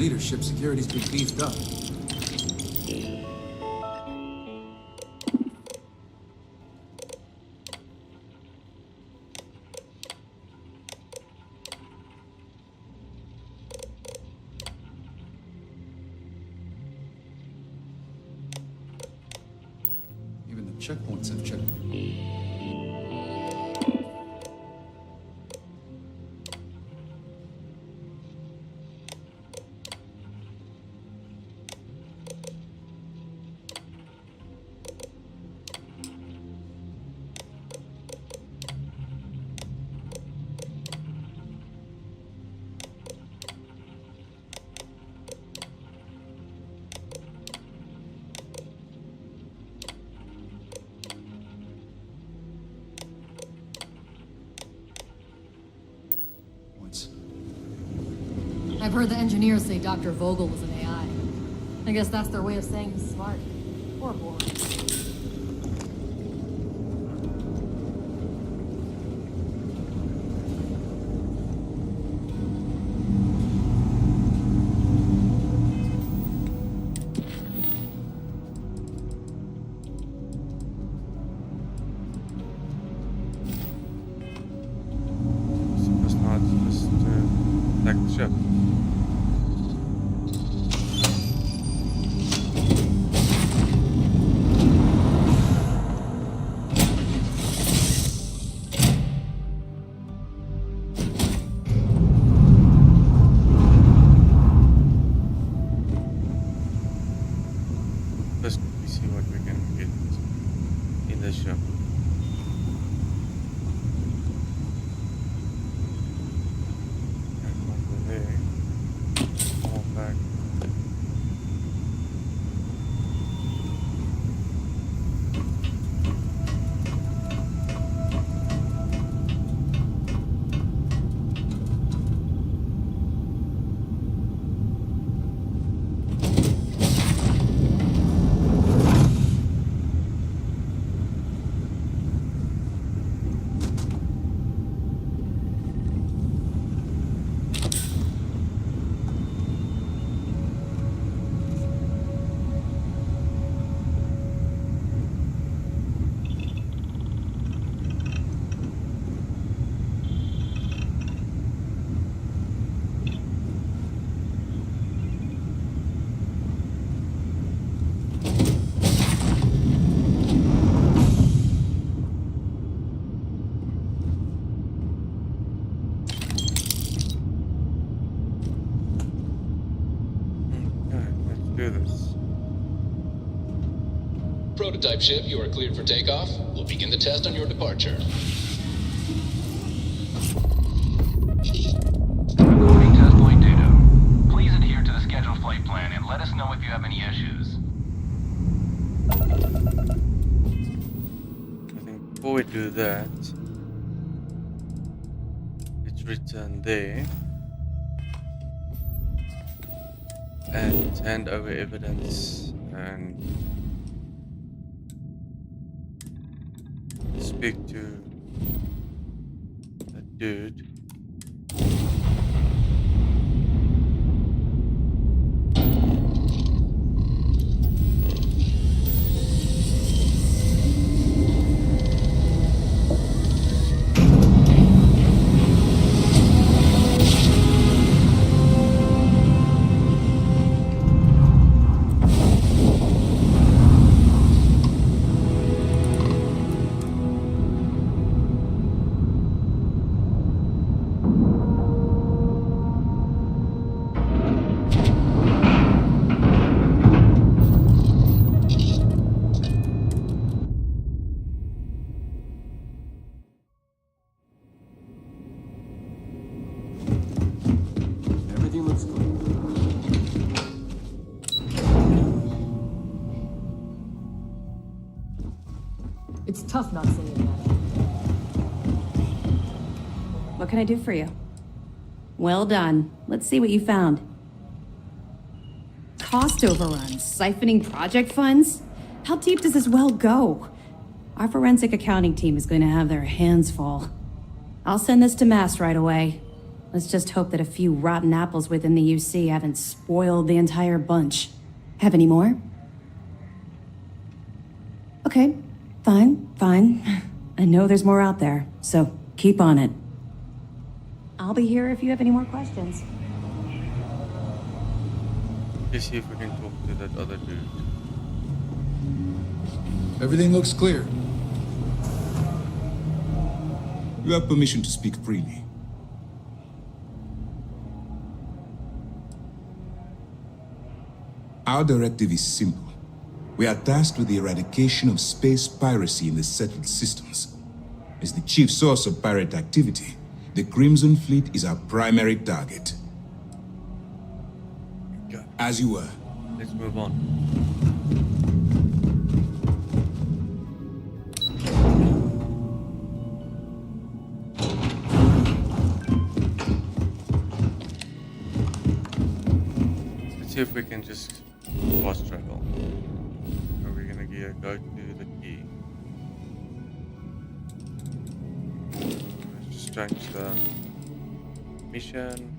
leadership, security's been beefed up. Even the checkpoints have checked. I've heard the engineers say Dr. Vogel was an AI. I guess that's their way of saying he's smart. Or boring. Supposed not just attack the ship. Let's quickly see what we can get in the ship. Over there. All back. Do this. Prototype ship, you are cleared for takeoff. We'll begin the test on your departure. Recording test flight data. Please adhere to the scheduled flight plan and let us know if you have any issues. I think before we do that, let's return there and hand over evidence and speak to that dude. It's tough not seeing that. What can I do for you? Well done. Let's see what you found. Cost overruns, siphoning project funds? How deep does this well go? Our forensic accounting team is going to have their hands full. I'll send this to Mass right away. Let's just hope that a few rotten apples within the UC haven't spoiled the entire bunch. Have any more? Okay, fine. I know there's more out there, so keep on it. I'll be here if you have any more questions. Let's see if we can talk to that other dude. Everything looks clear. You have permission to speak freely. Our directive is simple. We are tasked with the eradication of space piracy in the settled systems. As the chief source of pirate activity, the Crimson Fleet is our primary target. As you were. Let's move on. Let's see if we can just fast travel. Are we gonna go to the key? Let's just change the mission.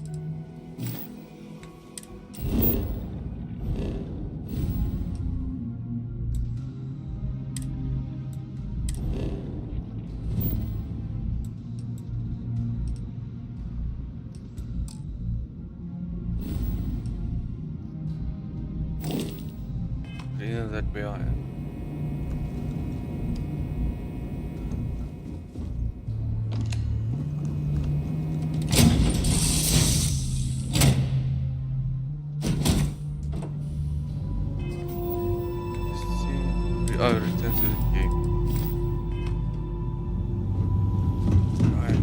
That we are in. We are returned to the key. Right.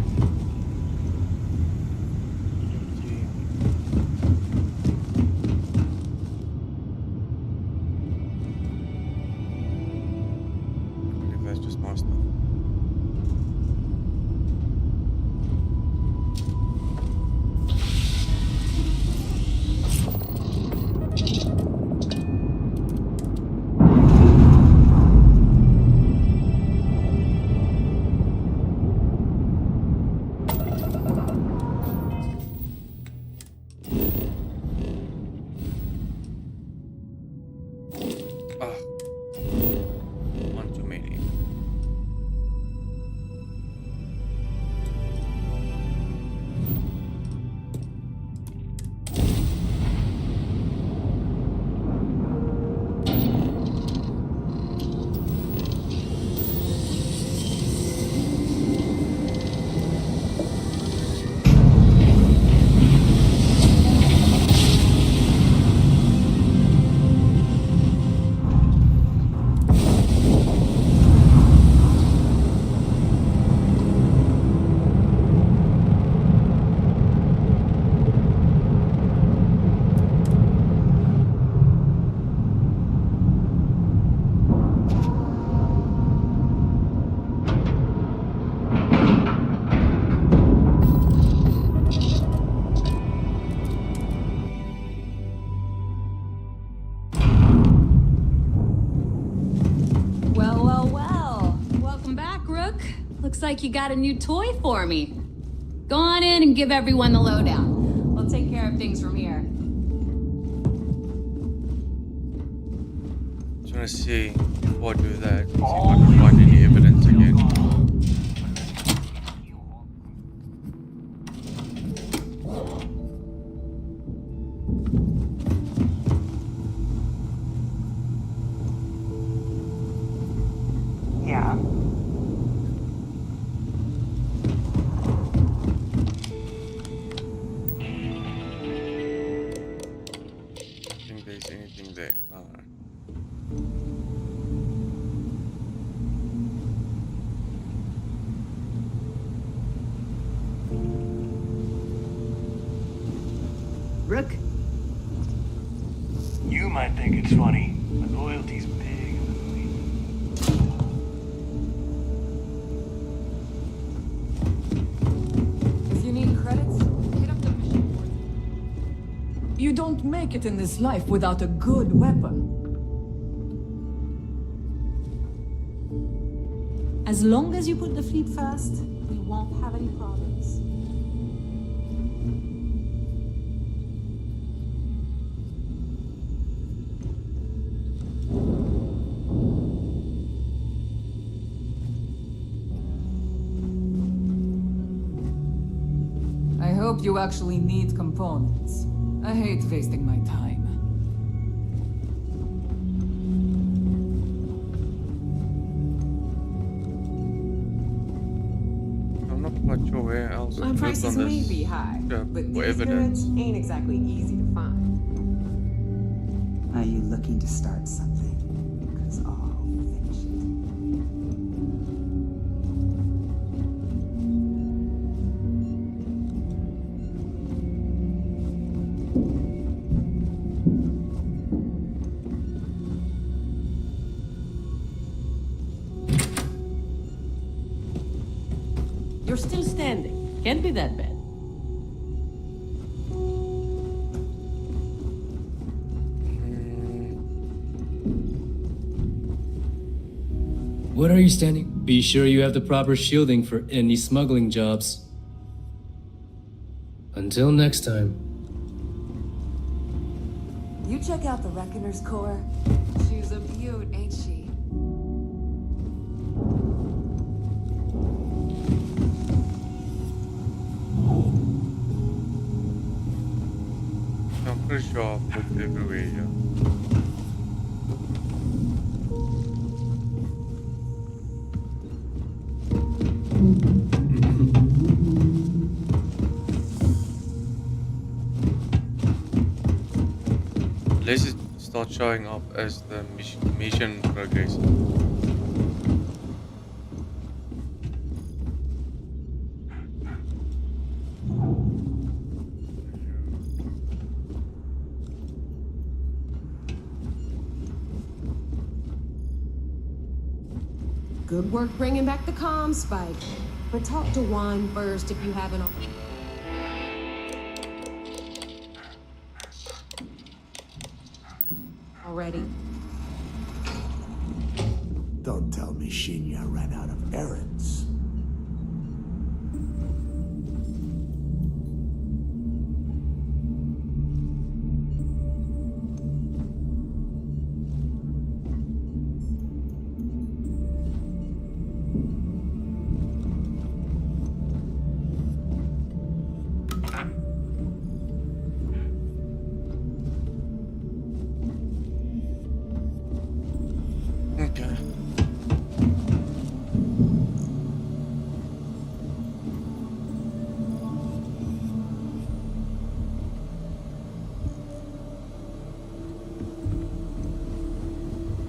Looks like you got a new toy for me. Go on in and give everyone the lowdown. We'll take care of things from here. Just wanna see before I do that, see if I can find any evidence again. Yeah. Think there's anything there? No. Rook? You might think it's funny, but loyalty's big in the movie. If you need credits, hit up the mission board. You don't make it in this life without a good weapon. As long as you put the fleet first, we won't have any problems. hope you actually need components. I hate wasting my time. I'm not quite sure where else My to look prices on may this. be high, Yeah, but for these evidence. goods ain't exactly easy to find. Are you looking to start something? Because I'll finish it. You're still standing. Can't be that bad. What are you standing? Be sure you have the proper shielding for any smuggling jobs. Until next time. You check out the Reckoner's core. She's a beaut, ain't she? I'm pretty sure I've looked everywhere here. Unless it starts showing up as the mission progresses. Good work bringing back the comm spike. But talk to Juan first if you haven't already. Don't tell me Shinya ran out of errands. Okay.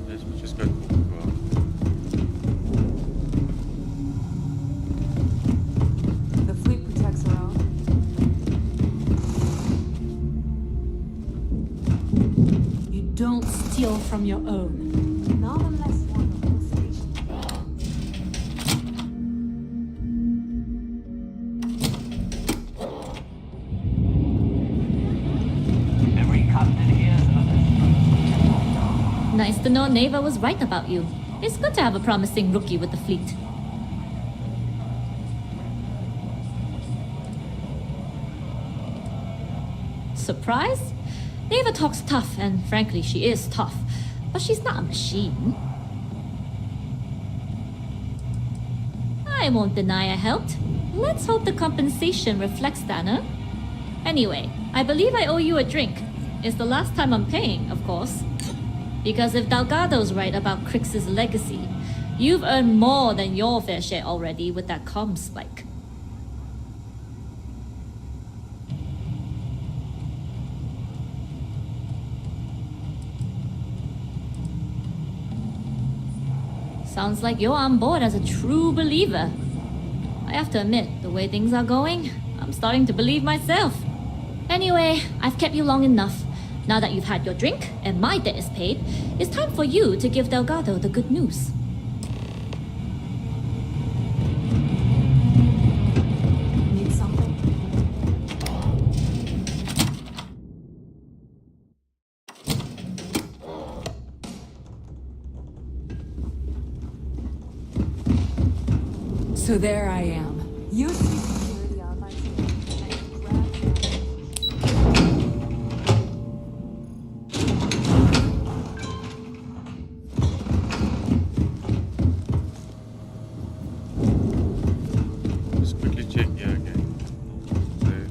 Let's just go talk to her. The fleet protects her all. You don't steal from your own. None unless one of the station. Every captain here is another. Nice to know Neva was right about you. It's good to have a promising rookie with the fleet. Surprised? Neva talks tough, and frankly, she is tough. But she's not a machine. I won't deny I helped. Let's hope the compensation reflects that, huh? Anyway, I believe I owe you a drink. It's the last time I'm paying, of course. Because if Delgado's right about Crix's legacy, you've earned more than your fair share already with that comm spike. Sounds like you're on board as a true believer. I have to admit, the way things are going, I'm starting to believe myself. Anyway, I've kept you long enough. Now that you've had your drink and my debt is paid, it's time for you to give Delgado the good news. Need something? So there I am. You see security on my team. Just quickly check here again. There.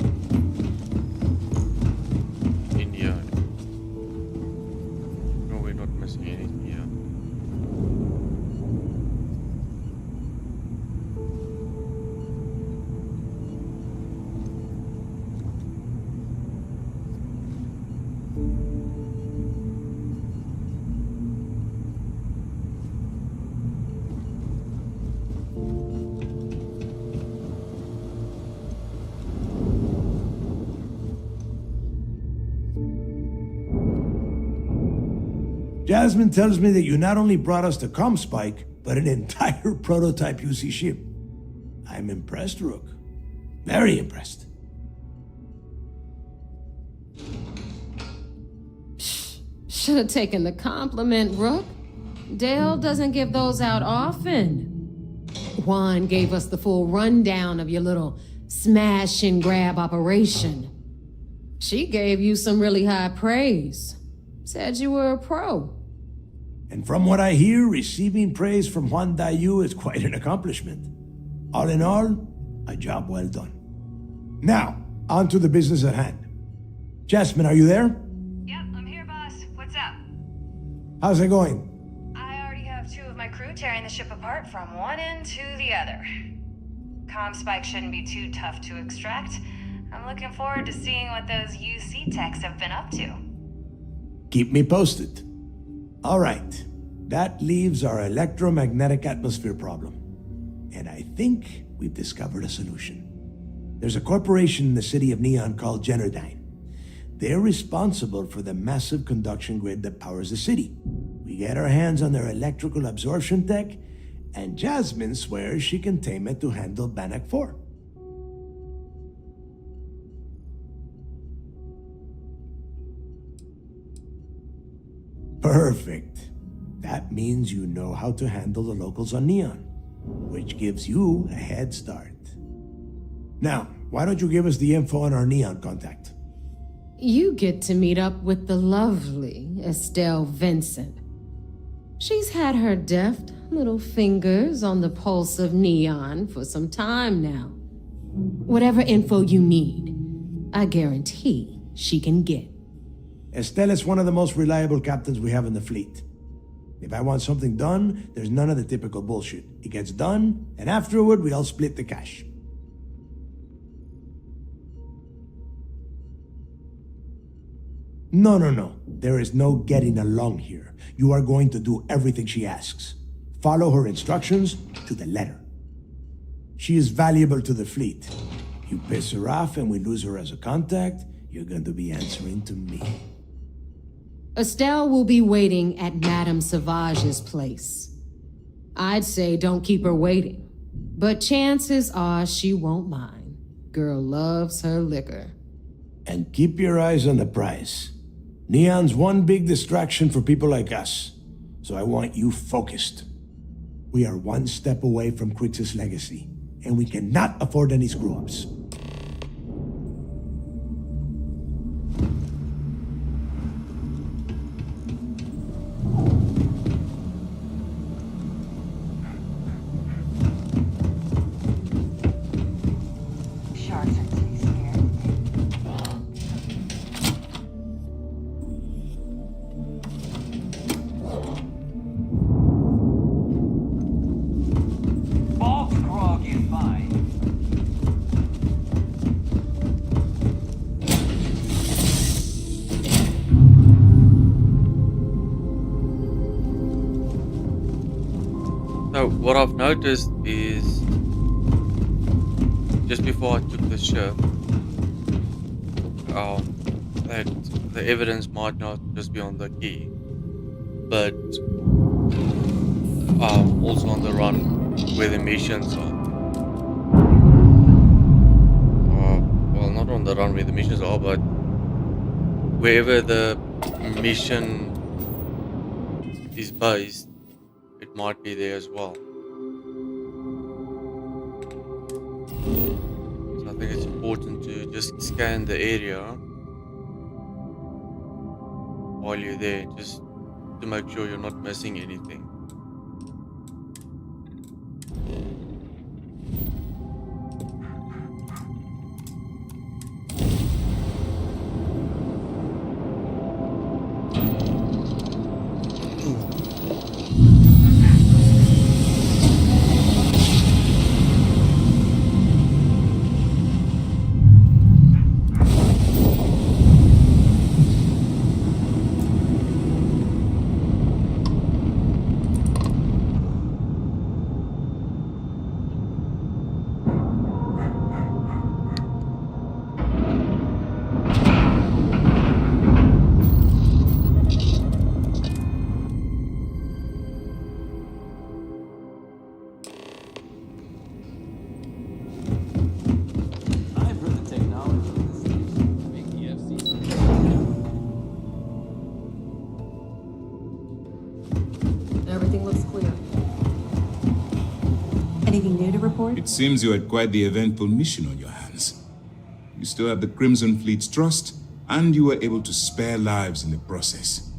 Jasmine tells me that you not only brought us the ComSpike, but an entire prototype UC ship. I'm impressed, Rook. Very impressed. Should have taken the compliment, Rook. Dale doesn't give those out often. Juan gave us the full rundown of your little smash and grab operation. She gave you some really high praise. Said you were a pro. And from what I hear, receiving praise from Juan Dayu is quite an accomplishment. All in all, a job well done. Now, on to the business at hand. Jasmine, are you there? Yep, I'm here, boss. What's up? How's it going? I already have 2 of my crew tearing the ship apart from one end to the other. ComSpike shouldn't be too tough to extract. I'm looking forward to seeing what those UC techs have been up to. Keep me posted. All right, that leaves our electromagnetic atmosphere problem. And I think we've discovered a solution. There's a corporation in the city of Neon called Generdyne. They're responsible for the massive conduction grid that powers the city. We get our hands on their electrical absorption tech, and Jasmine swears she can tame it to handle Bannock 4. Perfect. That means you know how to handle the locals on Neon, which gives you a head start. Now, why don't you give us the info on our Neon contact? You get to meet up with the lovely Estelle Vincent. She's had her deft little fingers on the pulse of Neon for some time now. Whatever info you need, I guarantee she can get. Estelle is one of the most reliable captains we have in the fleet. If I want something done, there's none of the typical bullshit. It gets done, and afterward we all split the cash. No. There is no getting along here. You are going to do everything she asks. Follow her instructions to the letter. She is valuable to the fleet. You piss her off and we lose her as a contact, you're going to be answering to me. Estelle will be waiting at Madame Savage's place. I'd say don't keep her waiting, but chances are she won't mind. Girl loves her liquor. And keep your eyes on the prize. Neon's one big distraction for people like us, so I want you focused. We are one step away from Crix's legacy, and we cannot afford any screw-ups. So what I've noticed is just before I took the ship, that the evidence might not just be on the key, but also on the run where the missions are. Well, not on the run where the missions are, but wherever the mission is based, it might be there as well. So I think it's important to just scan the area while you're there, just to make sure you're not missing anything. Anything new to report? It seems you had quite the eventful mission on your hands. You still have the Crimson Fleet's trust, and you were able to spare lives in the process.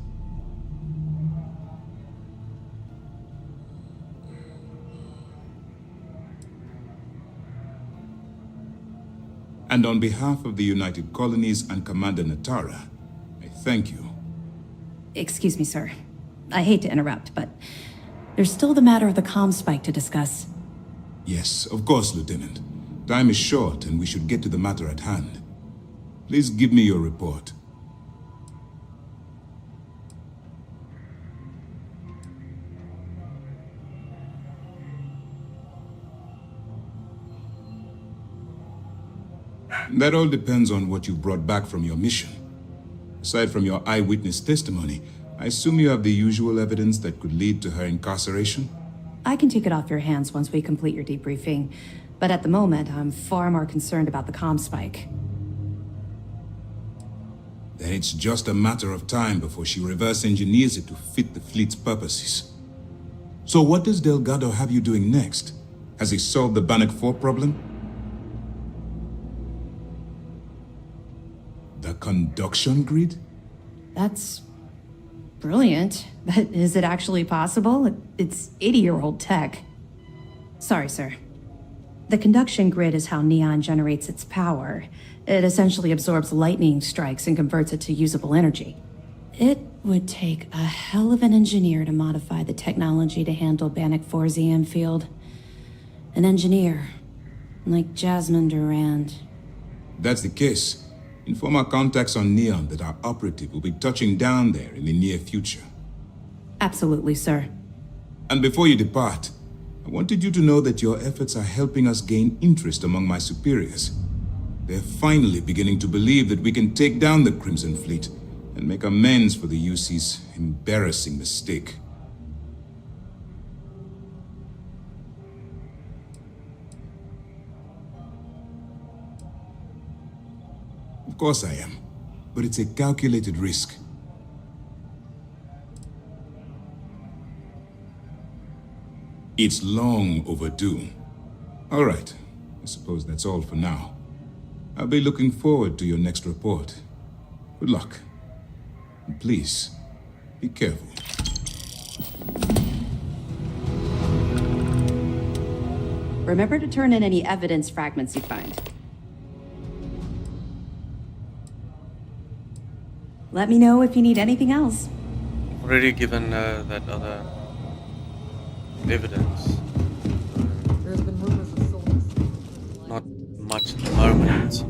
And on behalf of the United Colonies and Commander Natara, I thank you. Excuse me, sir. I hate to interrupt, but there's still the matter of the comm spike to discuss. Yes, of course, Lieutenant. Time is short, and we should get to the matter at hand. Please give me your report. That all depends on what you brought back from your mission. Aside from your eyewitness testimony, I assume you have the usual evidence that could lead to her incarceration? I can take it off your hands once we complete your debriefing, but at the moment, I'm far more concerned about the comm spike. Then it's just a matter of time before she reverse engineers it to fit the fleet's purposes. So what does Delgado have you doing next? Has he solved the Bannock 4 problem? The conduction grid? That's brilliant, but is it actually possible? It's 80-year-old tech. Sorry, sir. The conduction grid is how Neon generates its power. It essentially absorbs lightning strikes and converts it to usable energy. It would take a hell of an engineer to modify the technology to handle Bannock 4's EM field. An engineer, like Jasmine Durand. If that's the case, inform our contacts on Neon that our operative will be touching down there in the near future. Absolutely, sir. And before you depart, I wanted you to know that your efforts are helping us gain interest among my superiors. They're finally beginning to believe that we can take down the Crimson Fleet and make amends for the UC's embarrassing mistake. Of course I am, but it's a calculated risk. It's long overdue. All right, I suppose that's all for now. I'll be looking forward to your next report. Good luck. And please, be careful. Remember to turn in any evidence fragments you find. Let me know if you need anything else. Already given that other evidence. There's been rumors of souls. Not much at the moment.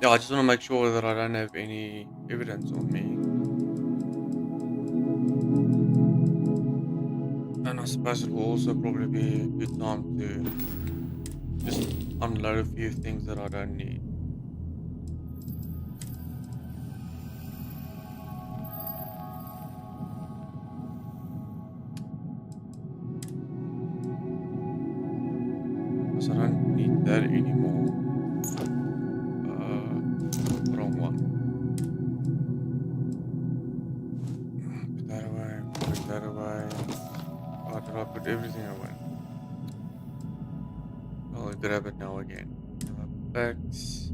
Yeah, I just want to make sure that I don't have any evidence on me. And I suppose it will also probably be a good time to just unload a few things that I don't need. Because I don't need that anymore. Wrong one. Put that away, put that away. Oh, did I put everything away? I'll grab it now again. Packs.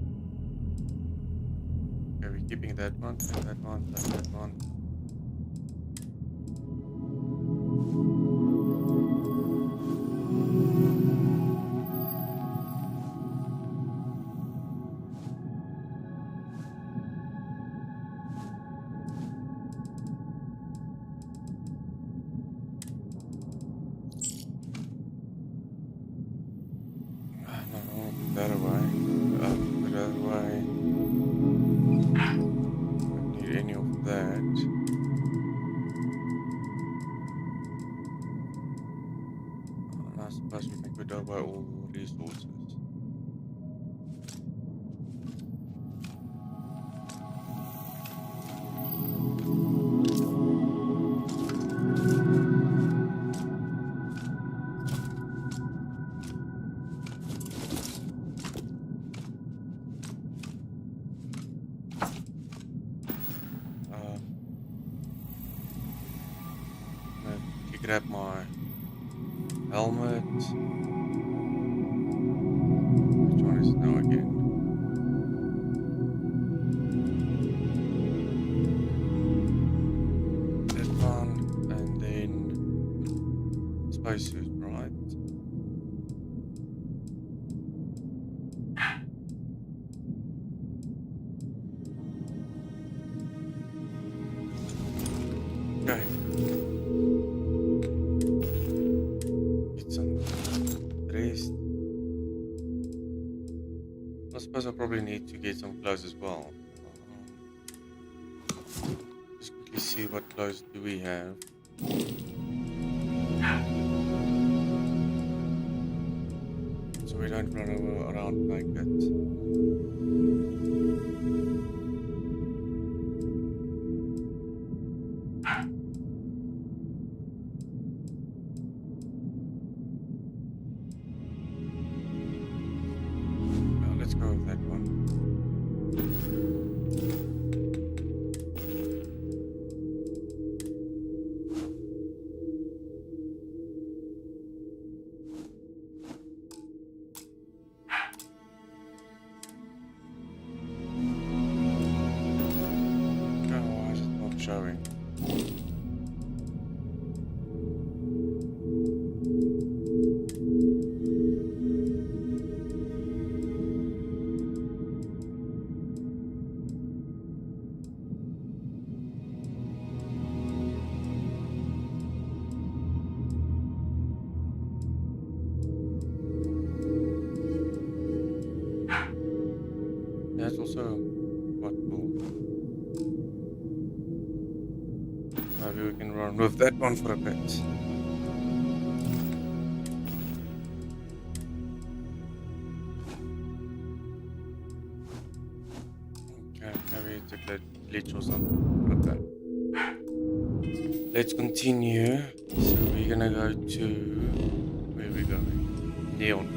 Okay, we're keeping that one, and that one, and that one. withdraw by all resources. Grab my helmet. Which one is it now again? That one, and then spacesuit, right? Okay. I suppose I probably need to get some clothes as well. Just quickly see what clothes do we have. So we don't run around like that. Let's go with that one. Oh, why is it not showing? That's also quite cool. Maybe we can run with that one for a bit. Okay, maybe it's a glitch or something. Okay. Let's continue. So we're gonna go to where are we going? Neon.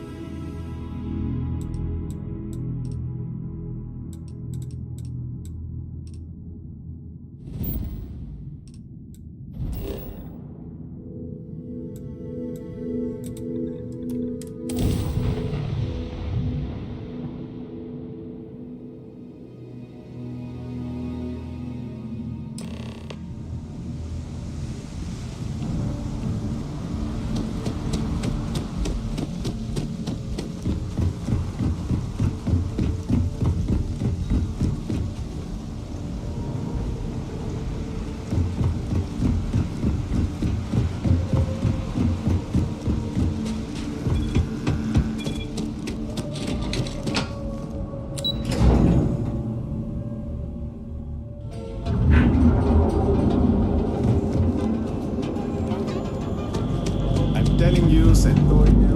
Telling you, said Lord now.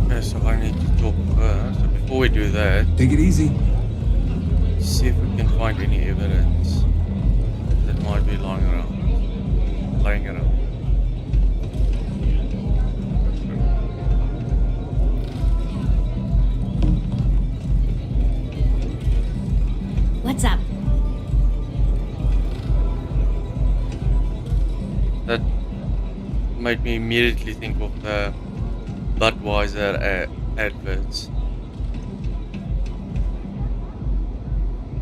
Okay, so I need to talk first. So before we do that, take it easy. See if we can find any evidence that might be lying around. What's up? That made me immediately think of the Budweiser adverts.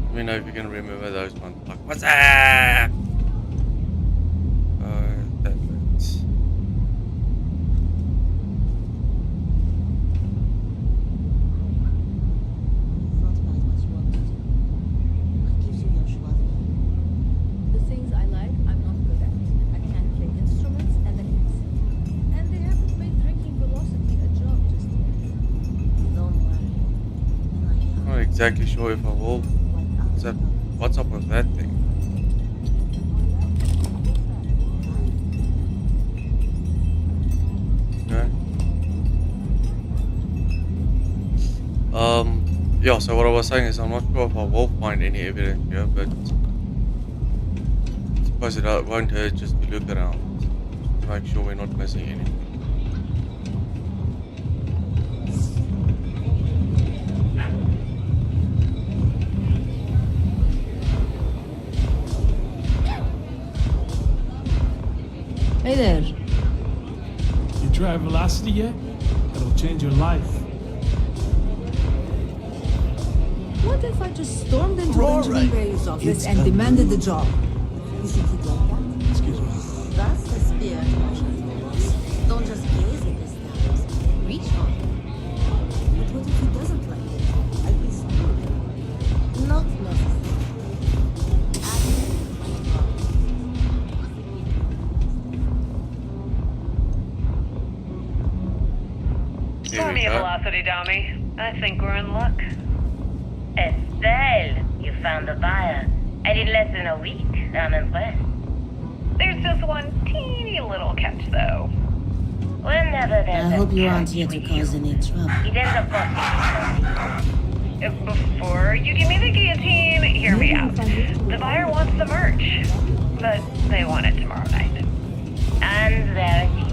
Let me know if you can remember those ones. Like, what's up? Adverts. The things I like, I'm not good at. I can't play instruments and the hits. exactly sure if I will. What's up with that thing? Okay. Yeah, so what I was saying is I'm not sure if I will find any evidence here, but I suppose it won't hurt just to look around to make sure we're not missing anything. Hey there. You try Velocity yet? It'll change your life. What if I just stormed into Benjamin Bay's office and demanded the job? You think he'd like that? Excuse me. That's the spirit. Don't just gaze at this now. Reach for it. But what if he doesn't like it? I'd be screwed. Not necessary. Pour me a velocity, dummy. I think we're in luck. Estelle, you found a buyer. And in less than a week. I'm impressed. There's just one teeny little catch, though. Whenever there's I hope you aren't here to cause any trouble. It ends up costing. Before you give me the guillotine, hear me out. The buyer wants the merch, but they want it tomorrow night. And there it is.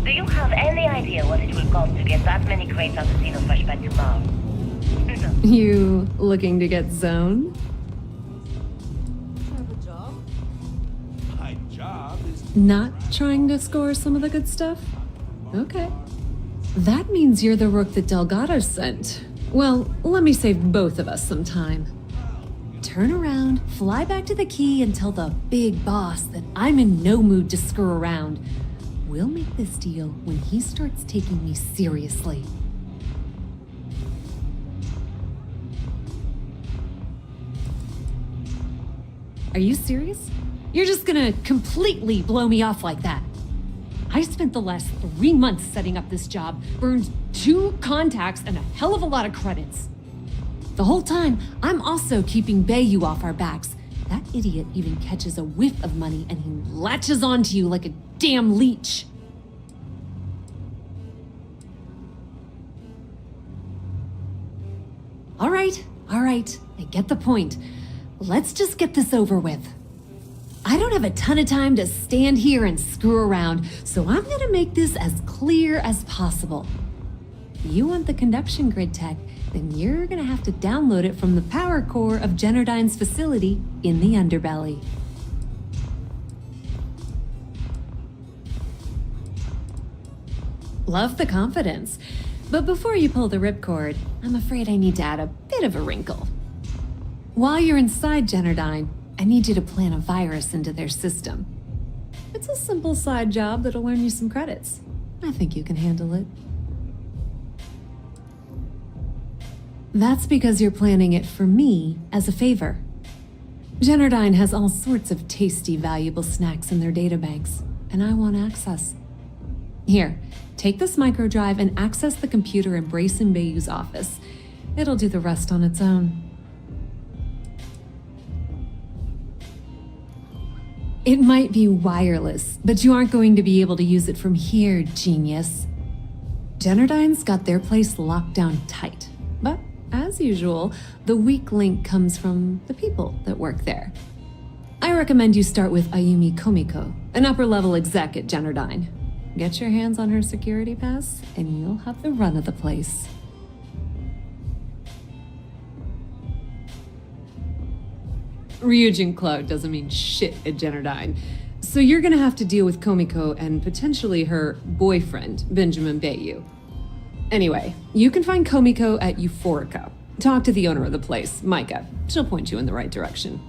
Do you have any idea what it will cost to get that many crates on the scene of Fresh by tomorrow? You looking to get zoned? My job is Not trying to score some of the good stuff? Okay. That means you're the rook that Delgado sent. Well, let me save both of us some time. Turn around, fly back to the key, and tell the big boss that I'm in no mood to screw around. We'll make this deal when he starts taking me seriously. Are you serious? You're just gonna completely blow me off like that? I spent the last 3 months setting up this job, burned 2 contacts and a hell of a lot of credits. The whole time, I'm also keeping Bayou off our backs. That idiot even catches a whiff of money and he latches onto you like a damn leech. All right, I get the point. Let's just get this over with. I don't have a ton of time to stand here and screw around, so I'm gonna make this as clear as possible. You want the conduction grid tech, then you're gonna have to download it from the power core of Generdyne's facility in the underbelly. Love the confidence, but before you pull the ripcord, I'm afraid I need to add a bit of a wrinkle. While you're inside Generdyne, I need you to plant a virus into their system. It's a simple side job that'll earn you some credits. I think you can handle it. That's because you're planning it for me as a favor. Generdyne has all sorts of tasty, valuable snacks in their databanks, and I want access. Here, take this microdrive and access the computer in Brayson Bayou's office. It'll do the rest on its own. It might be wireless, but you aren't going to be able to use it from here, genius. Generdyne's got their place locked down tight, but as usual, the weak link comes from the people that work there. I recommend you start with Ayumi Komiko, an upper-level exec at Generdyne. Get your hands on her security pass, and you'll have the run of the place. Ryujin Cloud doesn't mean shit at Generdyne, so you're gonna have to deal with Komiko and potentially her boyfriend, Benjamin Bayou. Anyway, you can find Komiko at Euphorica. Talk to the owner of the place, Micah. She'll point you in the right direction.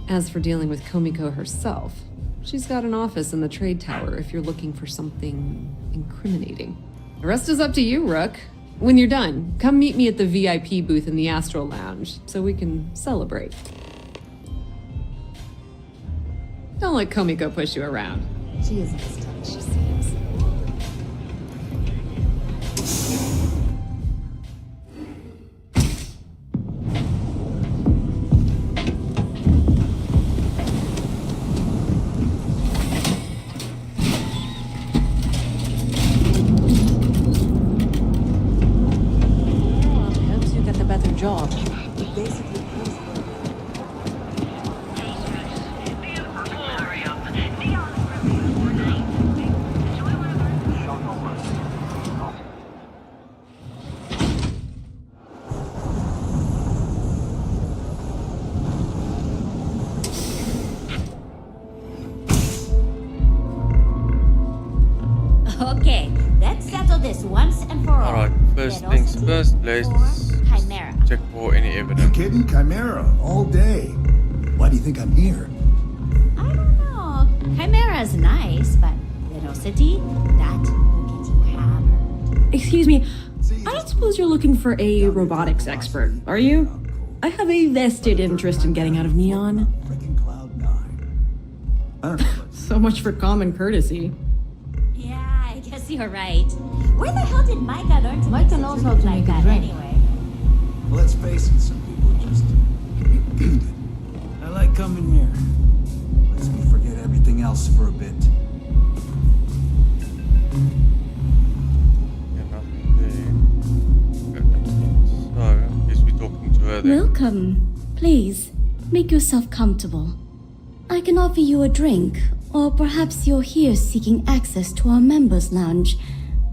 As for dealing with Komiko herself, she's got an office in the trade tower if you're looking for something incriminating. The rest is up to you, Rook. When you're done, come meet me at the VIP booth in the Astro Lounge so we can celebrate. Don't let Komiko push you around. She is this time. She seems. job. It basically kills Okay, let's settle this once and for all. Alright, first things first, let's Chimera. check for any evidence. You kidding? Chimera, all day. Why do you think I'm here? I don't know. Chimera's nice, but Velocity, that will get you hammered. Excuse me, I don't suppose you're looking for a robotics expert, are you? I have a vested interest in getting out of Neon. So much for common courtesy. Yeah, I guess you're right. Where the hell did Micah learn to Micah make knows such how moves to like make a that drink. anyway? Well, let's face it, some people are just gifted. I like coming here. Lets me forget everything else for a bit. So, I guess we're talking to her then. Welcome. Please, make yourself comfortable. I can offer you a drink, or perhaps you're here seeking access to our members' lounge,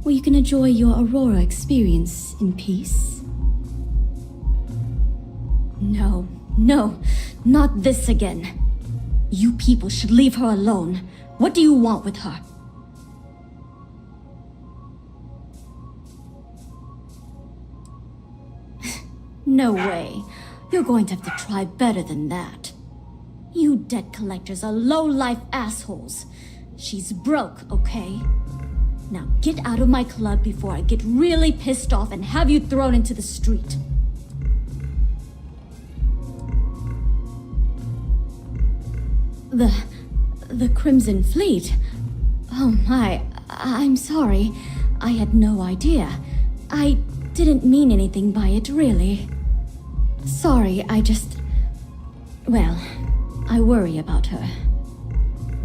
where you can enjoy your Aurora experience in peace. No, not this again. You people should leave her alone. What do you want with her? No way. You're going to have to try better than that. You debt collectors are low-life assholes. She's broke, okay? Now get out of my club before I get really pissed off and have you thrown into the street. The Crimson Fleet? Oh my, I'm sorry. I had no idea. I didn't mean anything by it, really. Sorry, well, I worry about her.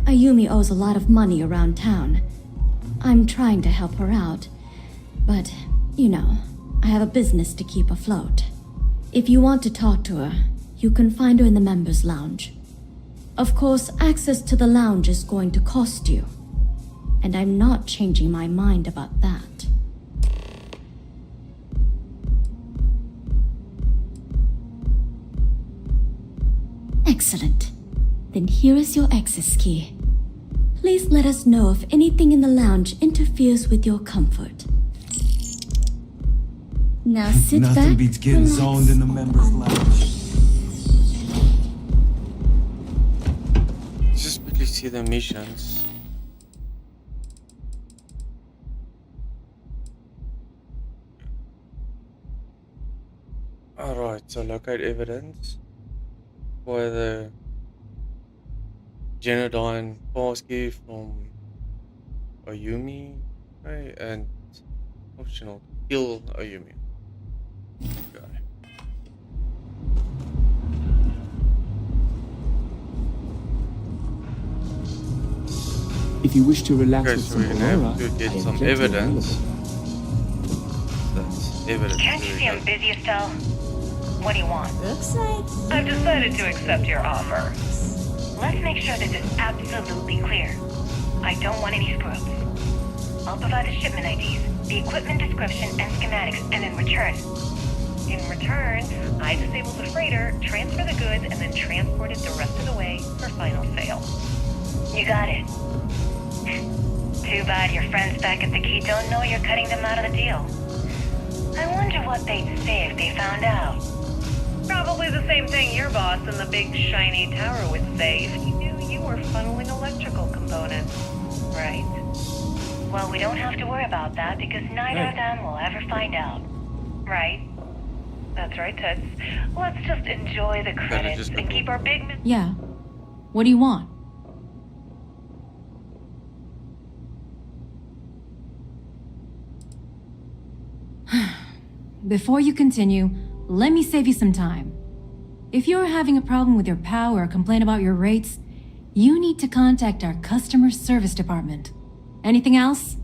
Ayumi owes a lot of money around town. I'm trying to help her out, but, you know, I have a business to keep afloat. If you want to talk to her, you can find her in the members' lounge. Of course, access to the lounge is going to cost you, and I'm not changing my mind about that. Excellent. Then here is your access key. Please let us know if anything in the lounge interferes with your comfort. Now sit back. Nothing beats getting relax. zoned in the members' lounge. Just quickly see the missions. Alright, so locate evidence for the Genodyne passkey from Ayumi, okay, and optional kill Ayumi. Okay. If you wish to relax Okay, with so some we're gonna Aurora, have to I get have some plenty evidence. available. That's evidence. Can't you see I'm busy, Estelle? What do you want? Looks like I've decided to accept your offer. Let's make sure this is absolutely clear. I don't want any screws. I'll provide the shipment IDs, the equipment description, and schematics, and in return, I disable the freighter, transfer the goods, and then transport it the rest of the way for final sale. You got it. Too bad your friends back at the Key don't know you're cutting them out of the deal. I wonder what they'd say if they found out. Probably the same thing your boss in the big shiny tower would say if he knew you were funneling electrical components. Right. Well, we don't have to worry about that because neither of them will ever find out. Right? That's right, Toots. Let's just enjoy the credits and keep our big... Yeah. What do you want? Before you continue, let me save you some time. If you're having a problem with your POW or a complaint about your rates, you need to contact our customer service department. Anything else?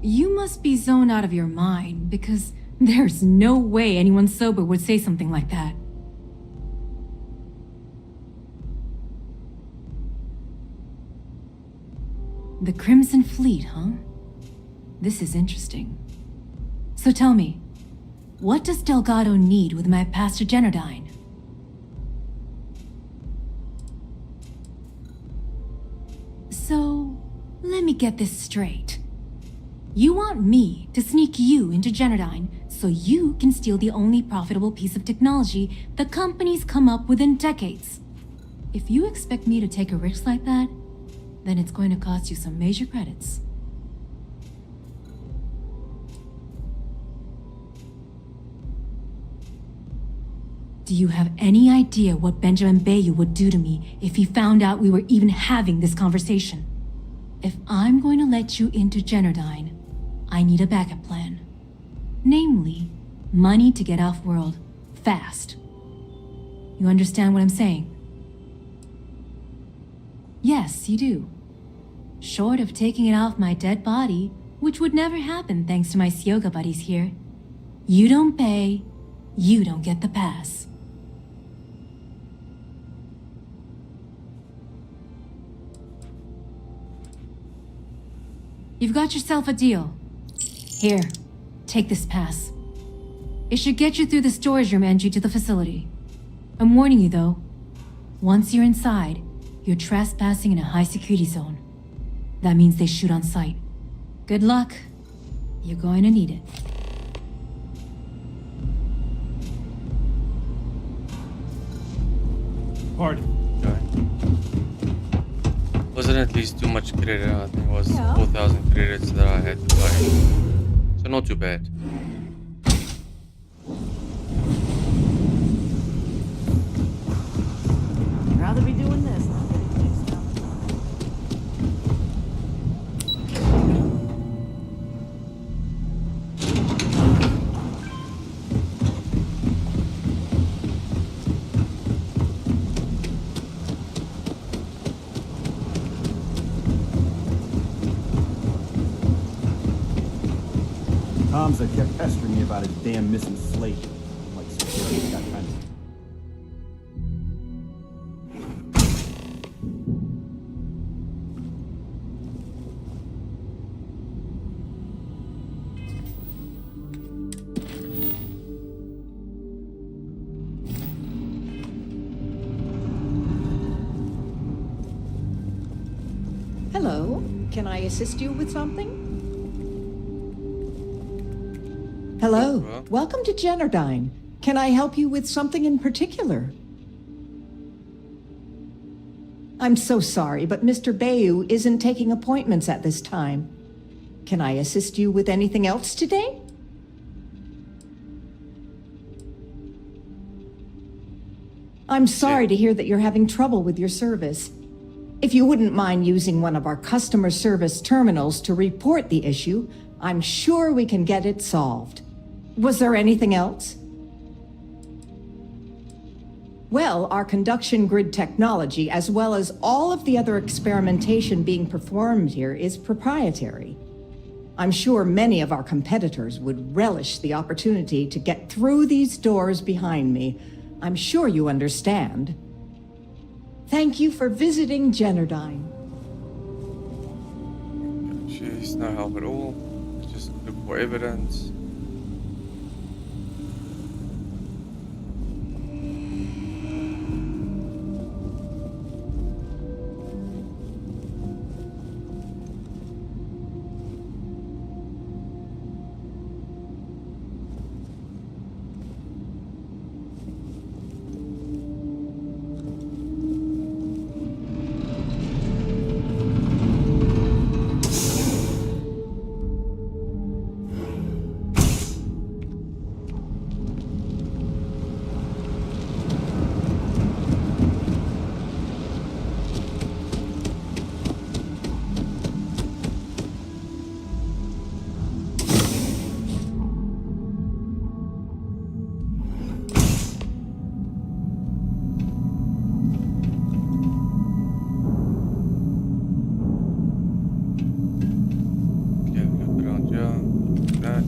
You must be zoned out of your mind, because there's no way anyone sober would say something like that. The Crimson Fleet, huh? This is interesting. So tell me, what does Delgado need with my Pastor Genodyne? So, let me get this straight. You want me to sneak you into Genodyne so you can steal the only profitable piece of technology the company's come up with in decades. If you expect me to take a risk like that, then it's going to cost you some major credits. Do you have any idea what Benjamin Bayou would do to me if he found out we were even having this conversation? If I'm going to let you into Genodyne, I need a backup plan. Namely, money to get off-world, fast. You understand what I'm saying? Yes, you do. Short of taking it off my dead body, which would never happen thanks to my Sioga buddies here. You don't pay, you don't get the pass. You've got yourself a deal. Here, take this pass. It should get you through the storage room entry to the facility. I'm warning you though, once you're inside, you're trespassing in a high security zone. That means they shoot on sight. Good luck. You're going to need it. Pardon. Wasn't at least too much credit. I think it was 4,000 credits that I had to buy. So not too bad. Rather be doing this than getting fixed up. Hamza kept pestering me about his damn missing slate. Like security got kind of... Hello, can I assist you with something? Hello, welcome to Genodyne. Can I help you with something in particular? I'm so sorry, but Mr. Bayou isn't taking appointments at this time. Can I assist you with anything else today? I'm sorry to hear that you're having trouble with your service. If you wouldn't mind using one of our customer service terminals to report the issue, I'm sure we can get it solved. Was there anything else? Well, our conduction grid technology, as well as all of the other experimentation being performed here, is proprietary. I'm sure many of our competitors would relish the opportunity to get through these doors behind me. I'm sure you understand. Thank you for visiting Genodyne. She's no help at all. Just look for evidence. yeah, that.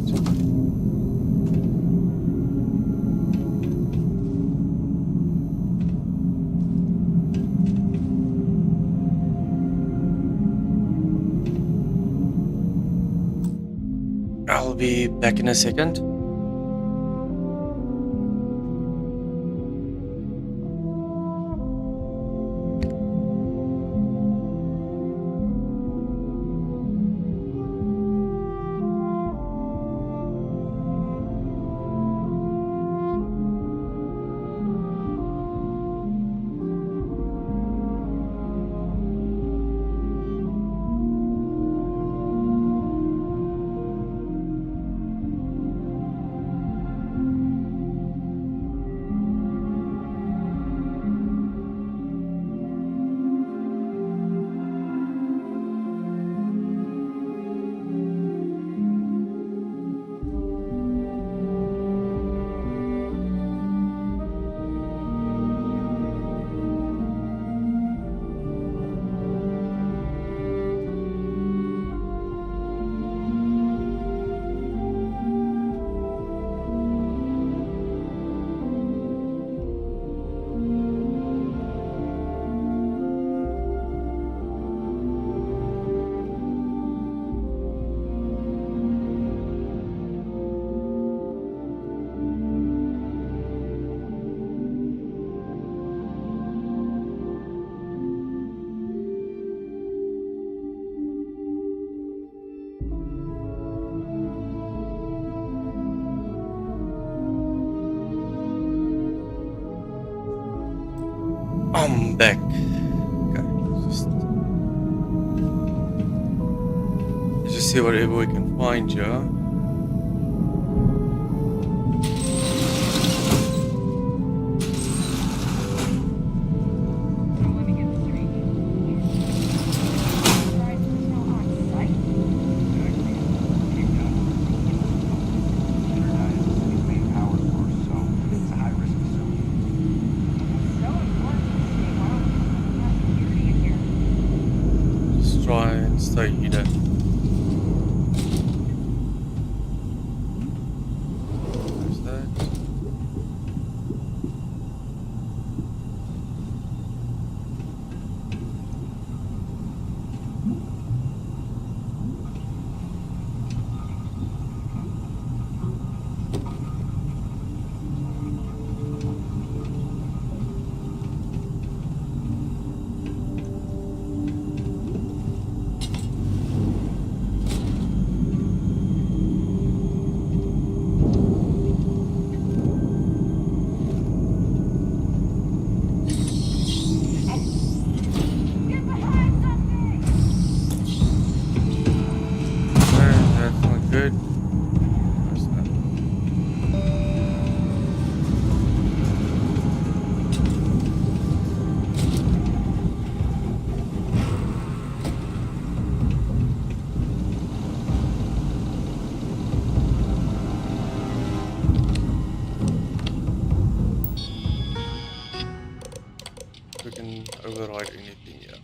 I'll be back in a second. I'm back. Okay, let's just see whatever we can find here. Try and stay hidden. There's that. We can override anything here.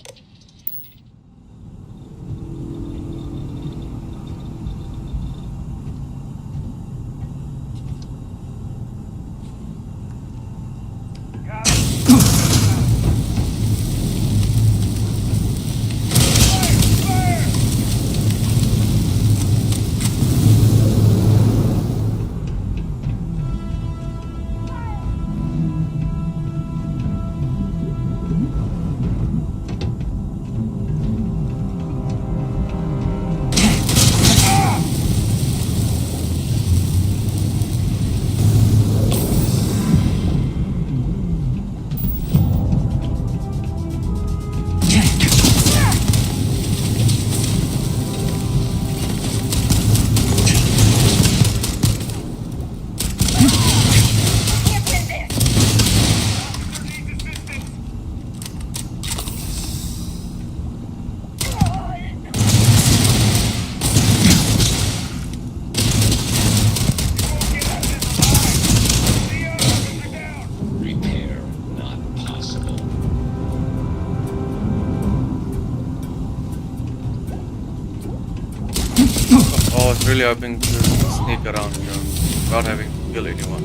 was really hoping to sneak around here without having to kill anyone.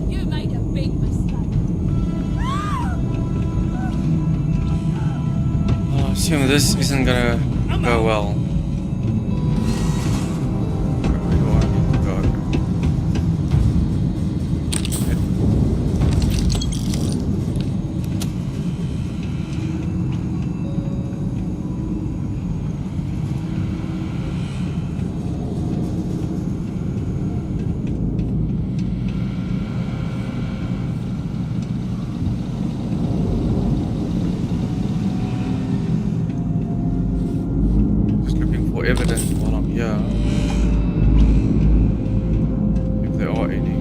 You made a big mistake. I assume this isn't gonna go well. Where do I need to go? Just looking for evidence while I'm here. If there are any.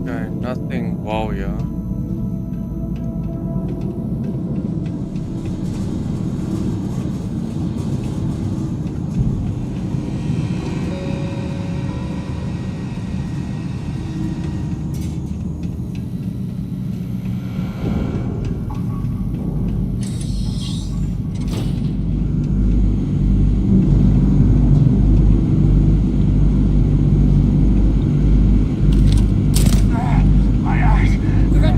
Okay, nothing wow, yeah. We got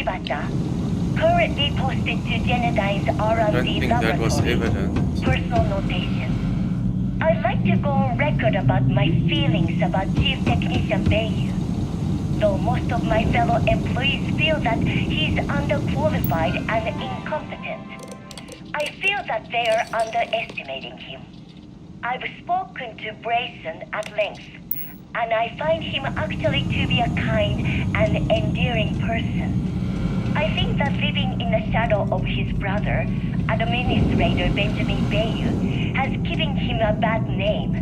Shibata, currently posted to Genodyne's I don't R&D think that was laboratory. evident. Personal notation. I'd like to go on record about my feelings about Chief Technician Bayu. Though most of my fellow employees feel that he's underqualified and incompetent, I feel that they are underestimating him. I've spoken to Brayson at length, and I find him actually to be a kind and endearing person. I think that living in the shadow of his brother, Administrator Benjamin Bayu, has given him a bad name,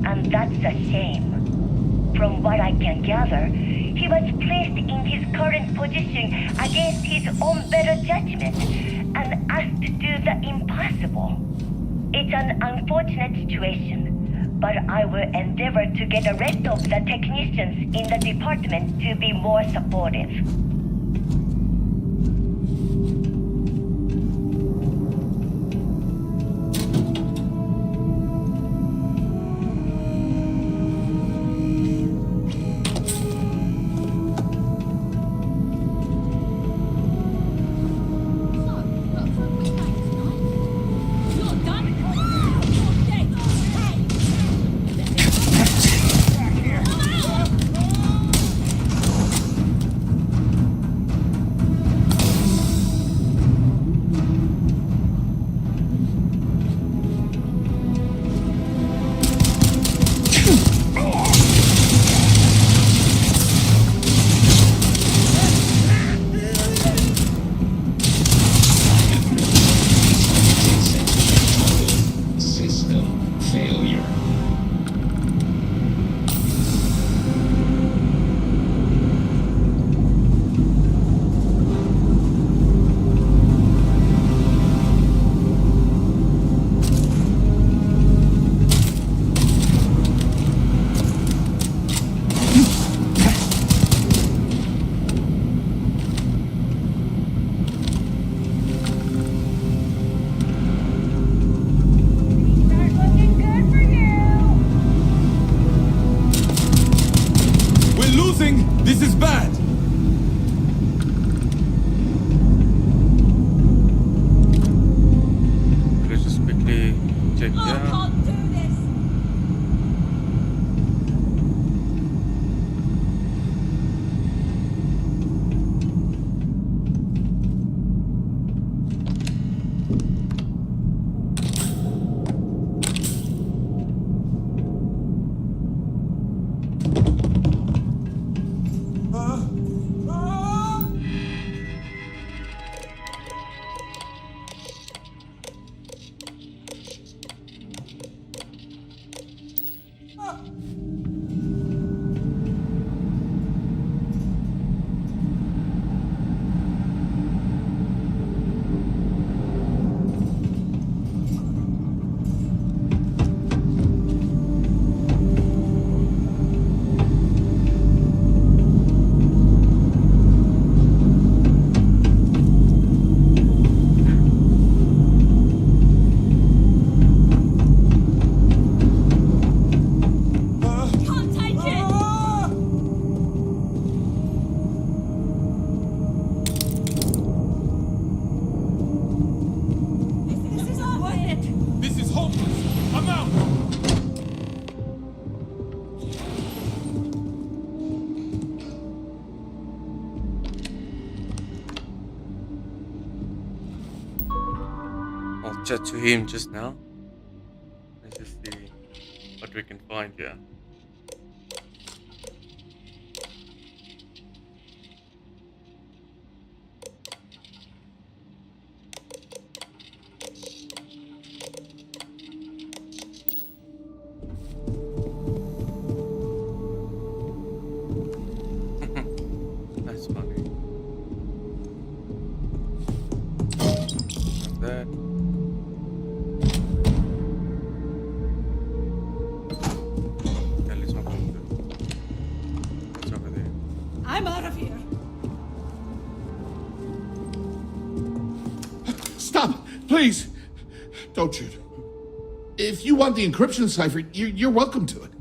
and that's a shame. From what I can gather, he was placed in his current position against his own better judgment and asked to do the impossible. It's an unfortunate situation, but I will endeavor to get the rest of the technicians in the department to be more supportive. This is bad! Let's just quickly check here. Chat to him just now. Let's just see what we can find here. That's funny. Like that. I'm out of here. Stop! Please! Don't shoot. If you want the encryption cipher, you're welcome to it.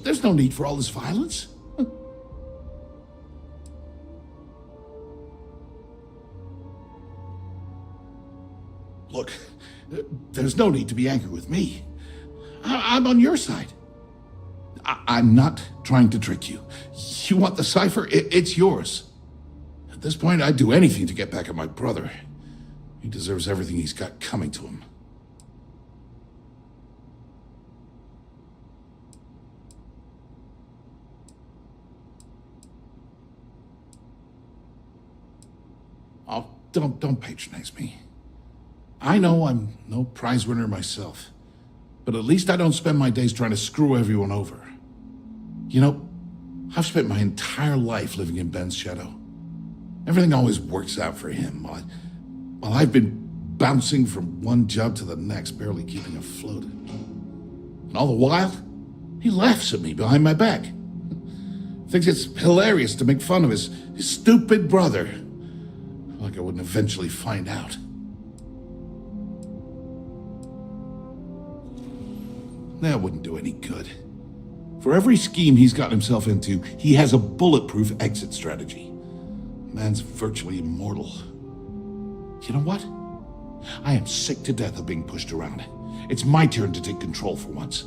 There's no need for all this violence. Look, there's no need to be angry with me. I'm on your side. I'm not trying to trick you. You want the cipher? It's yours. At this point, I'd do anything to get back at my brother. He deserves everything he's got coming to him. Oh, don't patronize me. I know I'm no prize winner myself, but at least I don't spend my days trying to screw everyone over. You know, I've spent my entire life living in Ben's shadow. Everything always works out for him, while I've been bouncing from one job to the next, barely keeping afloat. And all the while, he laughs at me behind my back. Thinks it's hilarious to make fun of his stupid brother. Like I wouldn't eventually find out. That wouldn't do any good. For every scheme he's gotten himself into, he has a bulletproof exit strategy. Man's virtually immortal. You know what? I am sick to death of being pushed around. It's my turn to take control for once.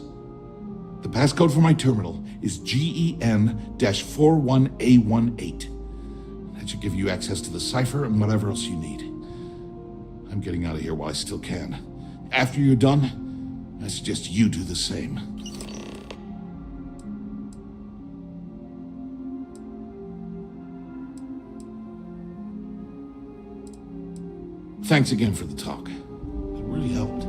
The passcode for my terminal is GEN-41A18. That should give you access to the cipher and whatever else you need. I'm getting out of here while I still can. After you're done, I suggest you do the same. Thanks again for the talk. It really helped.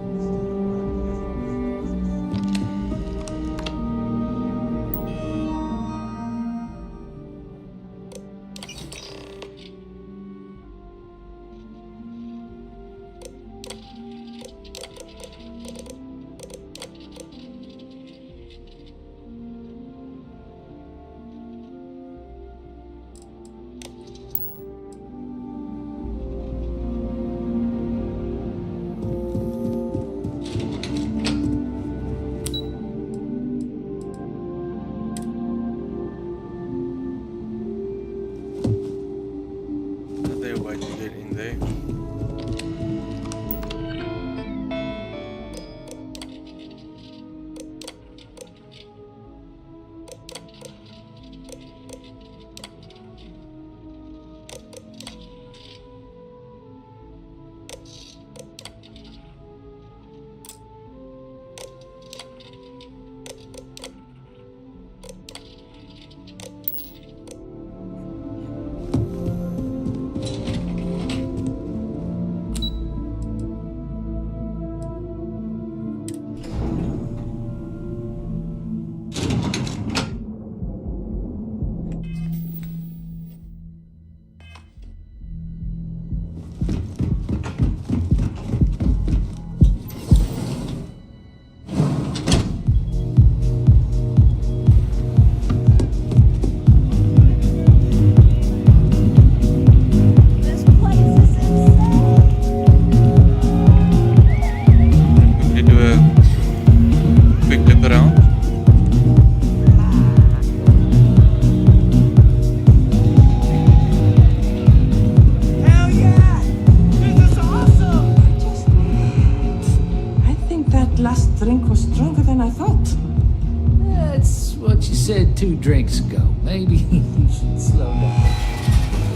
Two drinks ago. Maybe you should slow down.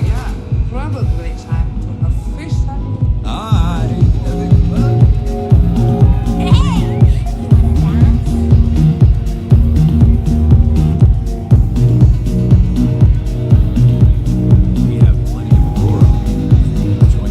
Yeah, probably time to officially. Alright. We have plenty of Aurora. Enjoy.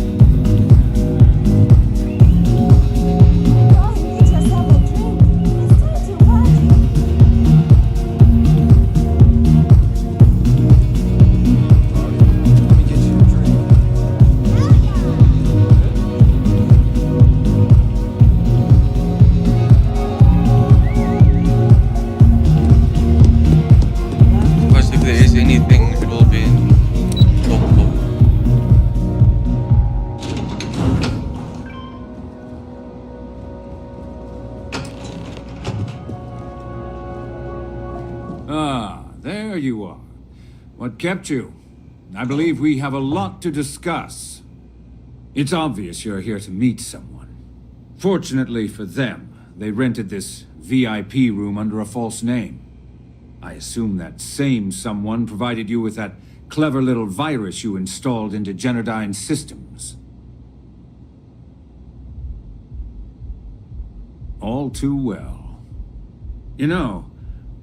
There you are. What kept you? I believe we have a lot to discuss. It's obvious you're here to meet someone. Fortunately for them, they rented this VIP room under a false name. I assume that same someone provided you with that clever little virus you installed into Genodyne's systems. All too well. You know,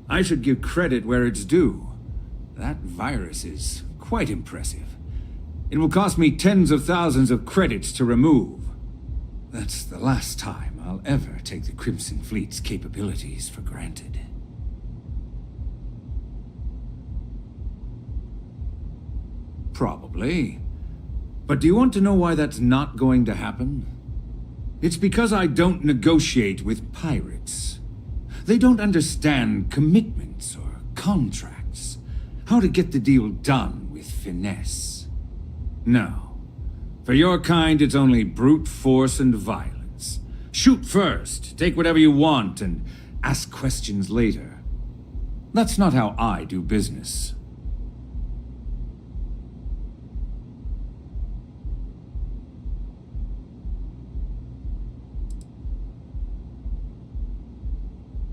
I should give credit where it's due. That virus is quite impressive. It will cost me tens of thousands of credits to remove. That's the last time I'll ever take the Crimson Fleet's capabilities for granted. Probably. But do you want to know why that's not going to happen? It's because I don't negotiate with pirates. They don't understand commitments or contracts. How to get the deal done with finesse. No. For your kind, it's only brute force and violence. Shoot first, take whatever you want, and ask questions later. That's not how I do business.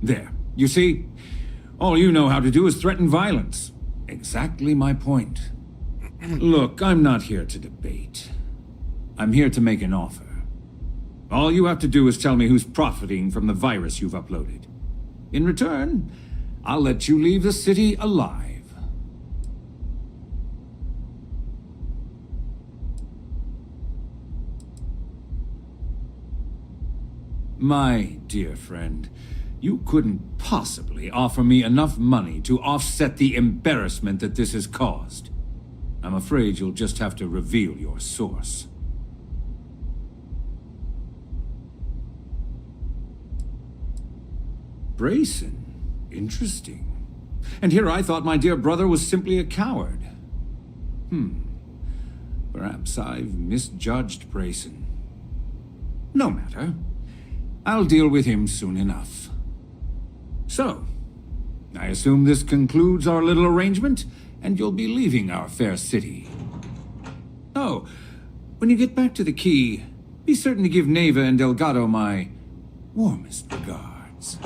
There. You see? All you know how to do is threaten violence. Exactly my point. Look, I'm not here to debate. I'm here to make an offer. All you have to do is tell me who's profiting from the virus you've uploaded. In return, I'll let you leave the city alive. My dear friend, you couldn't possibly offer me enough money to offset the embarrassment that this has caused. I'm afraid you'll just have to reveal your source. Brayson? Interesting. And here I thought my dear brother was simply a coward. Perhaps I've misjudged Brayson. No matter. I'll deal with him soon enough. So, I assume this concludes our little arrangement, and you'll be leaving our fair city. Oh, when you get back to the key, be certain to give Neva and Delgado my warmest regards.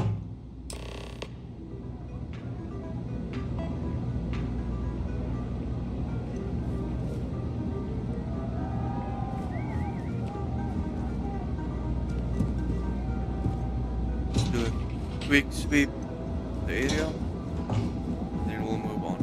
Do a quick sweep the area, then we'll move on.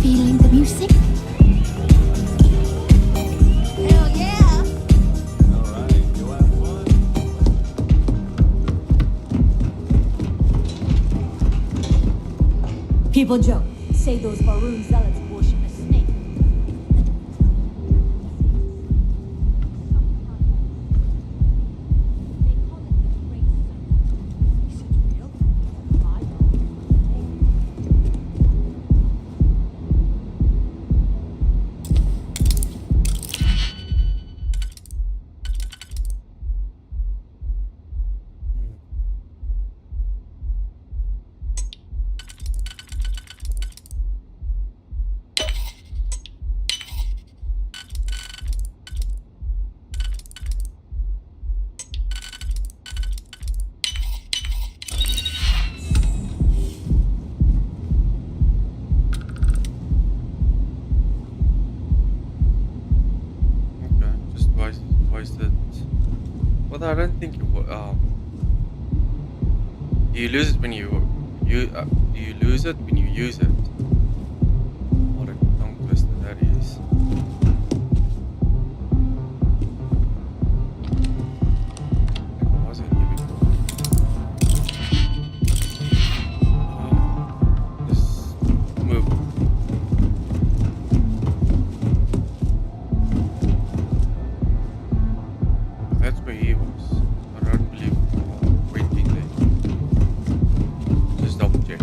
Feeling the music? Hell yeah! People joke, say those Baroon zealots worship a snake. Well, I don't think you will. Do you lose it when do you lose it when you use it? What a tongue twister that is. I wasn't here before. Just move. That's where he was. I don't believe went in there. Just double check.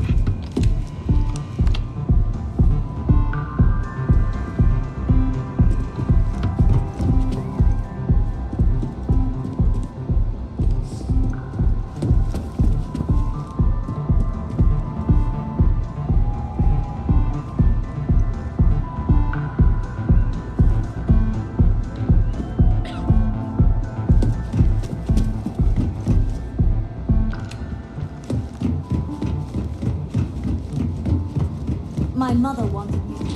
My mother wanted me to.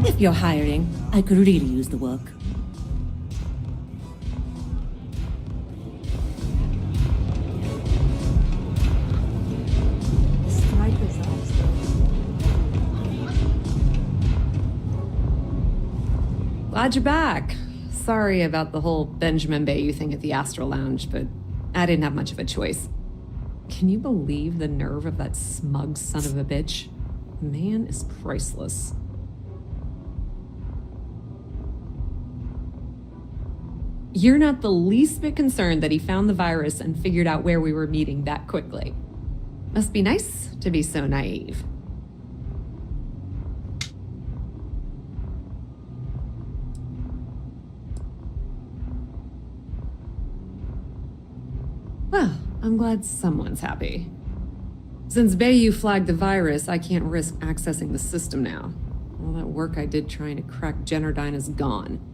If you're hiring, I could really use the work. Glad you're back. Sorry about the whole Benjamin Bayou thing at the Astral Lounge, but I didn't have much of a choice. Can you believe the nerve of that smug son of a bitch? Man is priceless. You're not the least bit concerned that he found the virus and figured out where we were meeting that quickly. Must be nice to be so naive. Well, I'm glad someone's happy. Since Bayou flagged the virus, I can't risk accessing the system now. All that work I did trying to crack Generdyne is gone.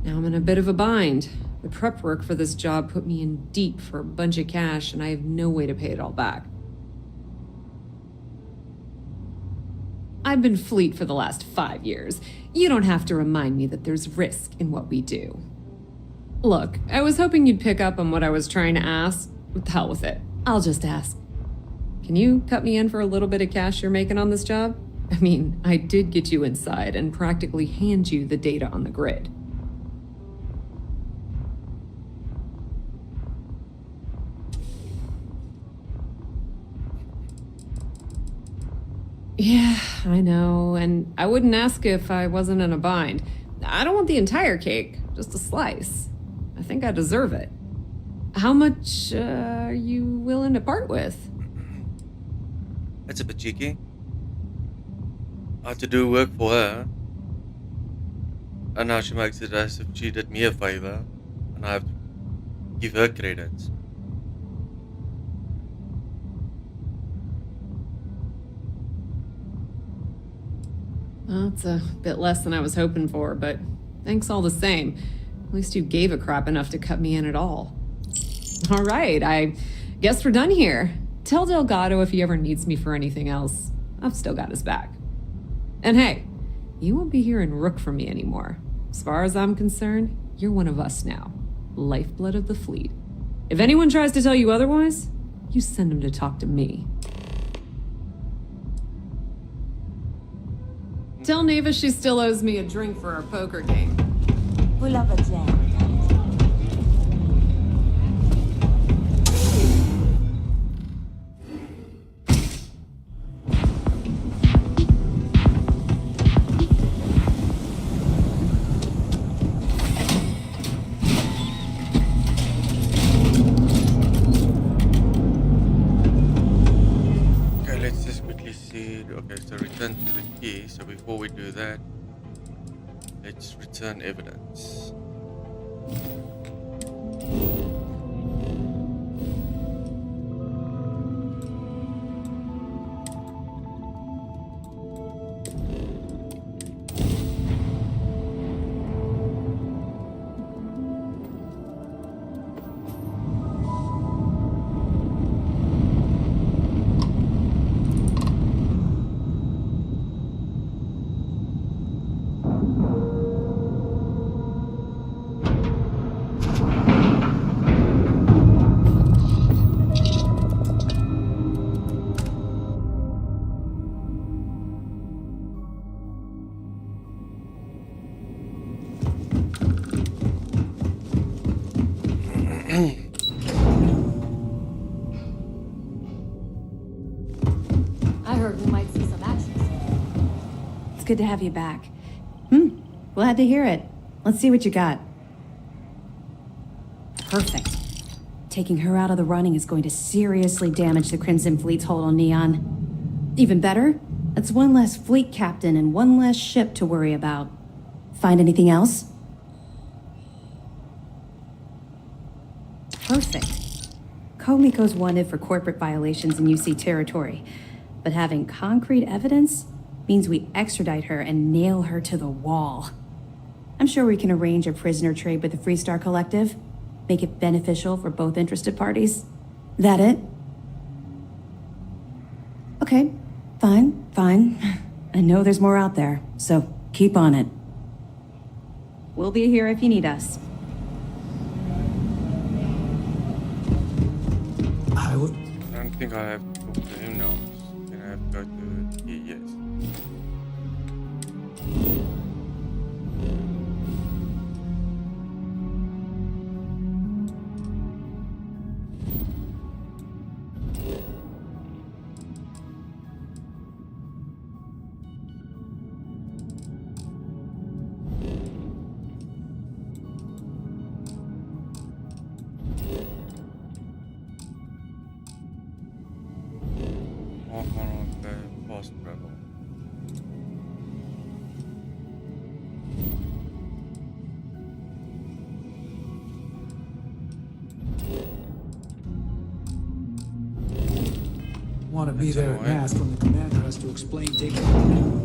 Now I'm in a bit of a bind. The prep work for this job put me in deep for a bunch of cash, and I have no way to pay it all back. I've been fleet for the last 5 years. You don't have to remind me that there's risk in what we do. Look, I was hoping you'd pick up on what I was trying to ask. What the hell with it? I'll just ask. Can you cut me in for a little bit of cash you're making on this job? I mean, I did get you inside and practically hand you the data on the grid. Yeah, I know, and I wouldn't ask if I wasn't in a bind. I don't want the entire cake, just a slice. I think I deserve it. How much are you willing to part with? That's a bit cheeky. I had to do work for her, and now she makes it as if she did me a favor, and I have to give her credits. Well, it's a bit less than I was hoping for, but thanks all the same. At least you gave a crap enough to cut me in at all. All right, I guess we're done here. Tell Delgado if he ever needs me for anything else. I've still got his back. And hey, you won't be hearing Rook from me anymore. As far as I'm concerned, you're one of us now. Lifeblood of the fleet. If anyone tries to tell you otherwise, you send them to talk to me. Tell Neva she still owes me a drink for our poker game. We love a jam. before we do that, let's return evidence. I heard we might see some action. It's good to have you back. Glad to hear it. Let's see what you got. Perfect. Taking her out of the running is going to seriously damage the Crimson Fleet's hold on Neon. Even better, that's one less fleet captain and one less ship to worry about. Find anything else? Perfect. Komiko's wanted for corporate violations in UC territory, but having concrete evidence means we extradite her and nail her to the wall. I'm sure we can arrange a prisoner trade with the Freestar Collective, make it beneficial for both interested parties. That it? Okay, fine. I know there's more out there, so keep on it. We'll be here if you need us. I don't think I have to talk to him now. Then I have to go to yes. Fast travel. Want to be there at mass when the commander has to explain taking.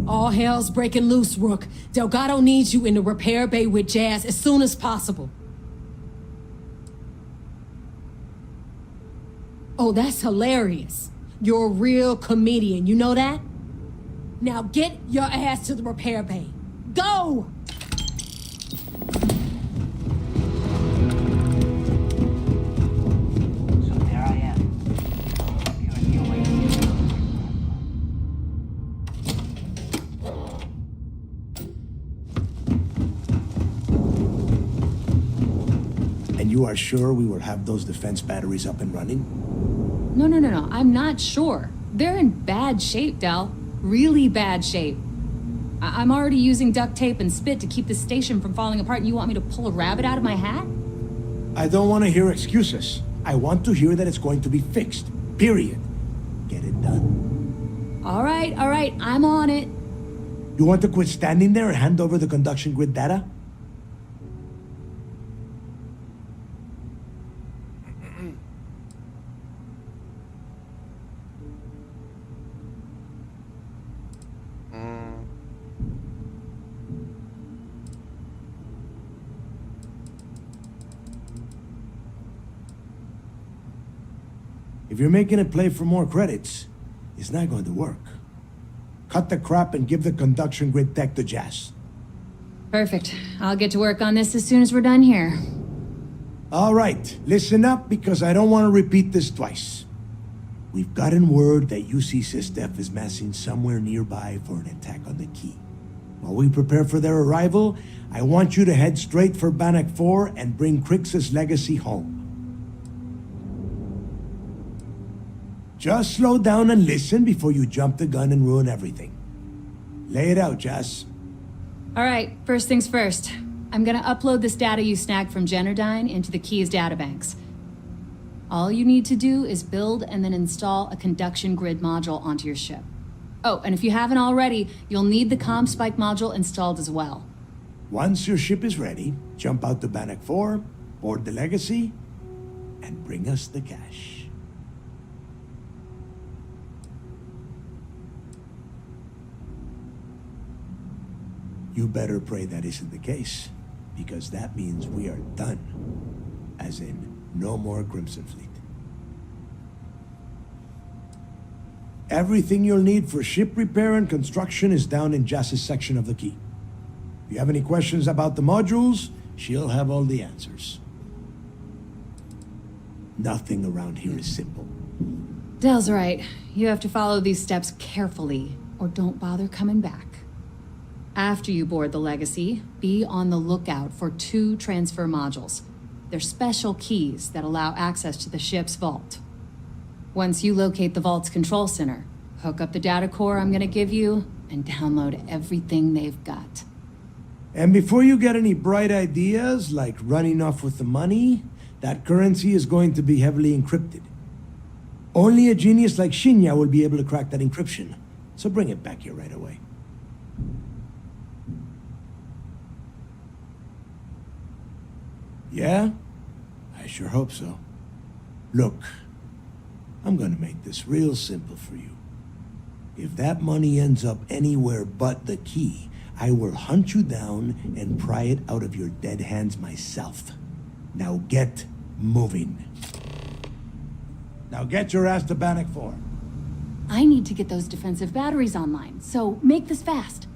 All hell's breaking loose, Rook. Delgado needs you in the repair bay with Jazz as soon as possible. Oh, that's hilarious. You're a real comedian, you know that? Now get your ass to the repair bay. Go! And you are sure we will have those defense batteries up and running? No. I'm not sure. They're in bad shape, Del. Really bad shape. I'm already using duct tape and spit to keep the station from falling apart, and you want me to pull a rabbit out of my hat? I don't want to hear excuses. I want to hear that it's going to be fixed. Period. Get it done. All right. I'm on it. You want to quit standing there and hand over the conduction grid data? If you're making a play for more credits, it's not going to work. Cut the crap and give the conduction grid tech to Jazz. Perfect. I'll get to work on this as soon as we're done here. All right, listen up because I don't want to repeat this twice. We've gotten word that UC SysDef is massing somewhere nearby for an attack on the key. While we prepare for their arrival, I want you to head straight for Bannock 4 and bring Crix's legacy home. Just slow down and listen before you jump the gun and ruin everything. Lay it out, Jess. All right, first things first. I'm gonna upload this data you snagged from Generdyne into the Keys databanks. All you need to do is build and then install a conduction grid module onto your ship. Oh, and if you haven't already, you'll need the comm spike module installed as well. Once your ship is ready, jump out to Bannock 4, board the legacy, and bring us the cash. You better pray that isn't the case, because that means we are done. As in, no more Crimson Fleet. Everything you'll need for ship repair and construction is down in Jass's section of the key. If you have any questions about the modules, she'll have all the answers. Nothing around here is simple. Dell's right. You have to follow these steps carefully, or don't bother coming back. After you board the Legacy, be on the lookout for 2 transfer modules. They're special keys that allow access to the ship's vault. Once you locate the vault's control center, hook up the data core I'm gonna give you, and download everything they've got. And before you get any bright ideas, like running off with the money, that currency is going to be heavily encrypted. Only a genius like Shinya will be able to crack that encryption, so bring it back here right away. Yeah? I sure hope so. Look, I'm gonna make this real simple for you. If that money ends up anywhere but the key, I will hunt you down and pry it out of your dead hands myself. Now get moving. Now get your ass to Bannock 4. I need to get those defensive batteries online, so make this fast.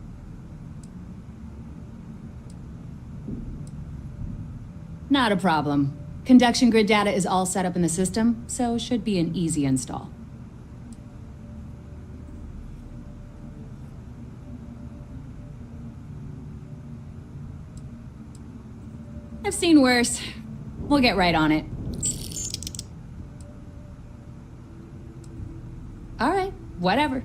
Not a problem. Conduction grid data is all set up in the system, so should be an easy install. I've seen worse. We'll get right on it. All right, whatever.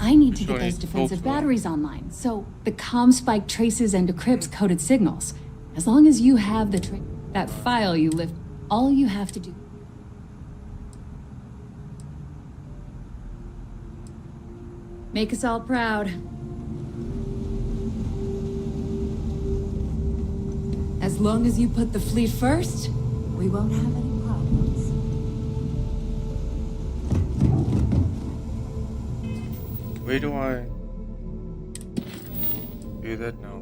I need to get those defensive batteries online, so the comm spike traces and decrypts coded signals. As long as you have that file you lift, all you have to do. Make us all proud. As long as you put the fleet first, we won't have any problems. Where do I do that now?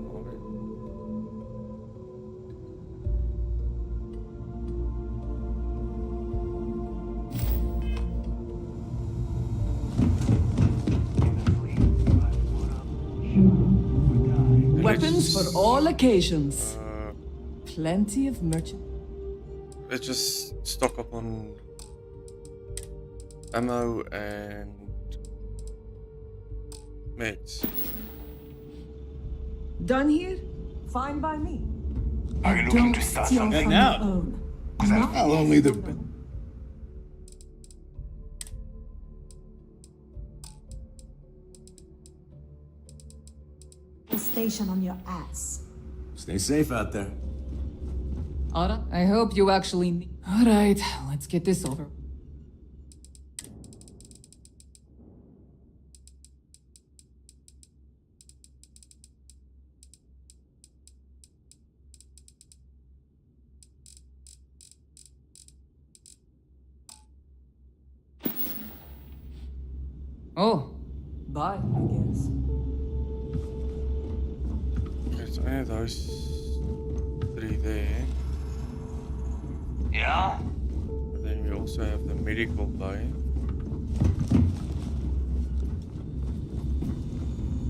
Weapons for all occasions. Plenty of merchant. Let's just stock up on ammo and meds. Done here? Fine by me. Are you looking to start something? Now. I'll only the. Station on your ass. Stay safe out there. Alright, I hope you actually need. Alright, let's get this over. Oh, bye, I guess. There's only those 3 there. Yeah? But then we also have the medical bay.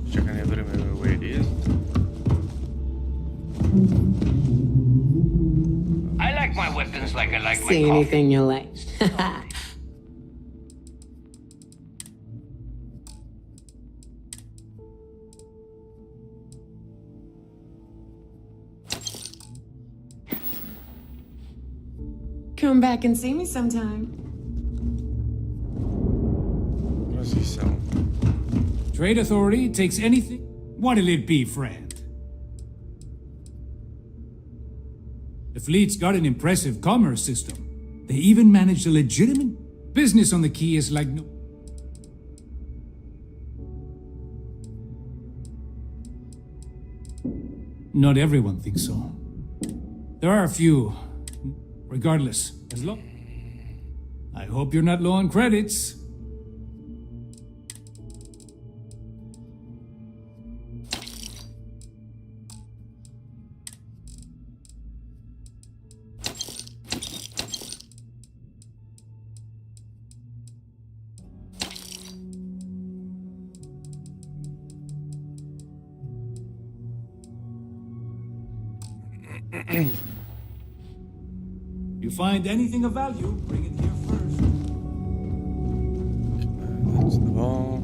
Which I can never remember where it is. I like my weapons like I like my See coffee. anything you like. Come back and see me sometime. What does he sell? Trade authority takes anything. What'll it be, friend? The fleet's got an impressive commerce system. They even managed a legitimate business on the key is like no. Not everyone thinks so. There are a few. Regardless, as long. I hope you're not low on credits. You find anything of value, bring it here first. That's the ball.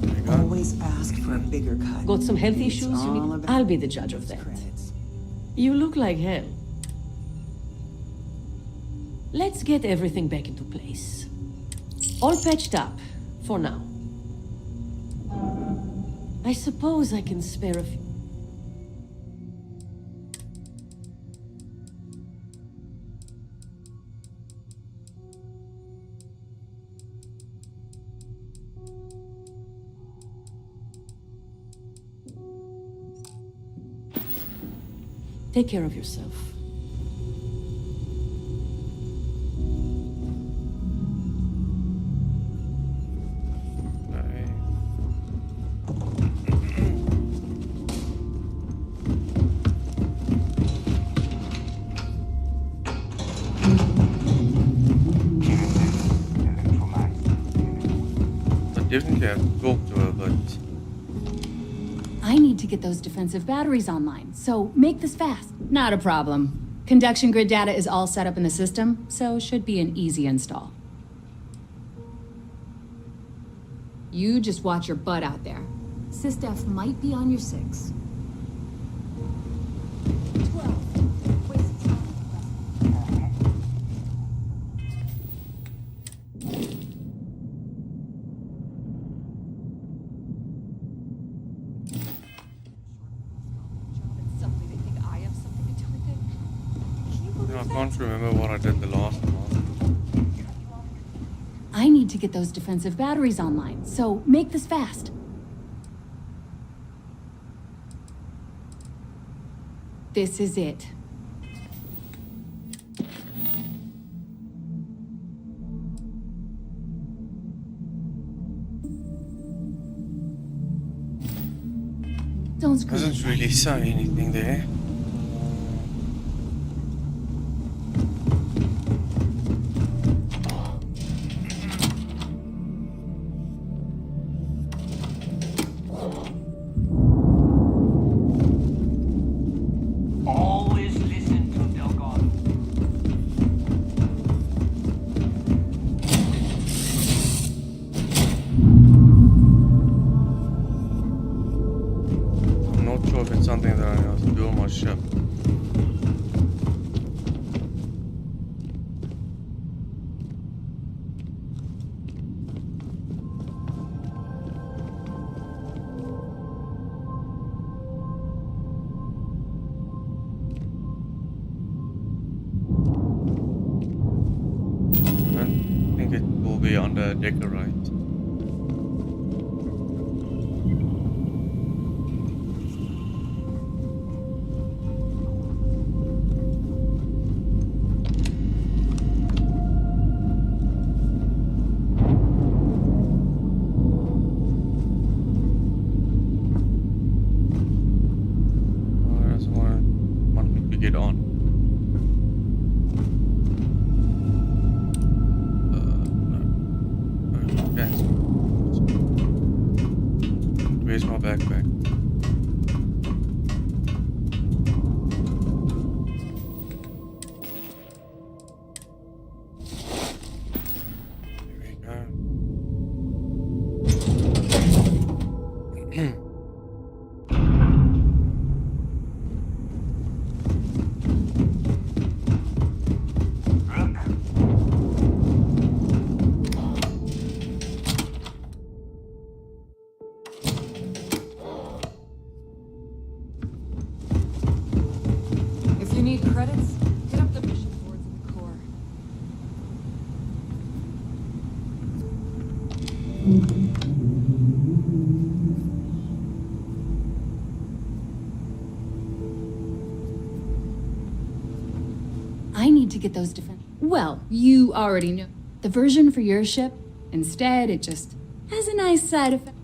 There we go. Always ask for a bigger cut. Got some health issues? You all mean? about I'll be the judge of that. You look like hell. Let's get everything back into place. All patched up, for now. I suppose I can spare a few. Take care of yourself. Definitely have to talk to her, but I need to get those defensive batteries online, so make this fast. Not a problem. Conduction grid data is all set up in the system, so should be an easy install. You just watch your butt out there. Sysdef might be on your 6. I can't remember what I did the last one. I need to get those defensive batteries online, so make this fast. This is it. Don't scream. Doesn't really say anything there. sure if it's something that I have to do on my ship. I think it will be on the decker, right? I need to get those defense. Well, you already know. The version for your ship, instead, it just has a nice side effect.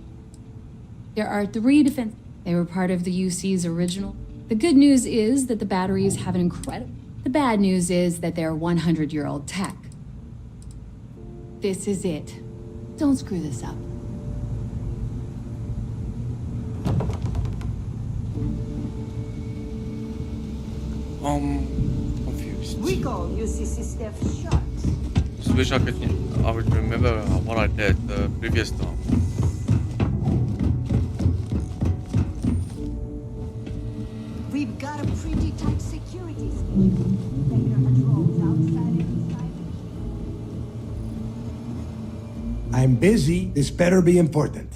There are 3 defense. They were part of the UC's original. The good news is that the batteries have an incredible. The bad news is that they're 100-year-old tech. This is it. Don't screw this up. Confused. Rico uses Steph shot. Just wish I would remember what I did the previous time. We've got a pretty tight security schedule. Regular patrols outside and inside. I'm busy. This better be important.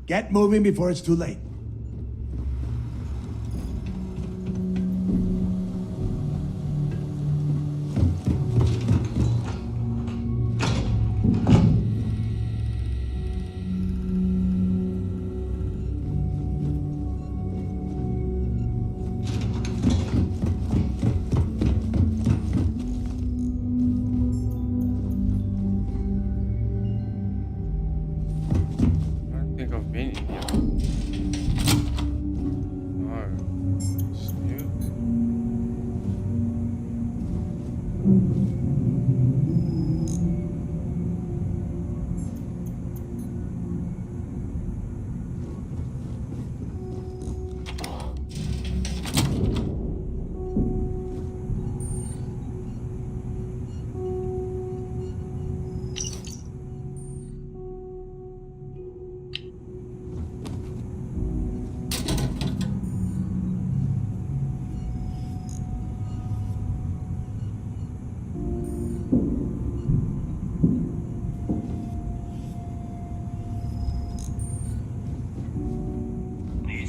Get moving before it's too late.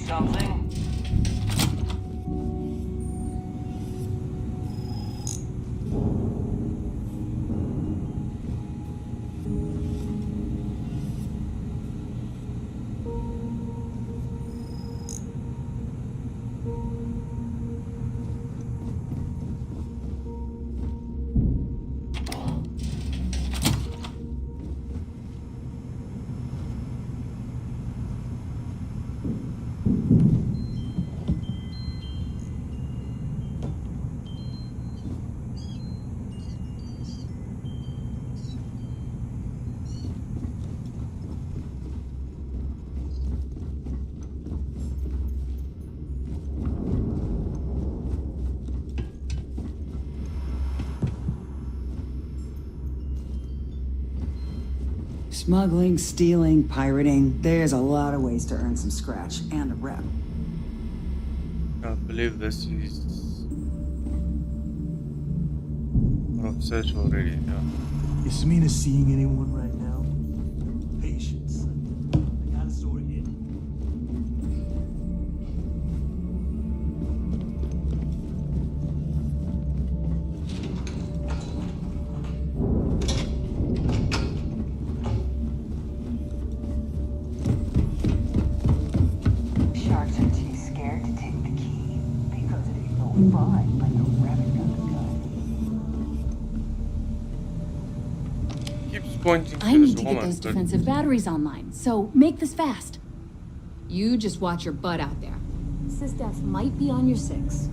Something? Smuggling, stealing, pirating. There's a lot of ways to earn some scratch and a rep. I can't believe this is out of search already. Yeah. Is Samina seeing anyone right now? Patience. I gotta sort it. Sharks are too scared to take the key because it ain't no fun like a rabbit gun Keeps pointing I to need this to get woman. those but defensive batteries online, so make this fast. You just watch your butt out there. Sysdeath might be on your 6.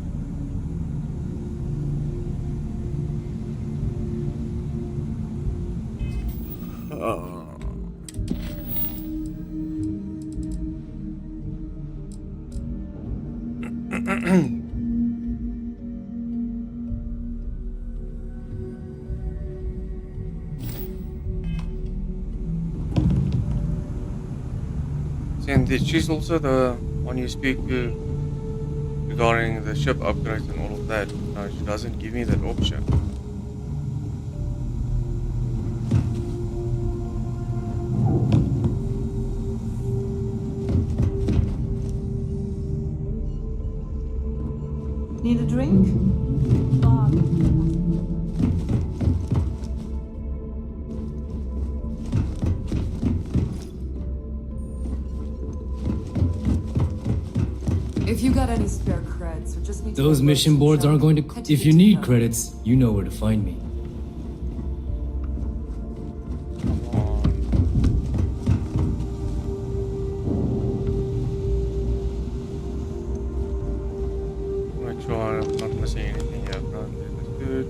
And she's also the one you speak to regarding the ship upgrades and all of that. No, she doesn't give me that option. Need a drink? If you got any spare creds, or just need to Those upload mission some boards junk, aren't going I to. take If it you to need town. credits, you know where to find me. Make sure I'm not missing anything here. Apparently that's good.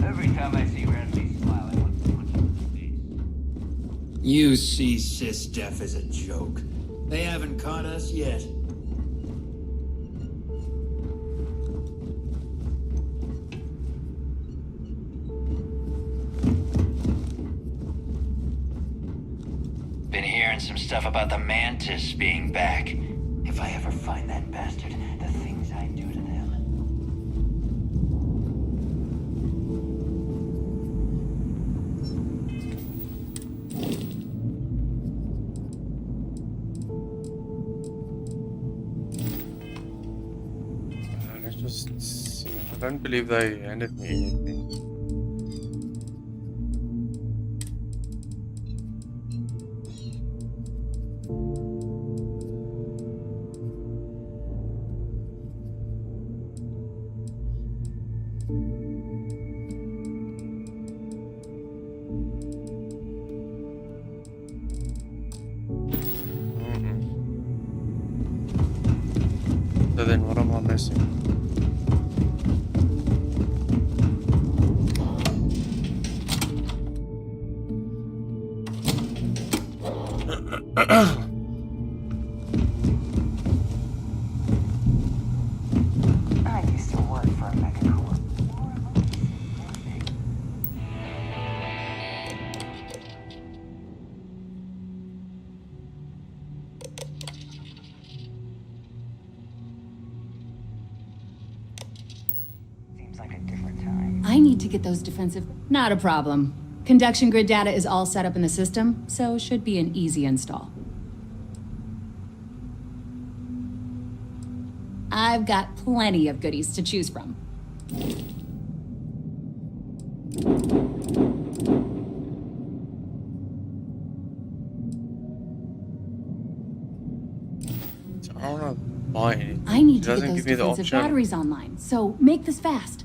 Every time I see Renly smile, I want to punch him in the face. You see Sysdeath as a joke. They haven't caught us yet. Been hearing some stuff about the Mantis being back. If I ever find that bastard, the things I do to them. Let's just see. I don't believe they handed me anything. So then what am I missing? I used to work for a megacorp. Seems like a different time. I need to get those defensive. Not a problem. Conduction grid data is all set up in the system, so it should be an easy install. I've got plenty of goodies to choose from. I don't want to buy anything. I need It to get doesn't those give me the defensive option. batteries online, so make this fast.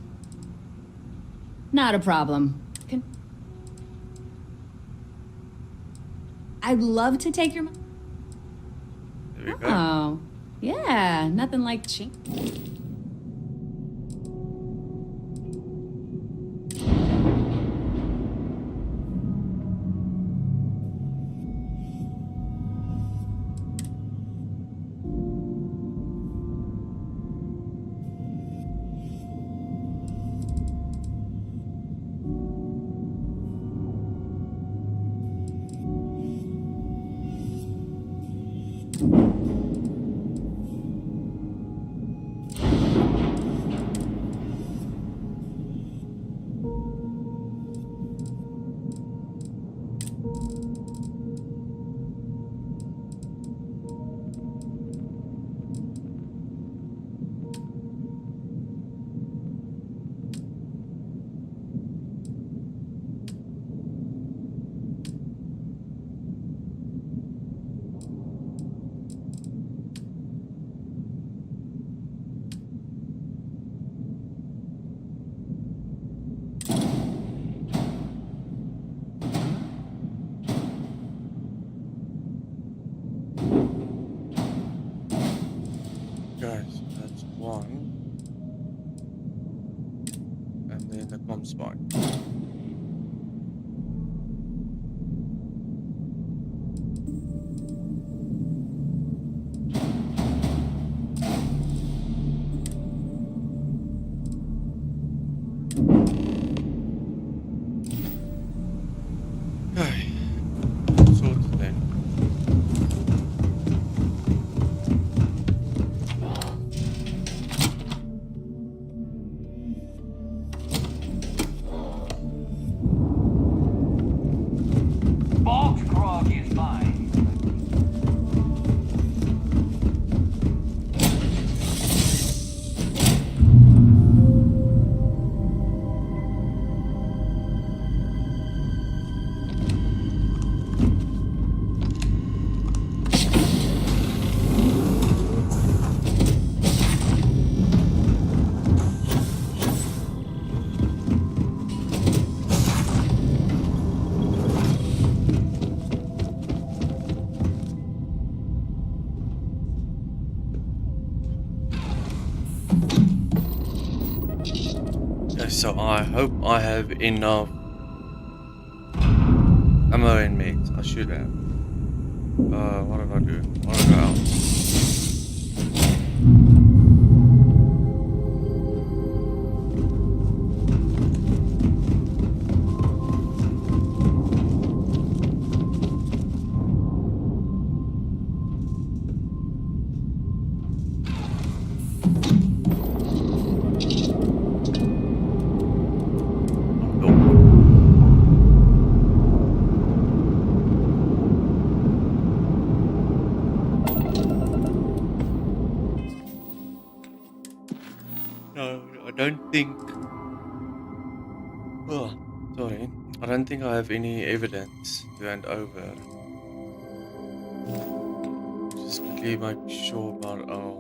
Not a problem. I'd love to take your... There we go. Oh, yeah, nothing like chink. Guys, that's one. And then the comms spot. Okay. Sorted then. Bog's grog is mine. Okay, so I hope I have enough ammo in meds. I should have. What did I do? What did I go out? No, I don't think. Oh, sorry. I don't think I have any evidence to hand over. Just quickly make sure about our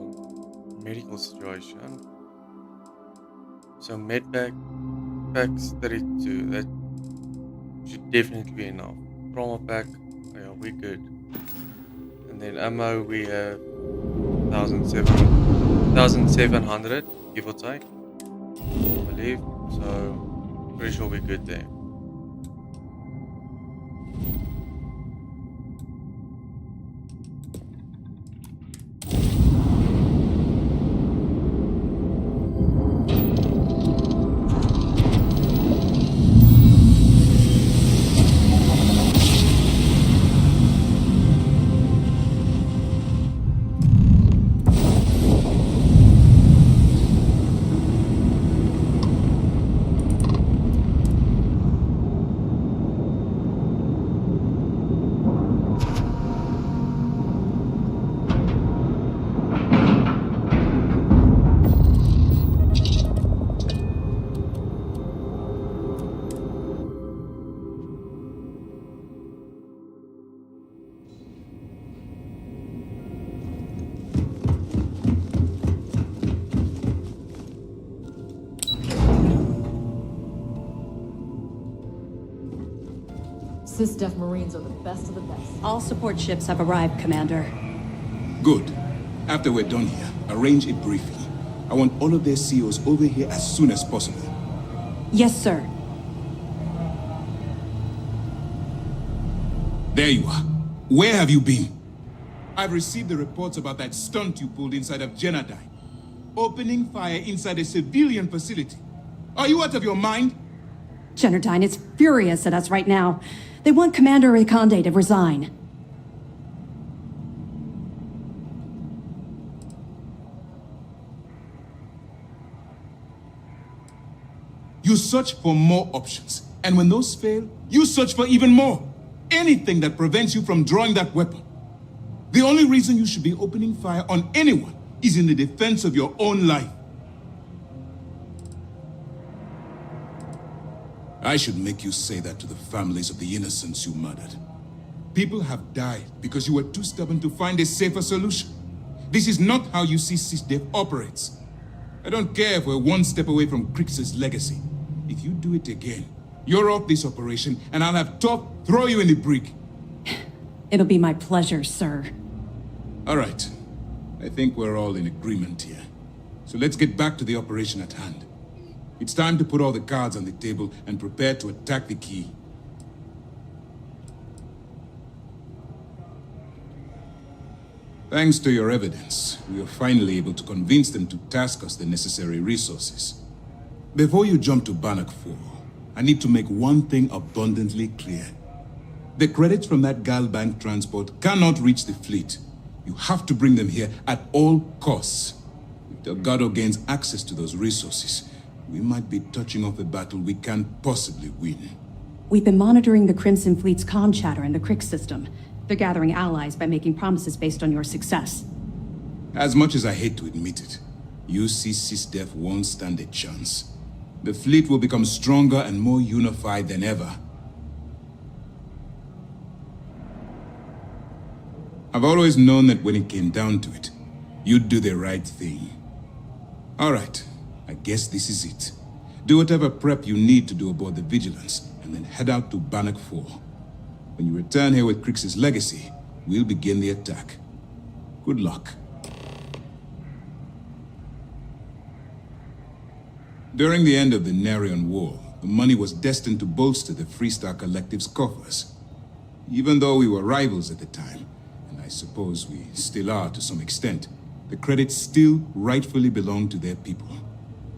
medical situation. So medpack packs 32. That should definitely be enough. Trauma pack, yeah, we're good. And then ammo we have 1,700, give or take, I believe. So pretty sure we're good there. SysDef Marines are the best of the best. All support ships have arrived, Commander. Good. After we're done here, arrange a briefing. I want all of their CEOs over here as soon as possible. Yes, sir. There you are. Where have you been? I've received the reports about that stunt you pulled inside of Genodyne. Opening fire inside a civilian facility. Are you out of your mind? Genodyne is furious at us right now. They want Commander Reconde to resign. You search for more options. And when those fail, you search for even more. Anything that prevents you from drawing that weapon. The only reason you should be opening fire on anyone is in the defense of your own life. I should make you say that to the families of the innocents you murdered. People have died because you were too stubborn to find a safer solution. This is not how you see SysDef operates. I don't care if we're one step away from Crix's legacy. If you do it again, you're off this operation, and I'll have Top throw you in the brig. It'll be my pleasure, sir. All right. I think we're all in agreement here. So let's get back to the operation at hand. It's time to put all the cards on the table and prepare to attack the key. Thanks to your evidence, we were finally able to convince them to task us the necessary resources. Before you jump to Bannock 4, I need to make one thing abundantly clear. The credits from that Galbank transport cannot reach the fleet. You have to bring them here at all costs. If Delgado gains access to those resources, we might be touching off a battle we can't possibly win. We've been monitoring the Crimson Fleet's comm chatter in the Crix system. They're gathering allies by making promises based on your success. As much as I hate to admit it, you see SysDef won't stand a chance. The fleet will become stronger and more unified than ever. I've always known that when it came down to it, you'd do the right thing. All right, I guess this is it. Do whatever prep you need to do aboard the Vigilance, and then head out to Bannock 4. When you return here with Crix's legacy, we'll begin the attack. Good luck. During the end of the Narion War, the money was destined to bolster the Freestar Collective's coffers. Even though we were rivals at the time, and I suppose we still are to some extent, the credits still rightfully belong to their people.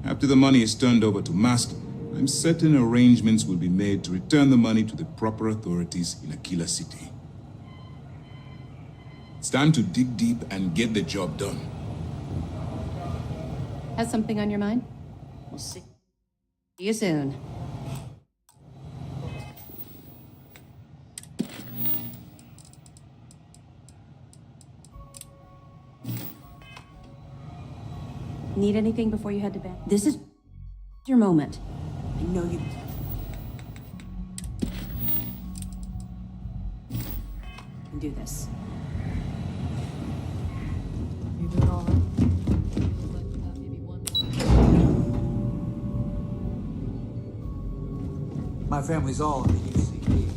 After the money is turned over to Master, I'm certain arrangements will be made to return the money to the proper authorities in Aquila City. It's time to dig deep and get the job done. Has something on your mind? We'll see you soon. Need anything before you head to bed? This is your moment. I know you. Can do this. You doing all right? My family's all in the UCP.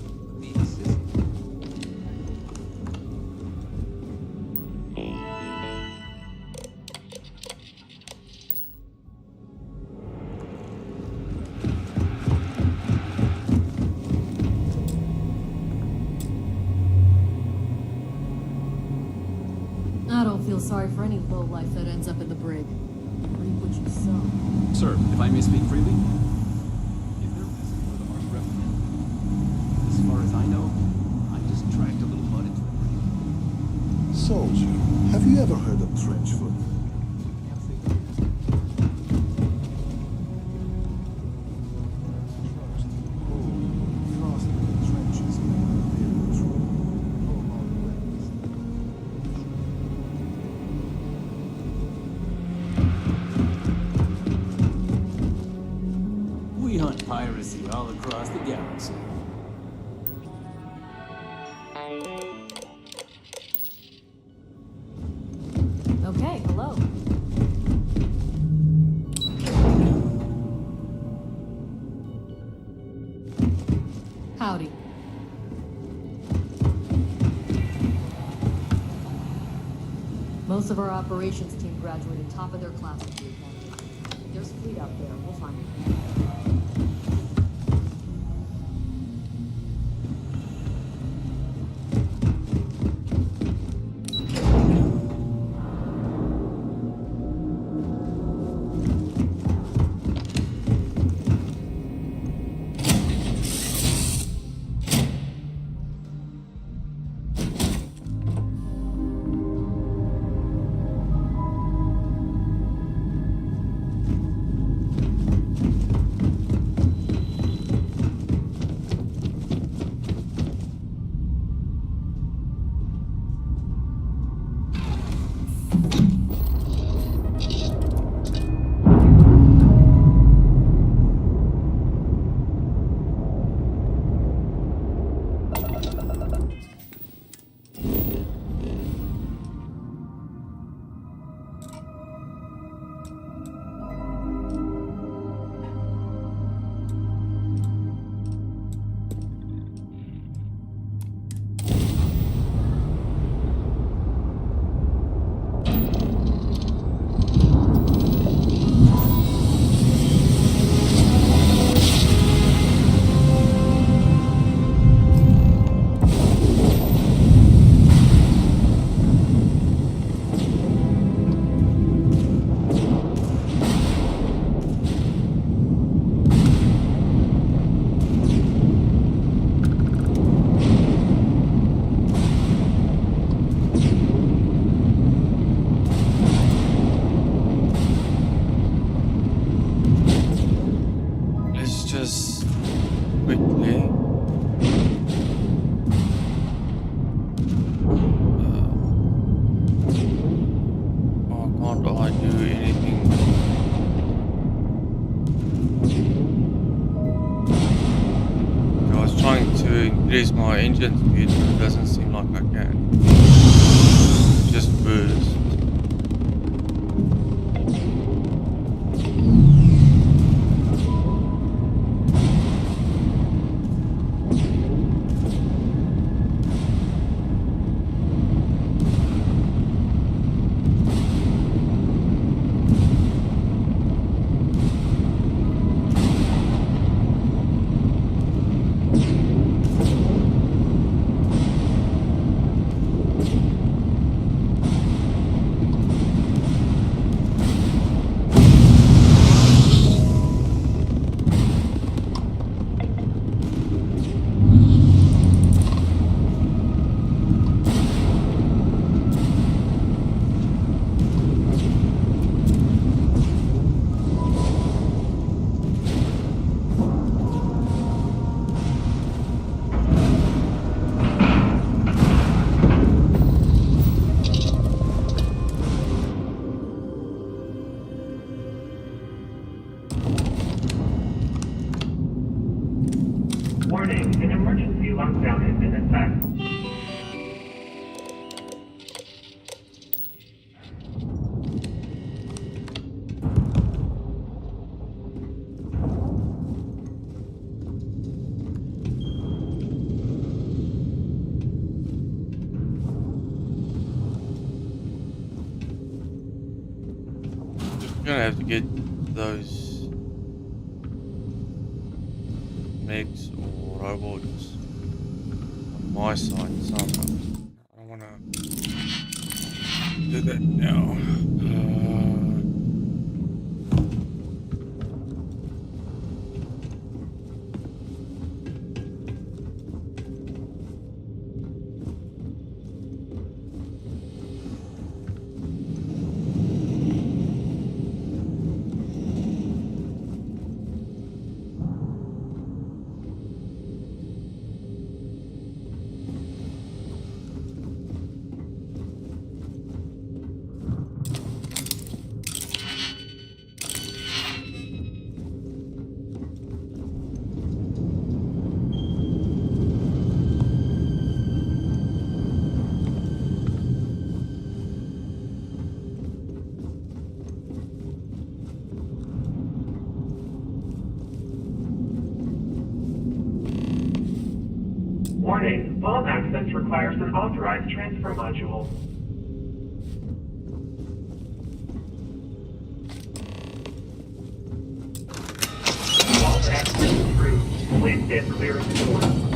I don't feel sorry for any lowlife that ends up in the brig. Reap what you sow. Sir, if I may speak freely, is there a reason for the harsh reprimand? As far as I know, I just dragged a little mud into the brig. Soldier, have you ever heard of trench foot? We hunt piracy all across the galaxy. Okay, hello. Howdy. Most of our operations team graduated top of their class at the academy. There's a fleet out there. We'll find it. Increase my engine speed, but it doesn't seem like I can. Just burst. Warning, an emergency lockdown has been attacked. I'm gonna have to get those mechs or robots on my side somehow. I don't wanna do that now. Warning, vault access requires an authorized transfer module. stand clear of the door.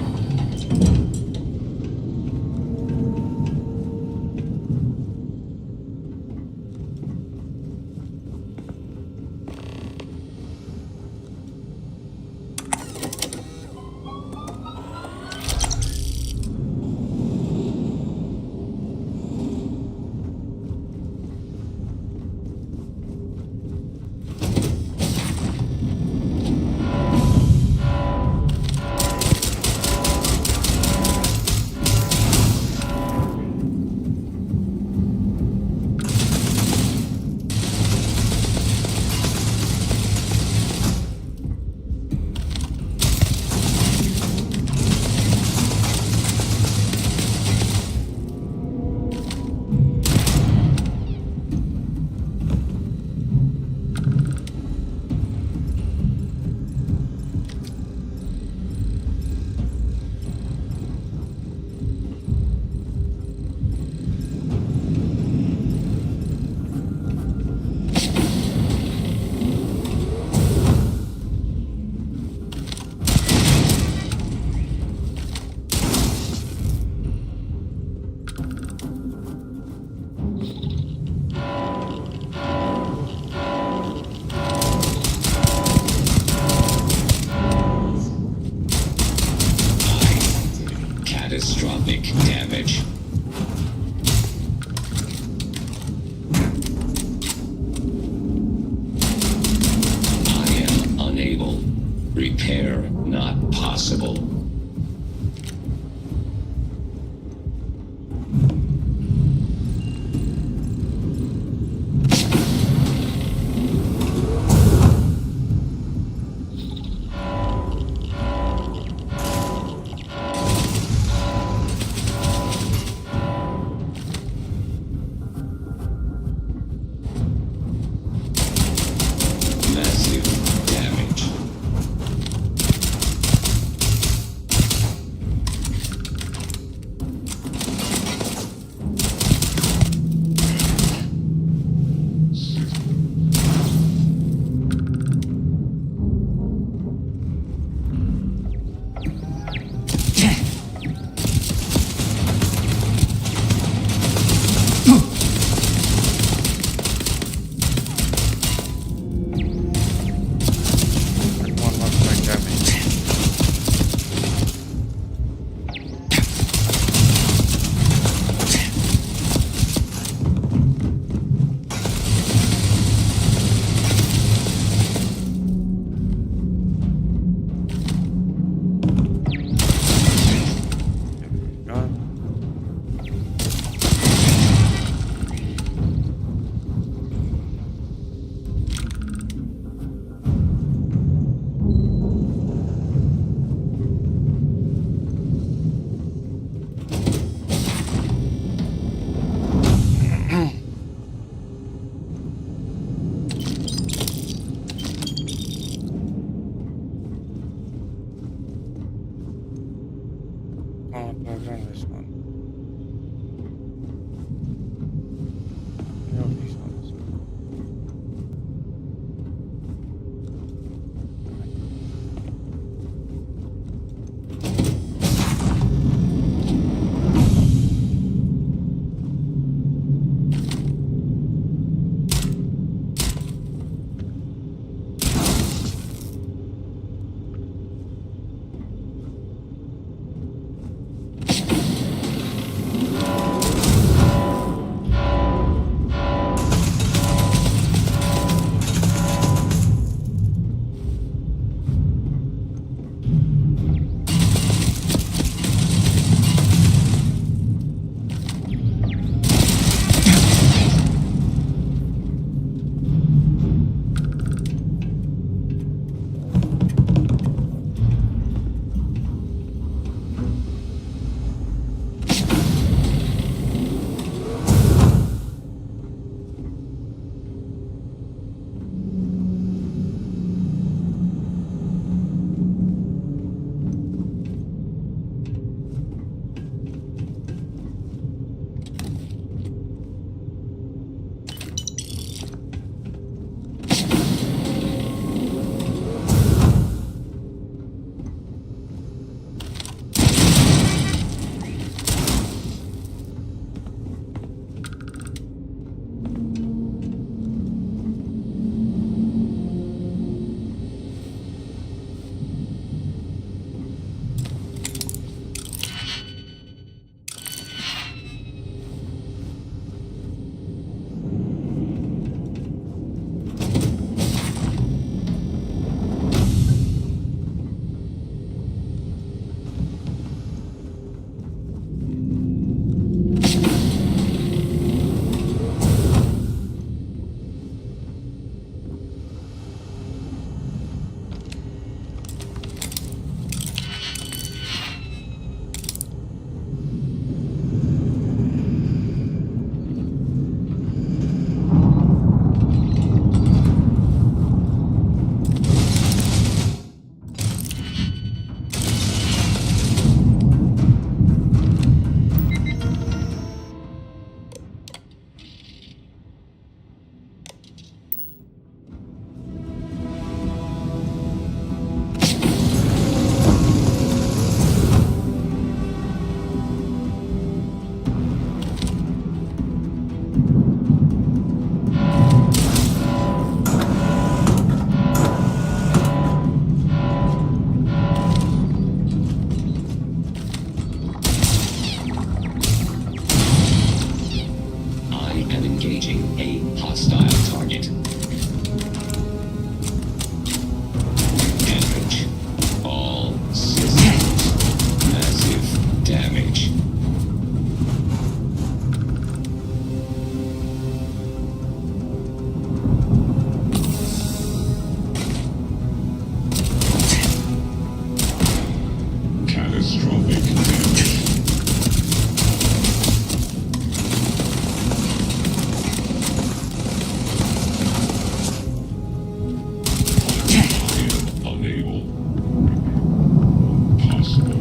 Engaging a hostile target. Damage. All systems. Massive damage. Catastrophic damage. Unable. Possible.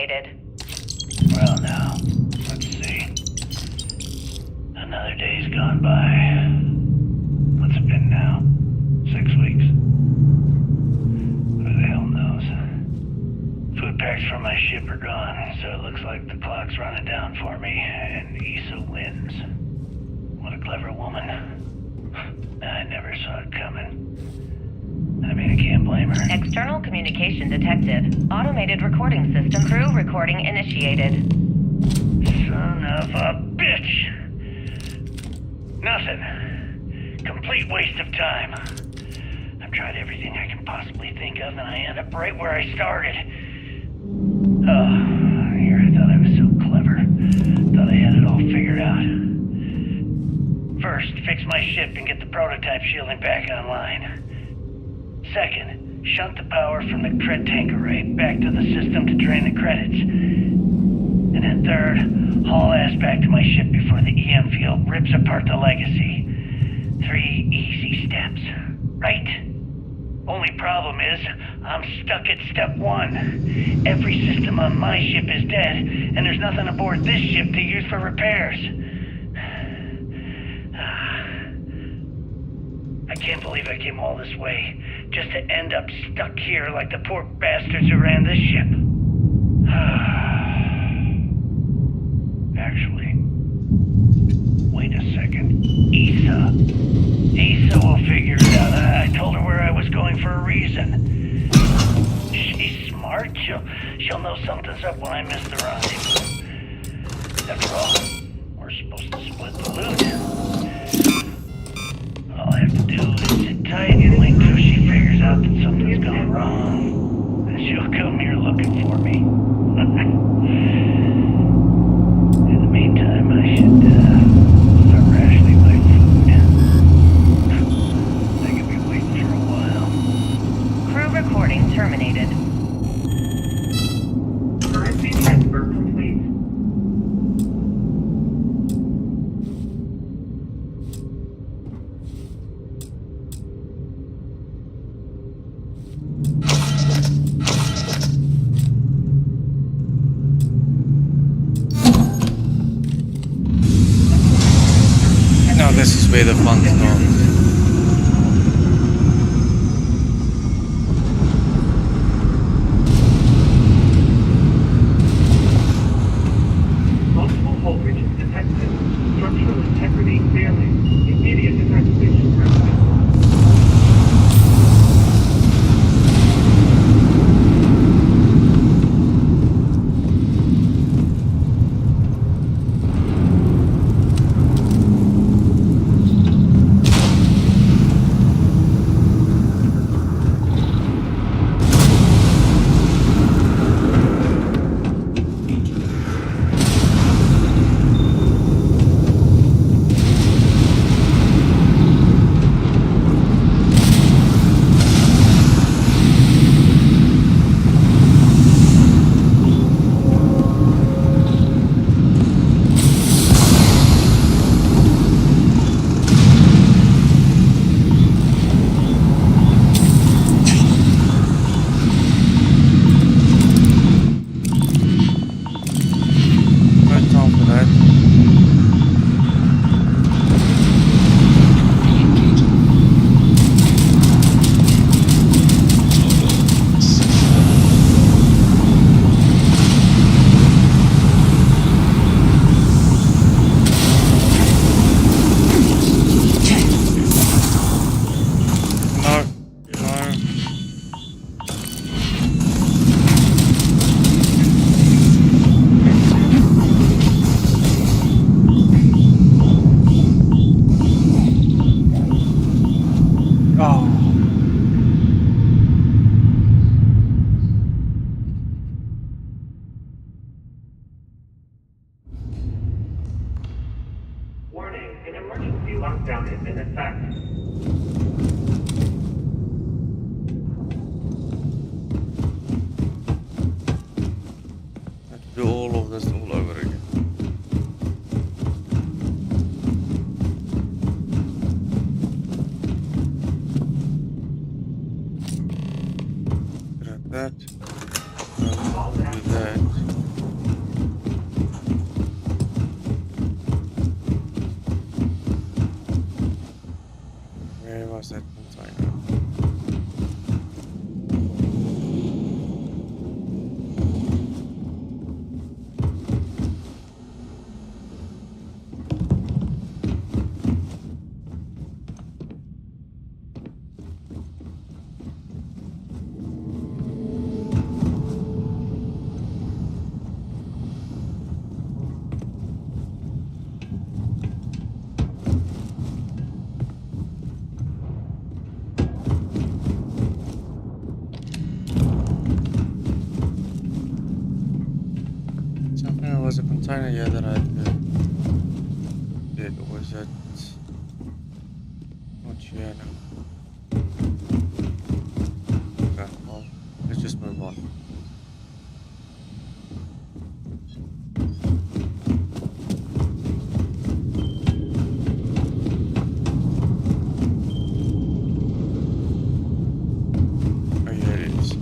initiated. Well, now, let's see. Another day's gone by. What's it been now? 6 weeks? Who the hell knows? Food packs from my ship are gone, so it looks like the clock's running down for me, and Issa wins. What a clever woman. I never saw it coming. I mean, I can't blame her. External communication detected. Automated recording system crew recording initiated. Son of a bitch! Nothing. Complete waste of time. I've tried everything I can possibly think of, and I end up right where I started. Oh, here I thought I was so clever. Thought I had it all figured out. First, fix my ship and get the prototype shielding back online. Second, shunt the power from the cred tank array back to the system to drain the credits. And then third, haul ass back to my ship before the EM field rips apart the legacy. 3 easy steps, right? Only problem is, I'm stuck at step 1. Every system on my ship is dead, and there's nothing aboard this ship to use for repairs. I can't believe I came all this way, just to end up stuck here like the poor bastards who ran this ship. Actually, wait a second. Issa will figure it out. I told her where I was going for a reason. She's smart. She'll know something's up when I miss the rendezvous. After all, we're supposed to split the loot. All I have to do is sit tight and wait till she figures out that something's gone wrong. And she'll come here looking for me. In the meantime, I should start rationing my food. I could be waiting for a while. Crew recording terminated. Currency transfer complete. Now this is where the fun starts. Multiple hull breaches detected. Structural integrity failing. Immediate evacuation recommended. Warning, an emergency lockdown is in effect. Have to do all of this all over again. Grab that. Do that. Where was that container? There was a container here that I did, or was it not here now? Okay, well, let's just move on. Oh yeah, it is.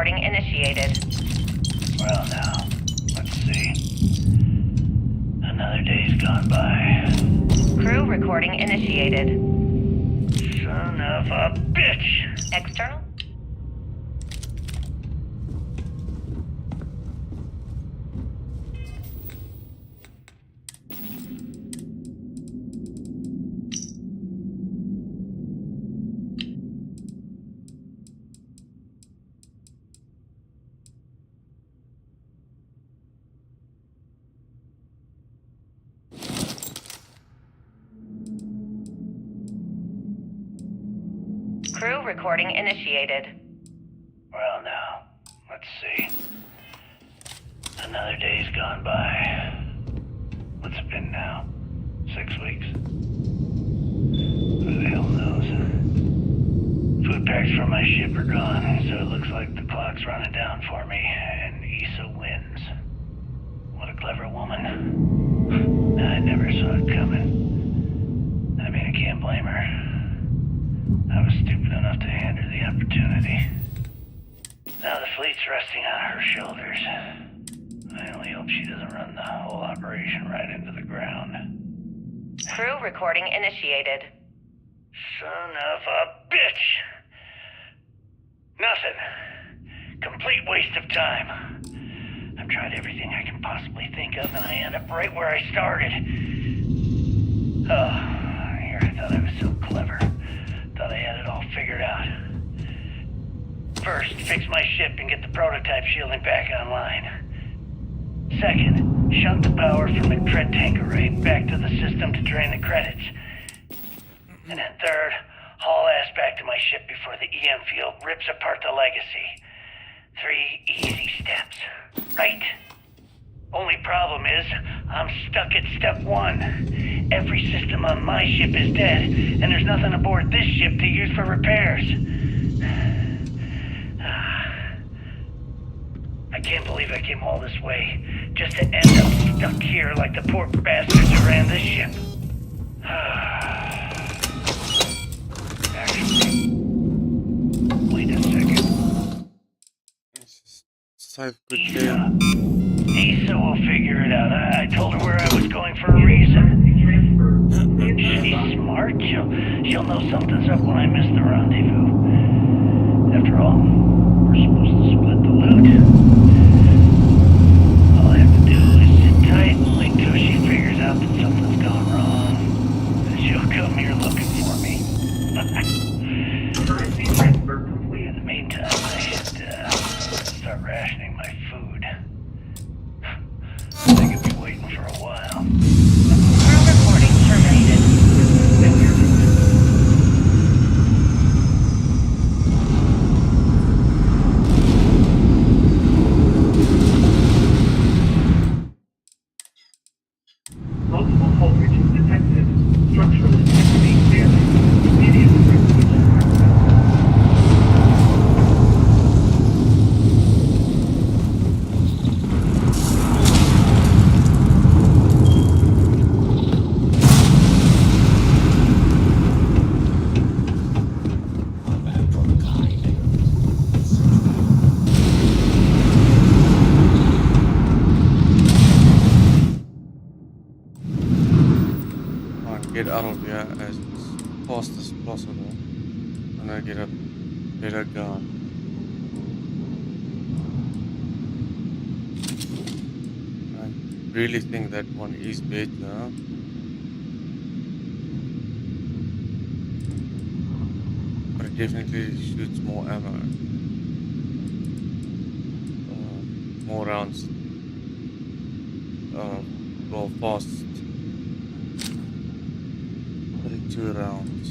recording initiated. Well, now, let's see. Another day's gone by. Crew recording initiated. Son of a bitch! External? Crew recording initiated. Well, now, let's see. Another day's gone by. What's it been now? 6 weeks? Who the hell knows? Food packs from my ship are gone, so it looks like the clock's running down for me, and Issa wins. What a clever woman. I never saw it coming. I mean, I can't blame her. I was stupid enough to hand her the opportunity. Now the fleet's resting on her shoulders. I only hope she doesn't run the whole operation right into the ground. Crew recording initiated. Son of a bitch! Nothing. Complete waste of time. I've tried everything I can possibly think of, and I end up right where I started. Oh, here I thought I was so clever. Thought I had it all figured out. First, fix my ship and get the prototype shielding back online. Second, shunt the power from the cred tank array back to the system to drain the credits. And then third, haul ass back to my ship before the EM field rips apart the legacy. 3 easy steps, right? Only problem is, I'm stuck at step 1. Every system on my ship is dead, and there's nothing aboard this ship to use for repairs. I can't believe I came all this way, just to end up stuck here like the poor bastards who ran this ship. Actually, wait a second. So quickly. Issa will figure it out. I told her where I was going for a reason. She's smart. She'll know something's up when I miss the rendezvous. After all, we're supposed to split the loot. All I have to do is sit tight and wait till she figures out that something's gone wrong. Then she'll come here looking for me. In the meantime, I should start rationing my food. They could be waiting for a while. Crew recording terminated. Multiple voltages detected. Structural integrity failing. Immediate evacuation. Get out of here as fast as possible, and I get a better gun. I really think that one is better. But it definitely shoots more ammo. More rounds. Go fast. 32 rounds.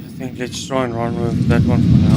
I think let's try and run with that one for now.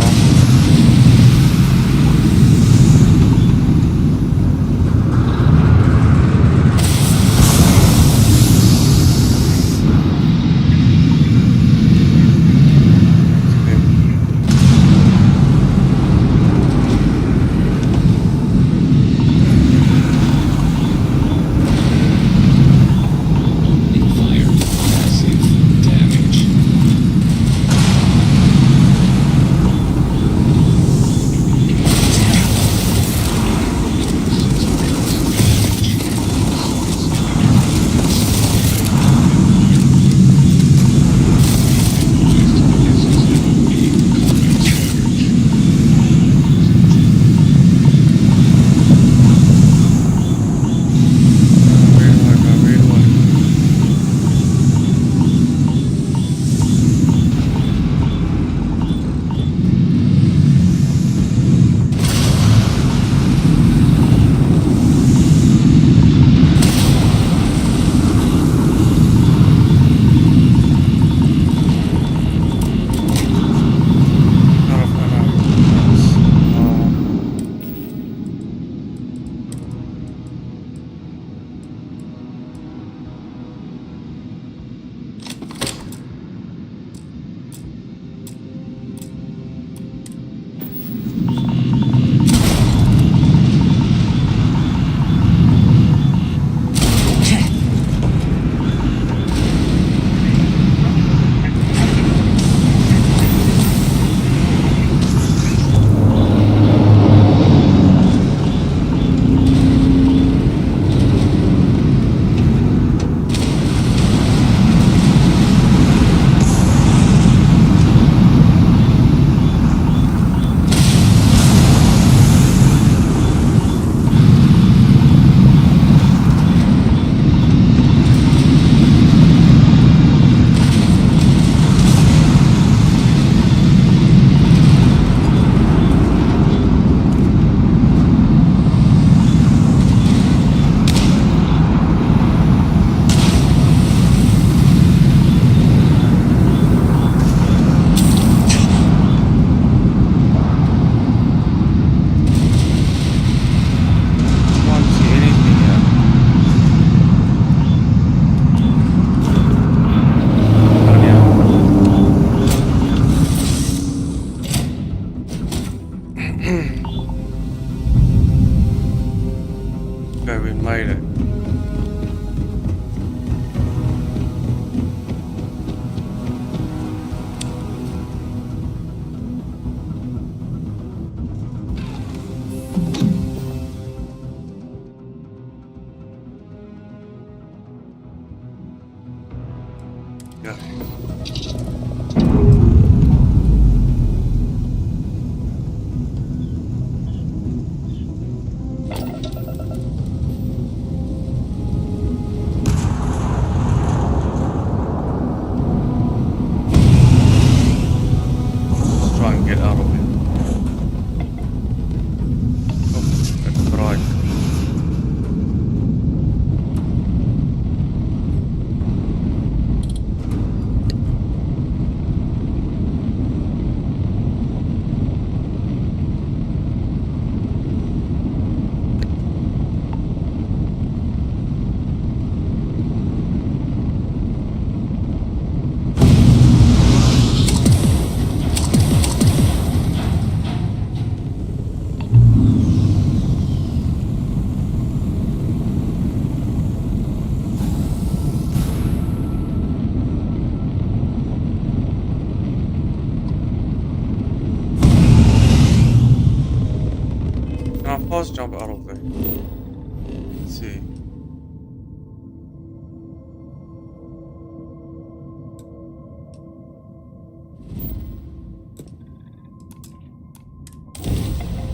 fast jump out of there? Let's see.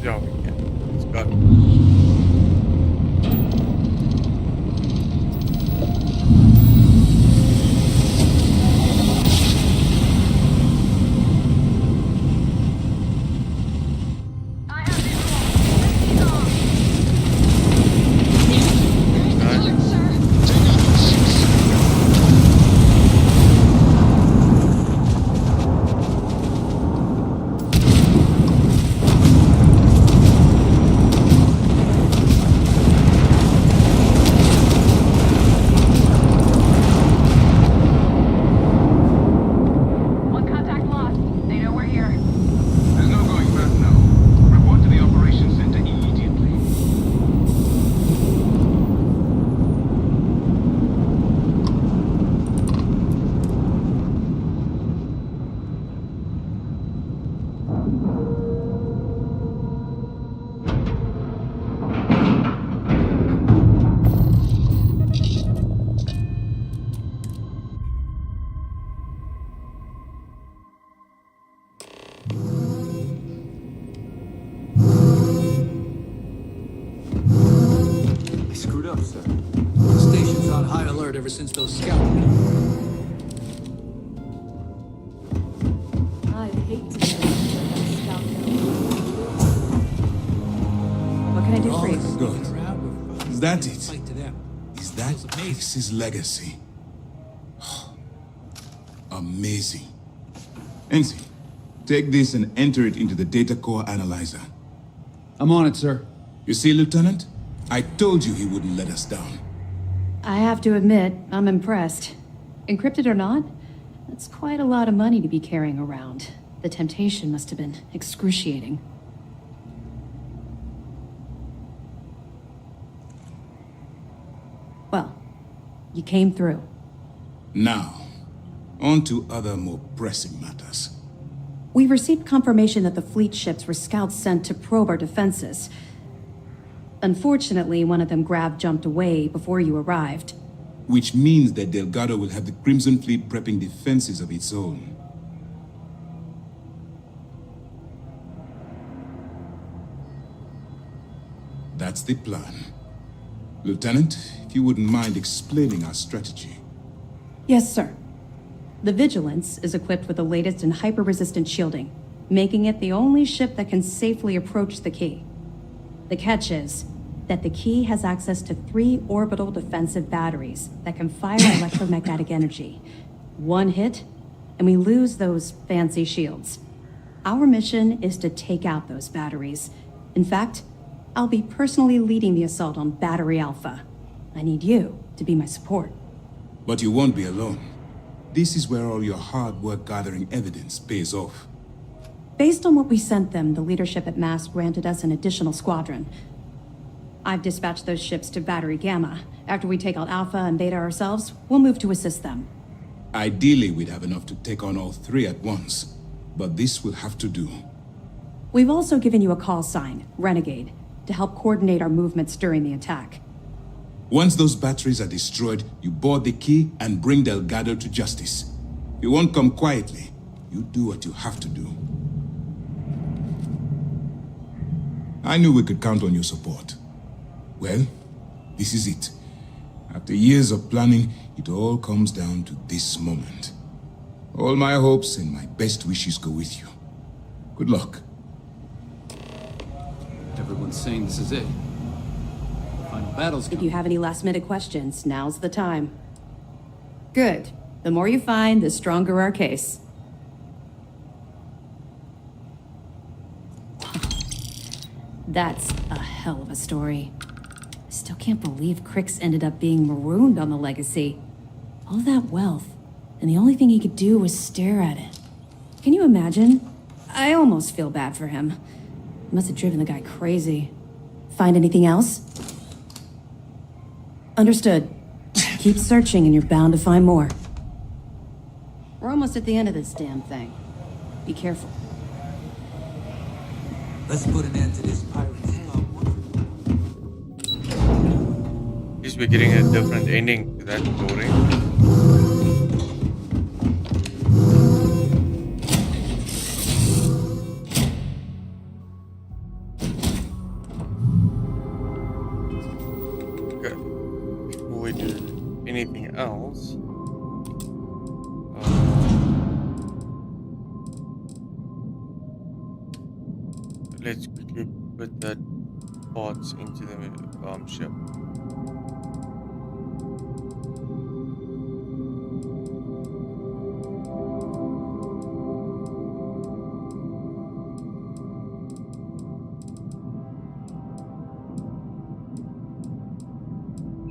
Yeah, we can. Let's go. Ever since those scouts. I'd hate to be a scout. What can I do for you? Good. Is that it? Is that Crix's legacy? Amazing. Enzi, take this and enter it into the data core analyzer. I'm on it, sir. You see, Lieutenant? I told you he wouldn't let us down. I have to admit, I'm impressed. Encrypted or not, that's quite a lot of money to be carrying around. The temptation must have been excruciating. Well, you came through. Now, on to other more pressing matters. We received confirmation that the fleet ships were scouts sent to probe our defenses. Unfortunately, one of them jumped away before you arrived. Which means that Delgado will have the Crimson Fleet prepping defenses of its own. That's the plan. Lieutenant, if you wouldn't mind explaining our strategy. Yes, sir. The Vigilance is equipped with the latest in hyper-resistant shielding, making it the only ship that can safely approach the key. The catch is that the key has access to 3 orbital defensive batteries that can fire electromagnetic energy. One hit, and we lose those fancy shields. Our mission is to take out those batteries. In fact, I'll be personally leading the assault on Battery Alpha. I need you to be my support. But you won't be alone. This is where all your hard work gathering evidence pays off. Based on what we sent them, the leadership at MAST granted us an additional squadron. I've dispatched those ships to Battery Gamma. After we take out Alpha and Beta ourselves, we'll move to assist them. Ideally, we'd have enough to take on all 3 at once. But this will have to do. We've also given you a call sign, Renegade, to help coordinate our movements during the attack. Once those batteries are destroyed, you board the key and bring Delgado to justice. You won't come quietly. You do what you have to do. I knew we could count on your support. Well, this is it. After years of planning, it all comes down to this moment. All my hopes and my best wishes go with you. Good luck. Everyone's saying this is it. The final battle's If you have any last-minute questions, now's the time. Good. The more you find, the stronger our case. That's a hell of a story. I still can't believe Crix ended up being marooned on the Legacy. All that wealth, and the only thing he could do was stare at it. Can you imagine? I almost feel bad for him. It must have driven the guy crazy. Find anything else? Understood. Keep searching and you're bound to find more. We're almost at the end of this damn thing. Be careful. Let's put an end to this pirate. guess we're getting a different ending to that story. Okay. Before we do anything else, let's quickly put that parts into the ship.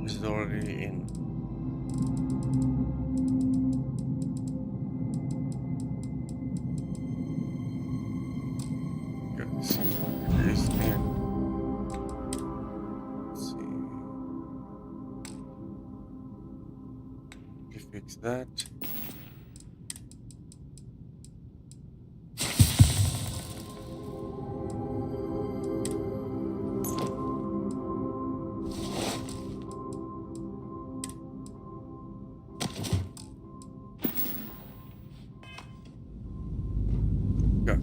This is already in. This is in. Let's see. We fix that. Okay.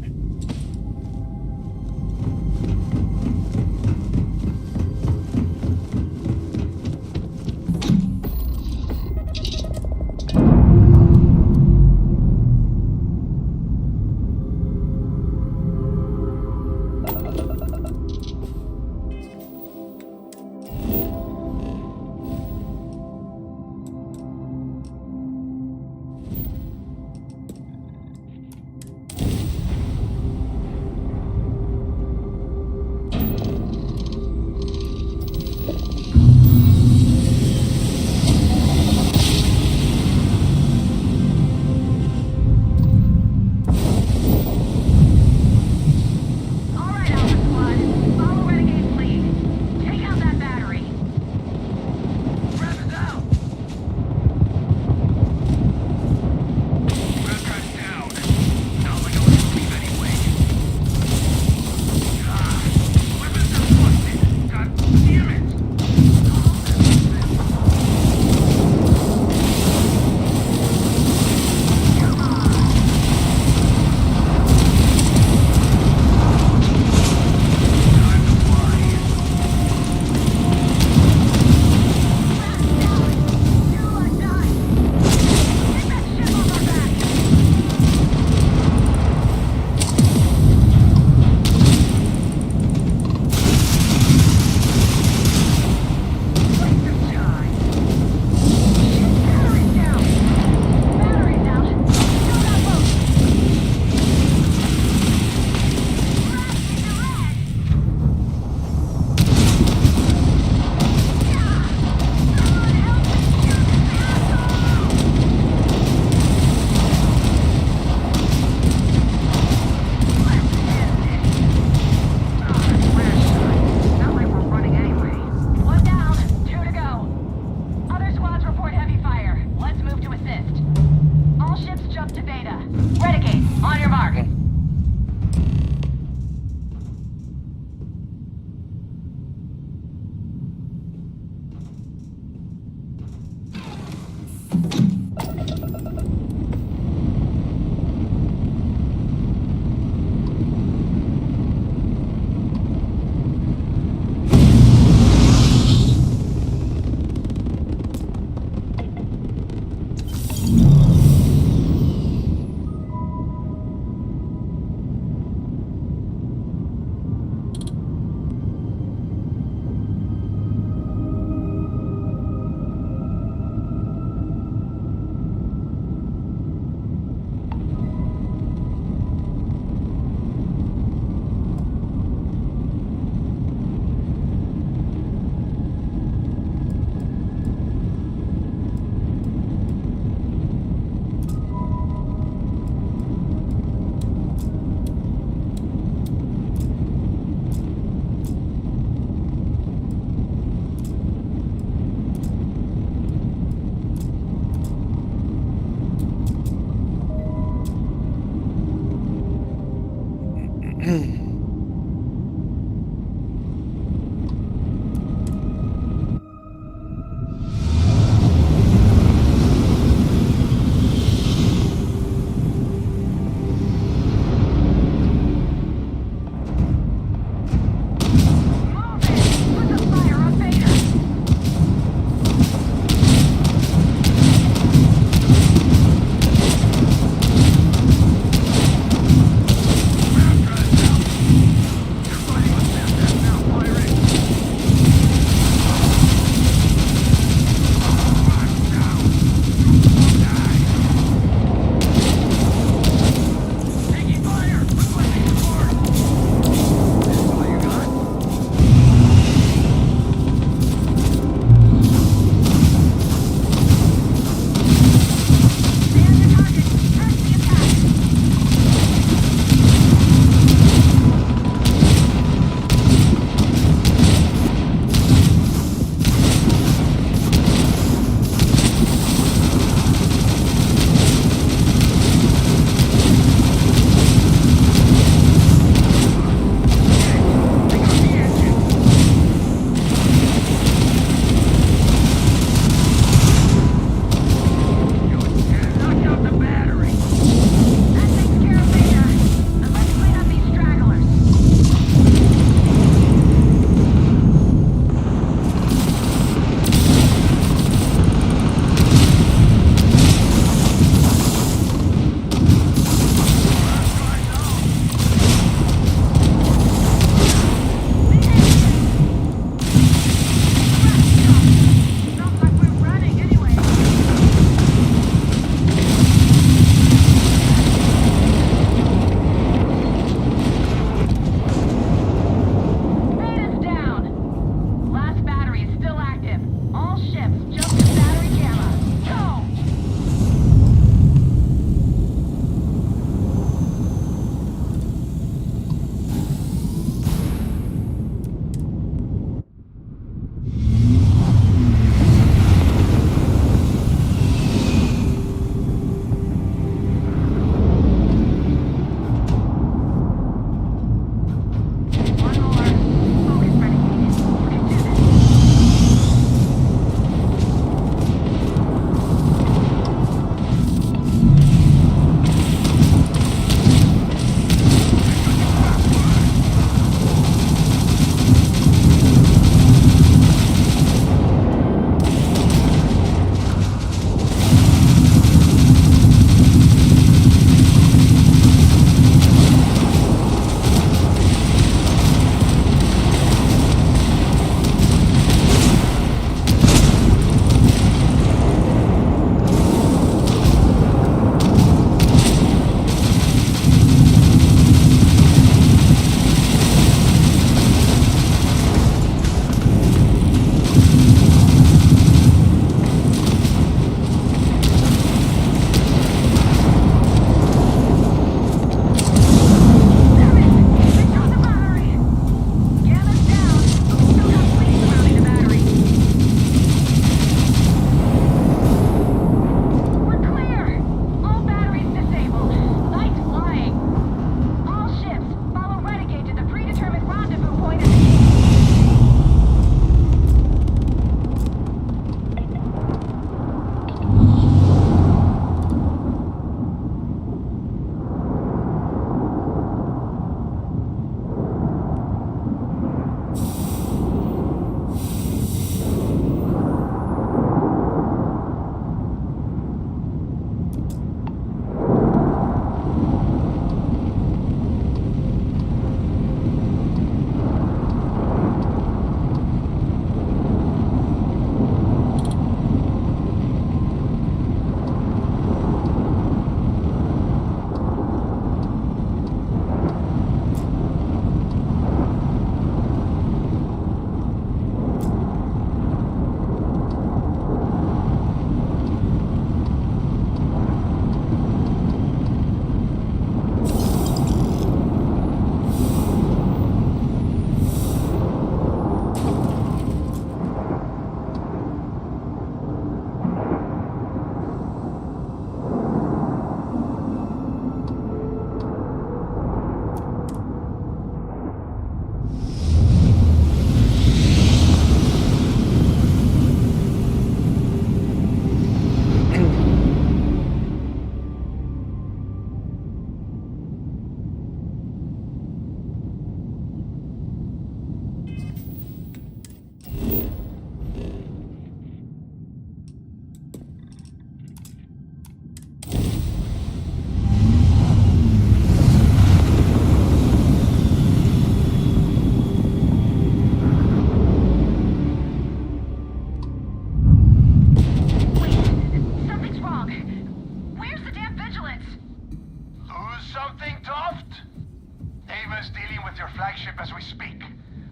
flagship as we speak.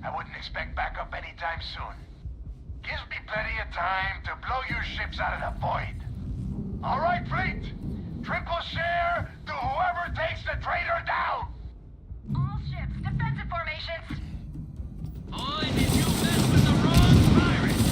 I wouldn't expect backup anytime soon. Gives me plenty of time to blow your ships out of the void. All right, fleet. Triple share to whoever takes the traitor down. All ships, defensive formations. Boy, did you mess with the wrong pirate!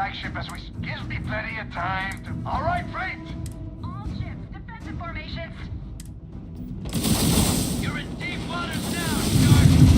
flagship as we... Gives me plenty of time to... All right, fleet! All ships, defensive formations. You're in deep waters now, Shark!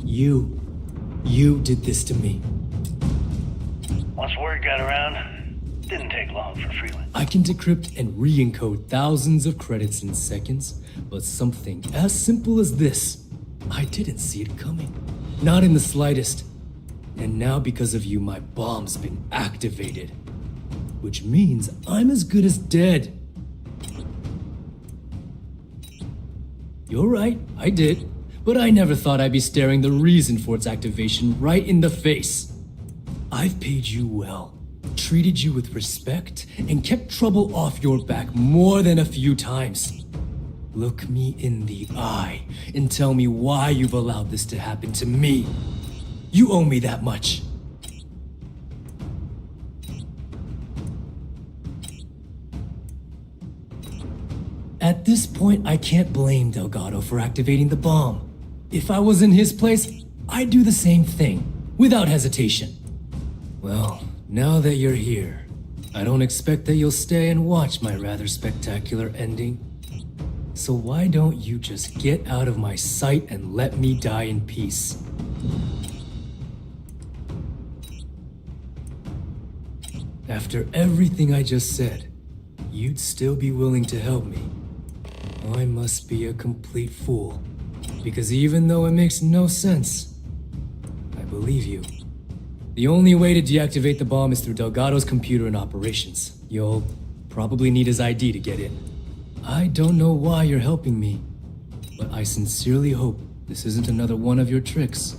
You did this to me. Once word got around, didn't take long for Freeland. I can decrypt and re-encode thousands of credits in seconds, but something as simple as this, I didn't see it coming. Not in the slightest. And now because of you, my bomb's been activated. Which means I'm as good as dead. You're right, I did. But I never thought I'd be staring the reason for its activation right in the face. I've paid you well, treated you with respect, and kept trouble off your back more than a few times. Look me in the eye and tell me why you've allowed this to happen to me. You owe me that much. At this point, I can't blame Delgado for activating the bomb. If I was in his place, I'd do the same thing, without hesitation. Well, now that you're here, I don't expect that you'll stay and watch my rather spectacular ending. So why don't you just get out of my sight and let me die in peace? After everything I just said, you'd still be willing to help me. I must be a complete fool, because even though it makes no sense, I believe you. The only way to deactivate the bomb is through Delgado's computer and operations. You'll probably need his ID to get in. I don't know why you're helping me, but I sincerely hope this isn't another one of your tricks.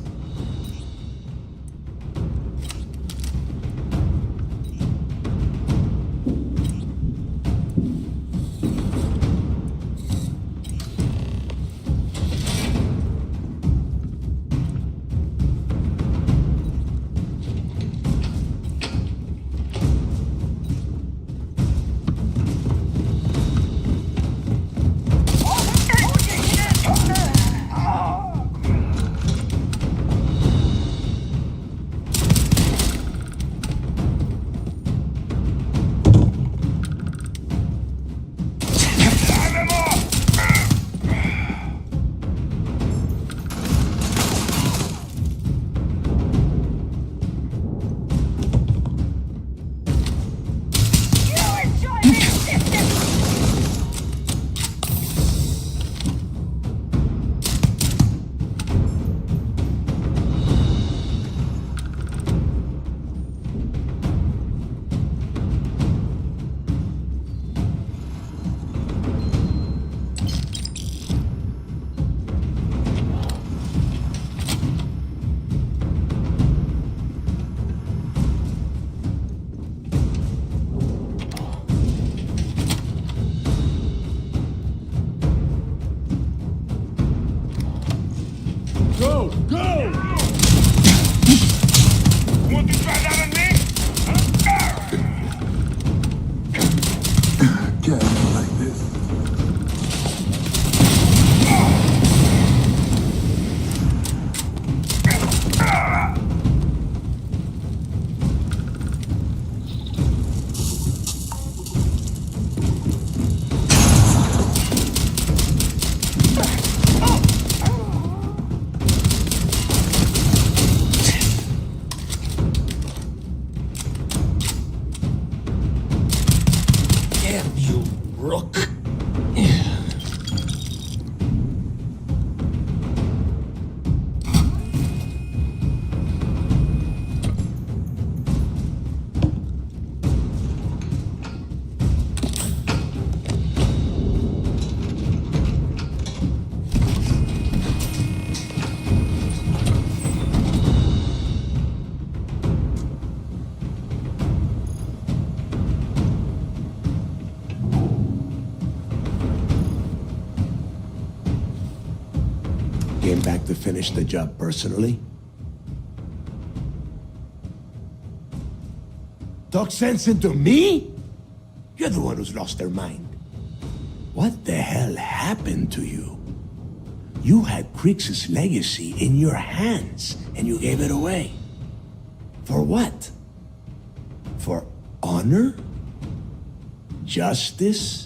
Came back to finish the job personally? Talk sense into me? You're the one who's lost their mind. What the hell happened to you? You had Krix's legacy in your hands, and you gave it away. For what? For honor? Justice?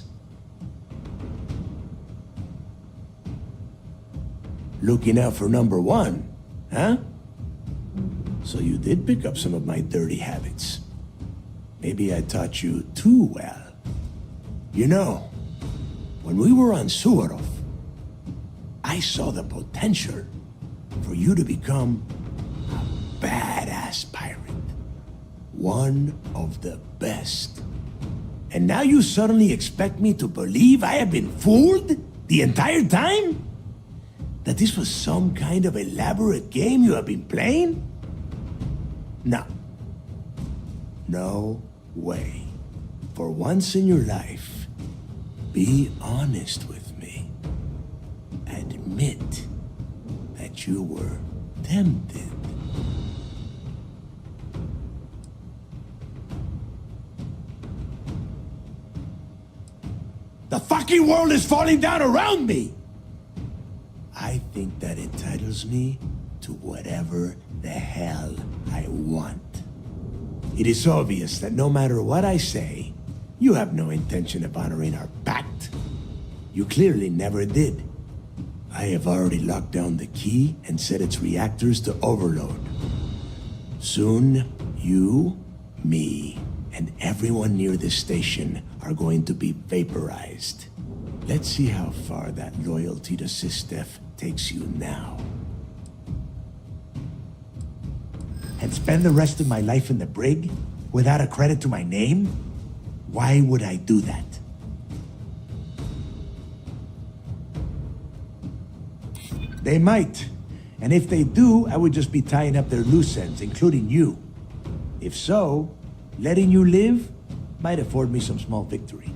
Looking out for number one, Huh? So you did pick up some of my dirty habits. Maybe I taught you too well. You know, when we were on Suarov, I saw the potential for you to become a badass pirate. One of the best. And now you suddenly expect me to believe I have been fooled the entire time? That this was some kind of elaborate game you have been playing? No. No way. For once in your life, be honest with me. Admit that you were tempted. The fucking world is falling down around me! I think that entitles me to whatever the hell I want. It is obvious that no matter what I say, you have no intention of honoring our pact. You clearly never did. I have already locked down the key and set its reactors to overload. Soon, you, me, and everyone near this station are going to be vaporized. Let's see how far that loyalty to SysDef takes you now. And spend the rest of my life in the brig without a credit to my name? Why would I do that? They might. And if they do, I would just be tying up their loose ends, including you. If so, letting you live might afford me some small victory.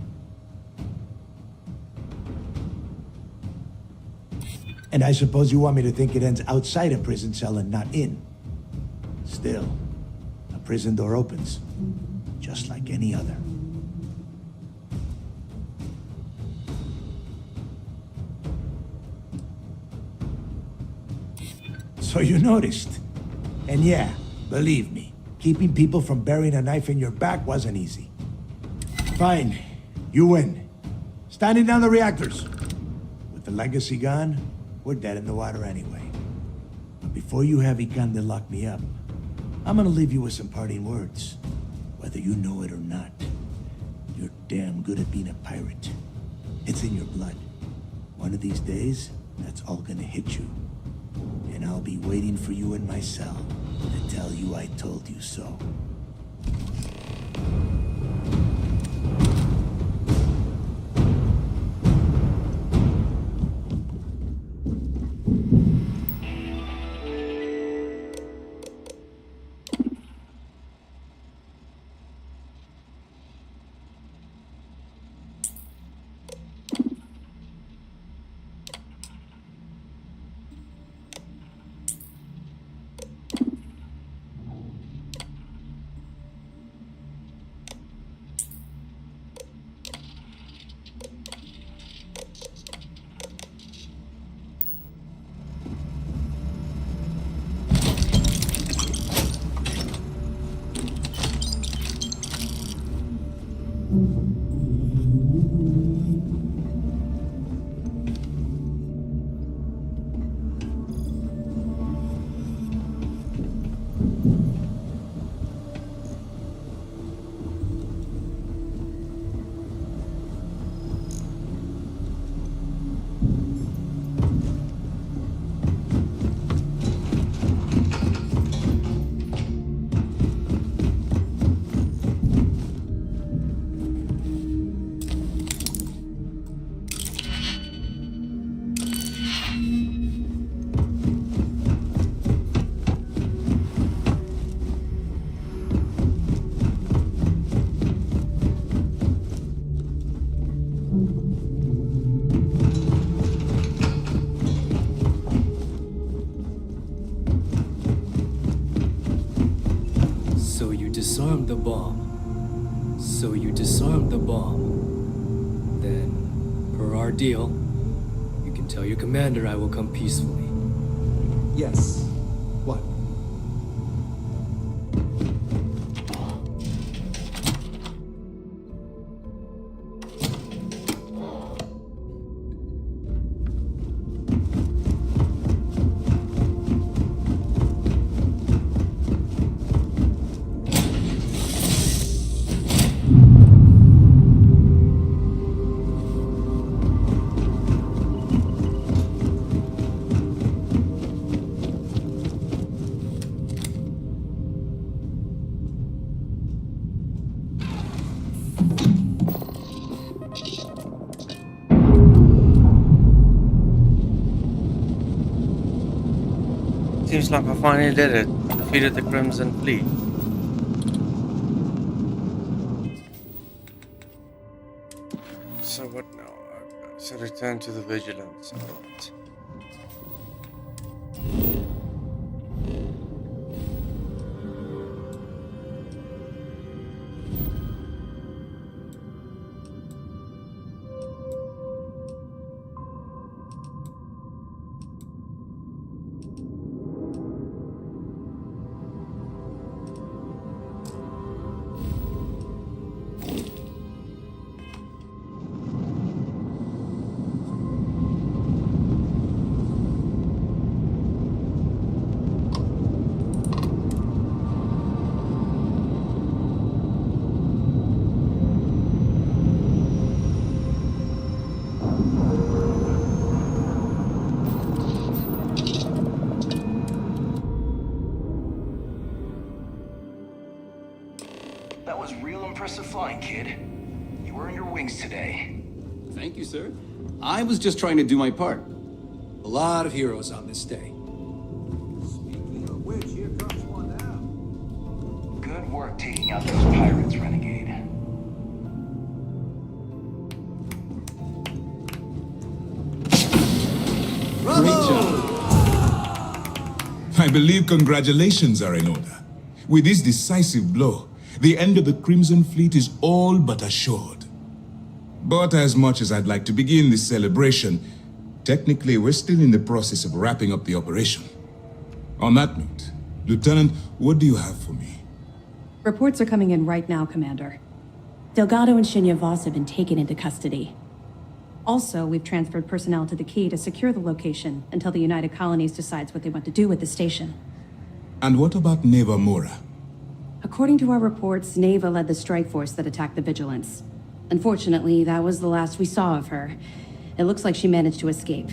And I suppose you want me to think it ends outside a prison cell and not in. Still, a prison door opens, just like any other. So you noticed. And yeah, believe me, keeping people from burying a knife in your back wasn't easy. Fine, you win. Standing down the reactors. With the legacy gone, we're dead in the water anyway. But before you have Ikande lock me up, I'm gonna leave you with some parting words. Whether you know it or not, you're damn good at being a pirate. It's in your blood. One of these days, that's all gonna hit you. And I'll be waiting for you in my cell to tell you I told you so. disarmed the bomb. So you disarmed the bomb. Then, per our deal, you can tell your commander I will come peacefully. Yes. What? Seems like I finally did it. Defeated the Crimson Fleet. So what now? Okay, so return to the Vigilance. Alright. That was real impressive flying, kid. You earned your wings today. Thank you, sir. I was just trying to do my part. A lot of heroes on this day. Speaking of which, here comes one now. Good work taking out those pirates, Renegade. I believe congratulations are in order. With this decisive blow, the end of the Crimson Fleet is all but assured. But as much as I'd like to begin this celebration, technically we're still in the process of wrapping up the operation. On that note, Lieutenant, what do you have for me? Reports are coming in right now, Commander. Delgado and Shinya Voss have been taken into custody. Also, we've transferred personnel to the Key to secure the location until the United Colonies decides what they want to do with the station. And what about Neva Mora? According to our reports, Neva led the strike force that attacked the Vigilance. Unfortunately, that was the last we saw of her. It looks like she managed to escape.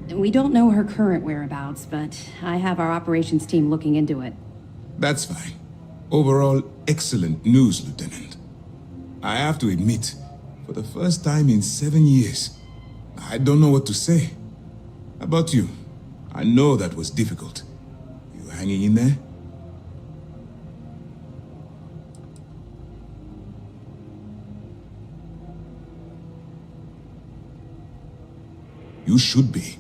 We don't know her current whereabouts, but I have our operations team looking into it. That's fine. Overall, excellent news, Lieutenant. I have to admit, for the first time in 7 years, I don't know what to say. How about you? I know that was difficult. You hanging in there? You should be.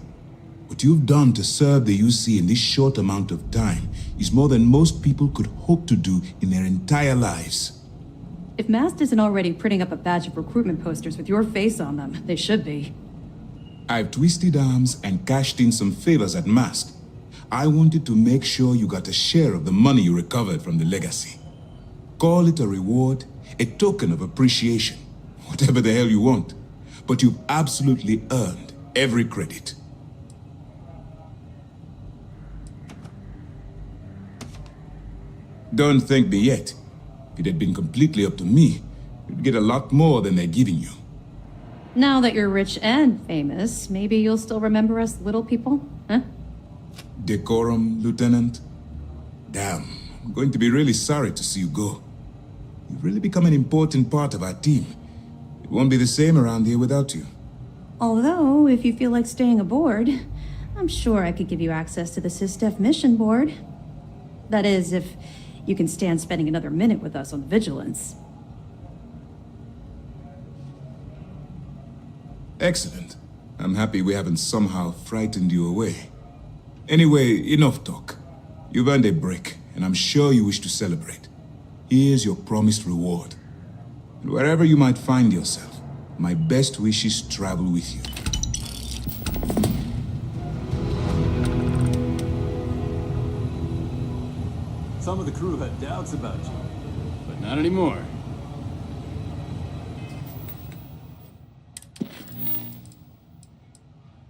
What you've done to serve the UC in this short amount of time is more than most people could hope to do in their entire lives. If MAST isn't already printing up a batch of recruitment posters with your face on them, they should be. I've twisted arms and cashed in some favors at MAST. I wanted to make sure you got a share of the money you recovered from the legacy. Call it a reward, a token of appreciation, whatever the hell you want. But you've absolutely earned every credit. Don't thank me yet. If it had been completely up to me, you'd get a lot more than they're giving you. Now that you're rich and famous, maybe you'll still remember us little people, huh? Decorum, Lieutenant? Damn, I'm going to be really sorry to see you go. You've really become an important part of our team. It won't be the same around here without you. Although, if you feel like staying aboard, I'm sure I could give you access to the SysDef mission board. That is, if you can stand spending another minute with us on Vigilance. Excellent. I'm happy we haven't somehow frightened you away. Anyway, enough talk. You've earned a break, and I'm sure you wish to celebrate. Here's your promised reward. And wherever you might find yourself, my best wishes travel with you. Some of the crew had doubts about you, but not anymore.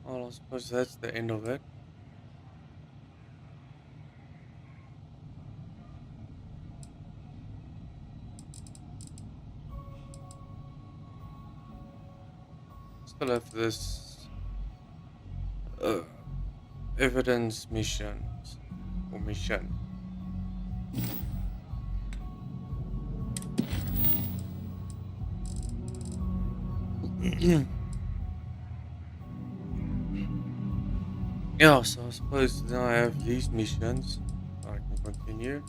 Well, I suppose that's the end of it. Still have this evidence missions or mission. yeah, so I suppose now I have these missions. I can continue.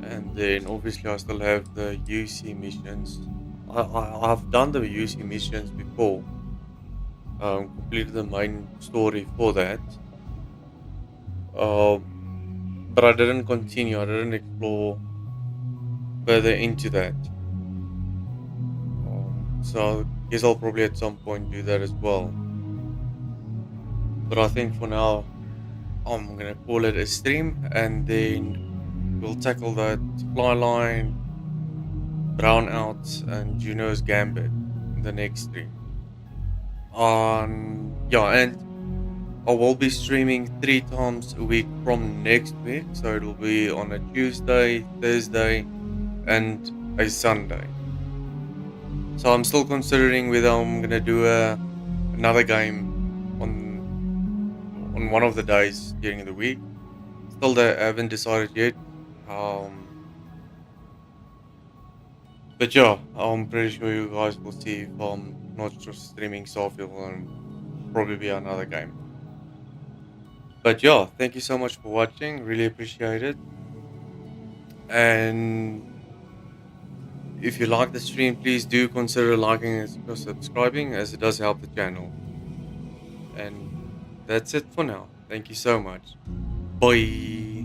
And then obviously I still have the UC missions. I've done the UC missions before. Completed the main story for that. But I didn't continue. I didn't explore further into that. So I guess I'll probably at some point do that as well. But I think for now, I'm gonna call it a stream, and then we'll tackle that supply line, brownouts, and Juno's Gambit in the next stream. Yeah, and I will be streaming 3 times a week from next week, so it'll be on a Tuesday, Thursday, and a Sunday. So I'm still considering whether I'm gonna do another game on one of the days during the week. Still, I haven't decided yet. But yeah, I'm pretty sure you guys will see if I'm not just streaming Starfield, and probably be another game. But yeah, thank you so much for watching. Really appreciate it. And if you like the stream, please do consider liking and subscribing, as it does help the channel. And that's it for now. Thank you so much. Bye.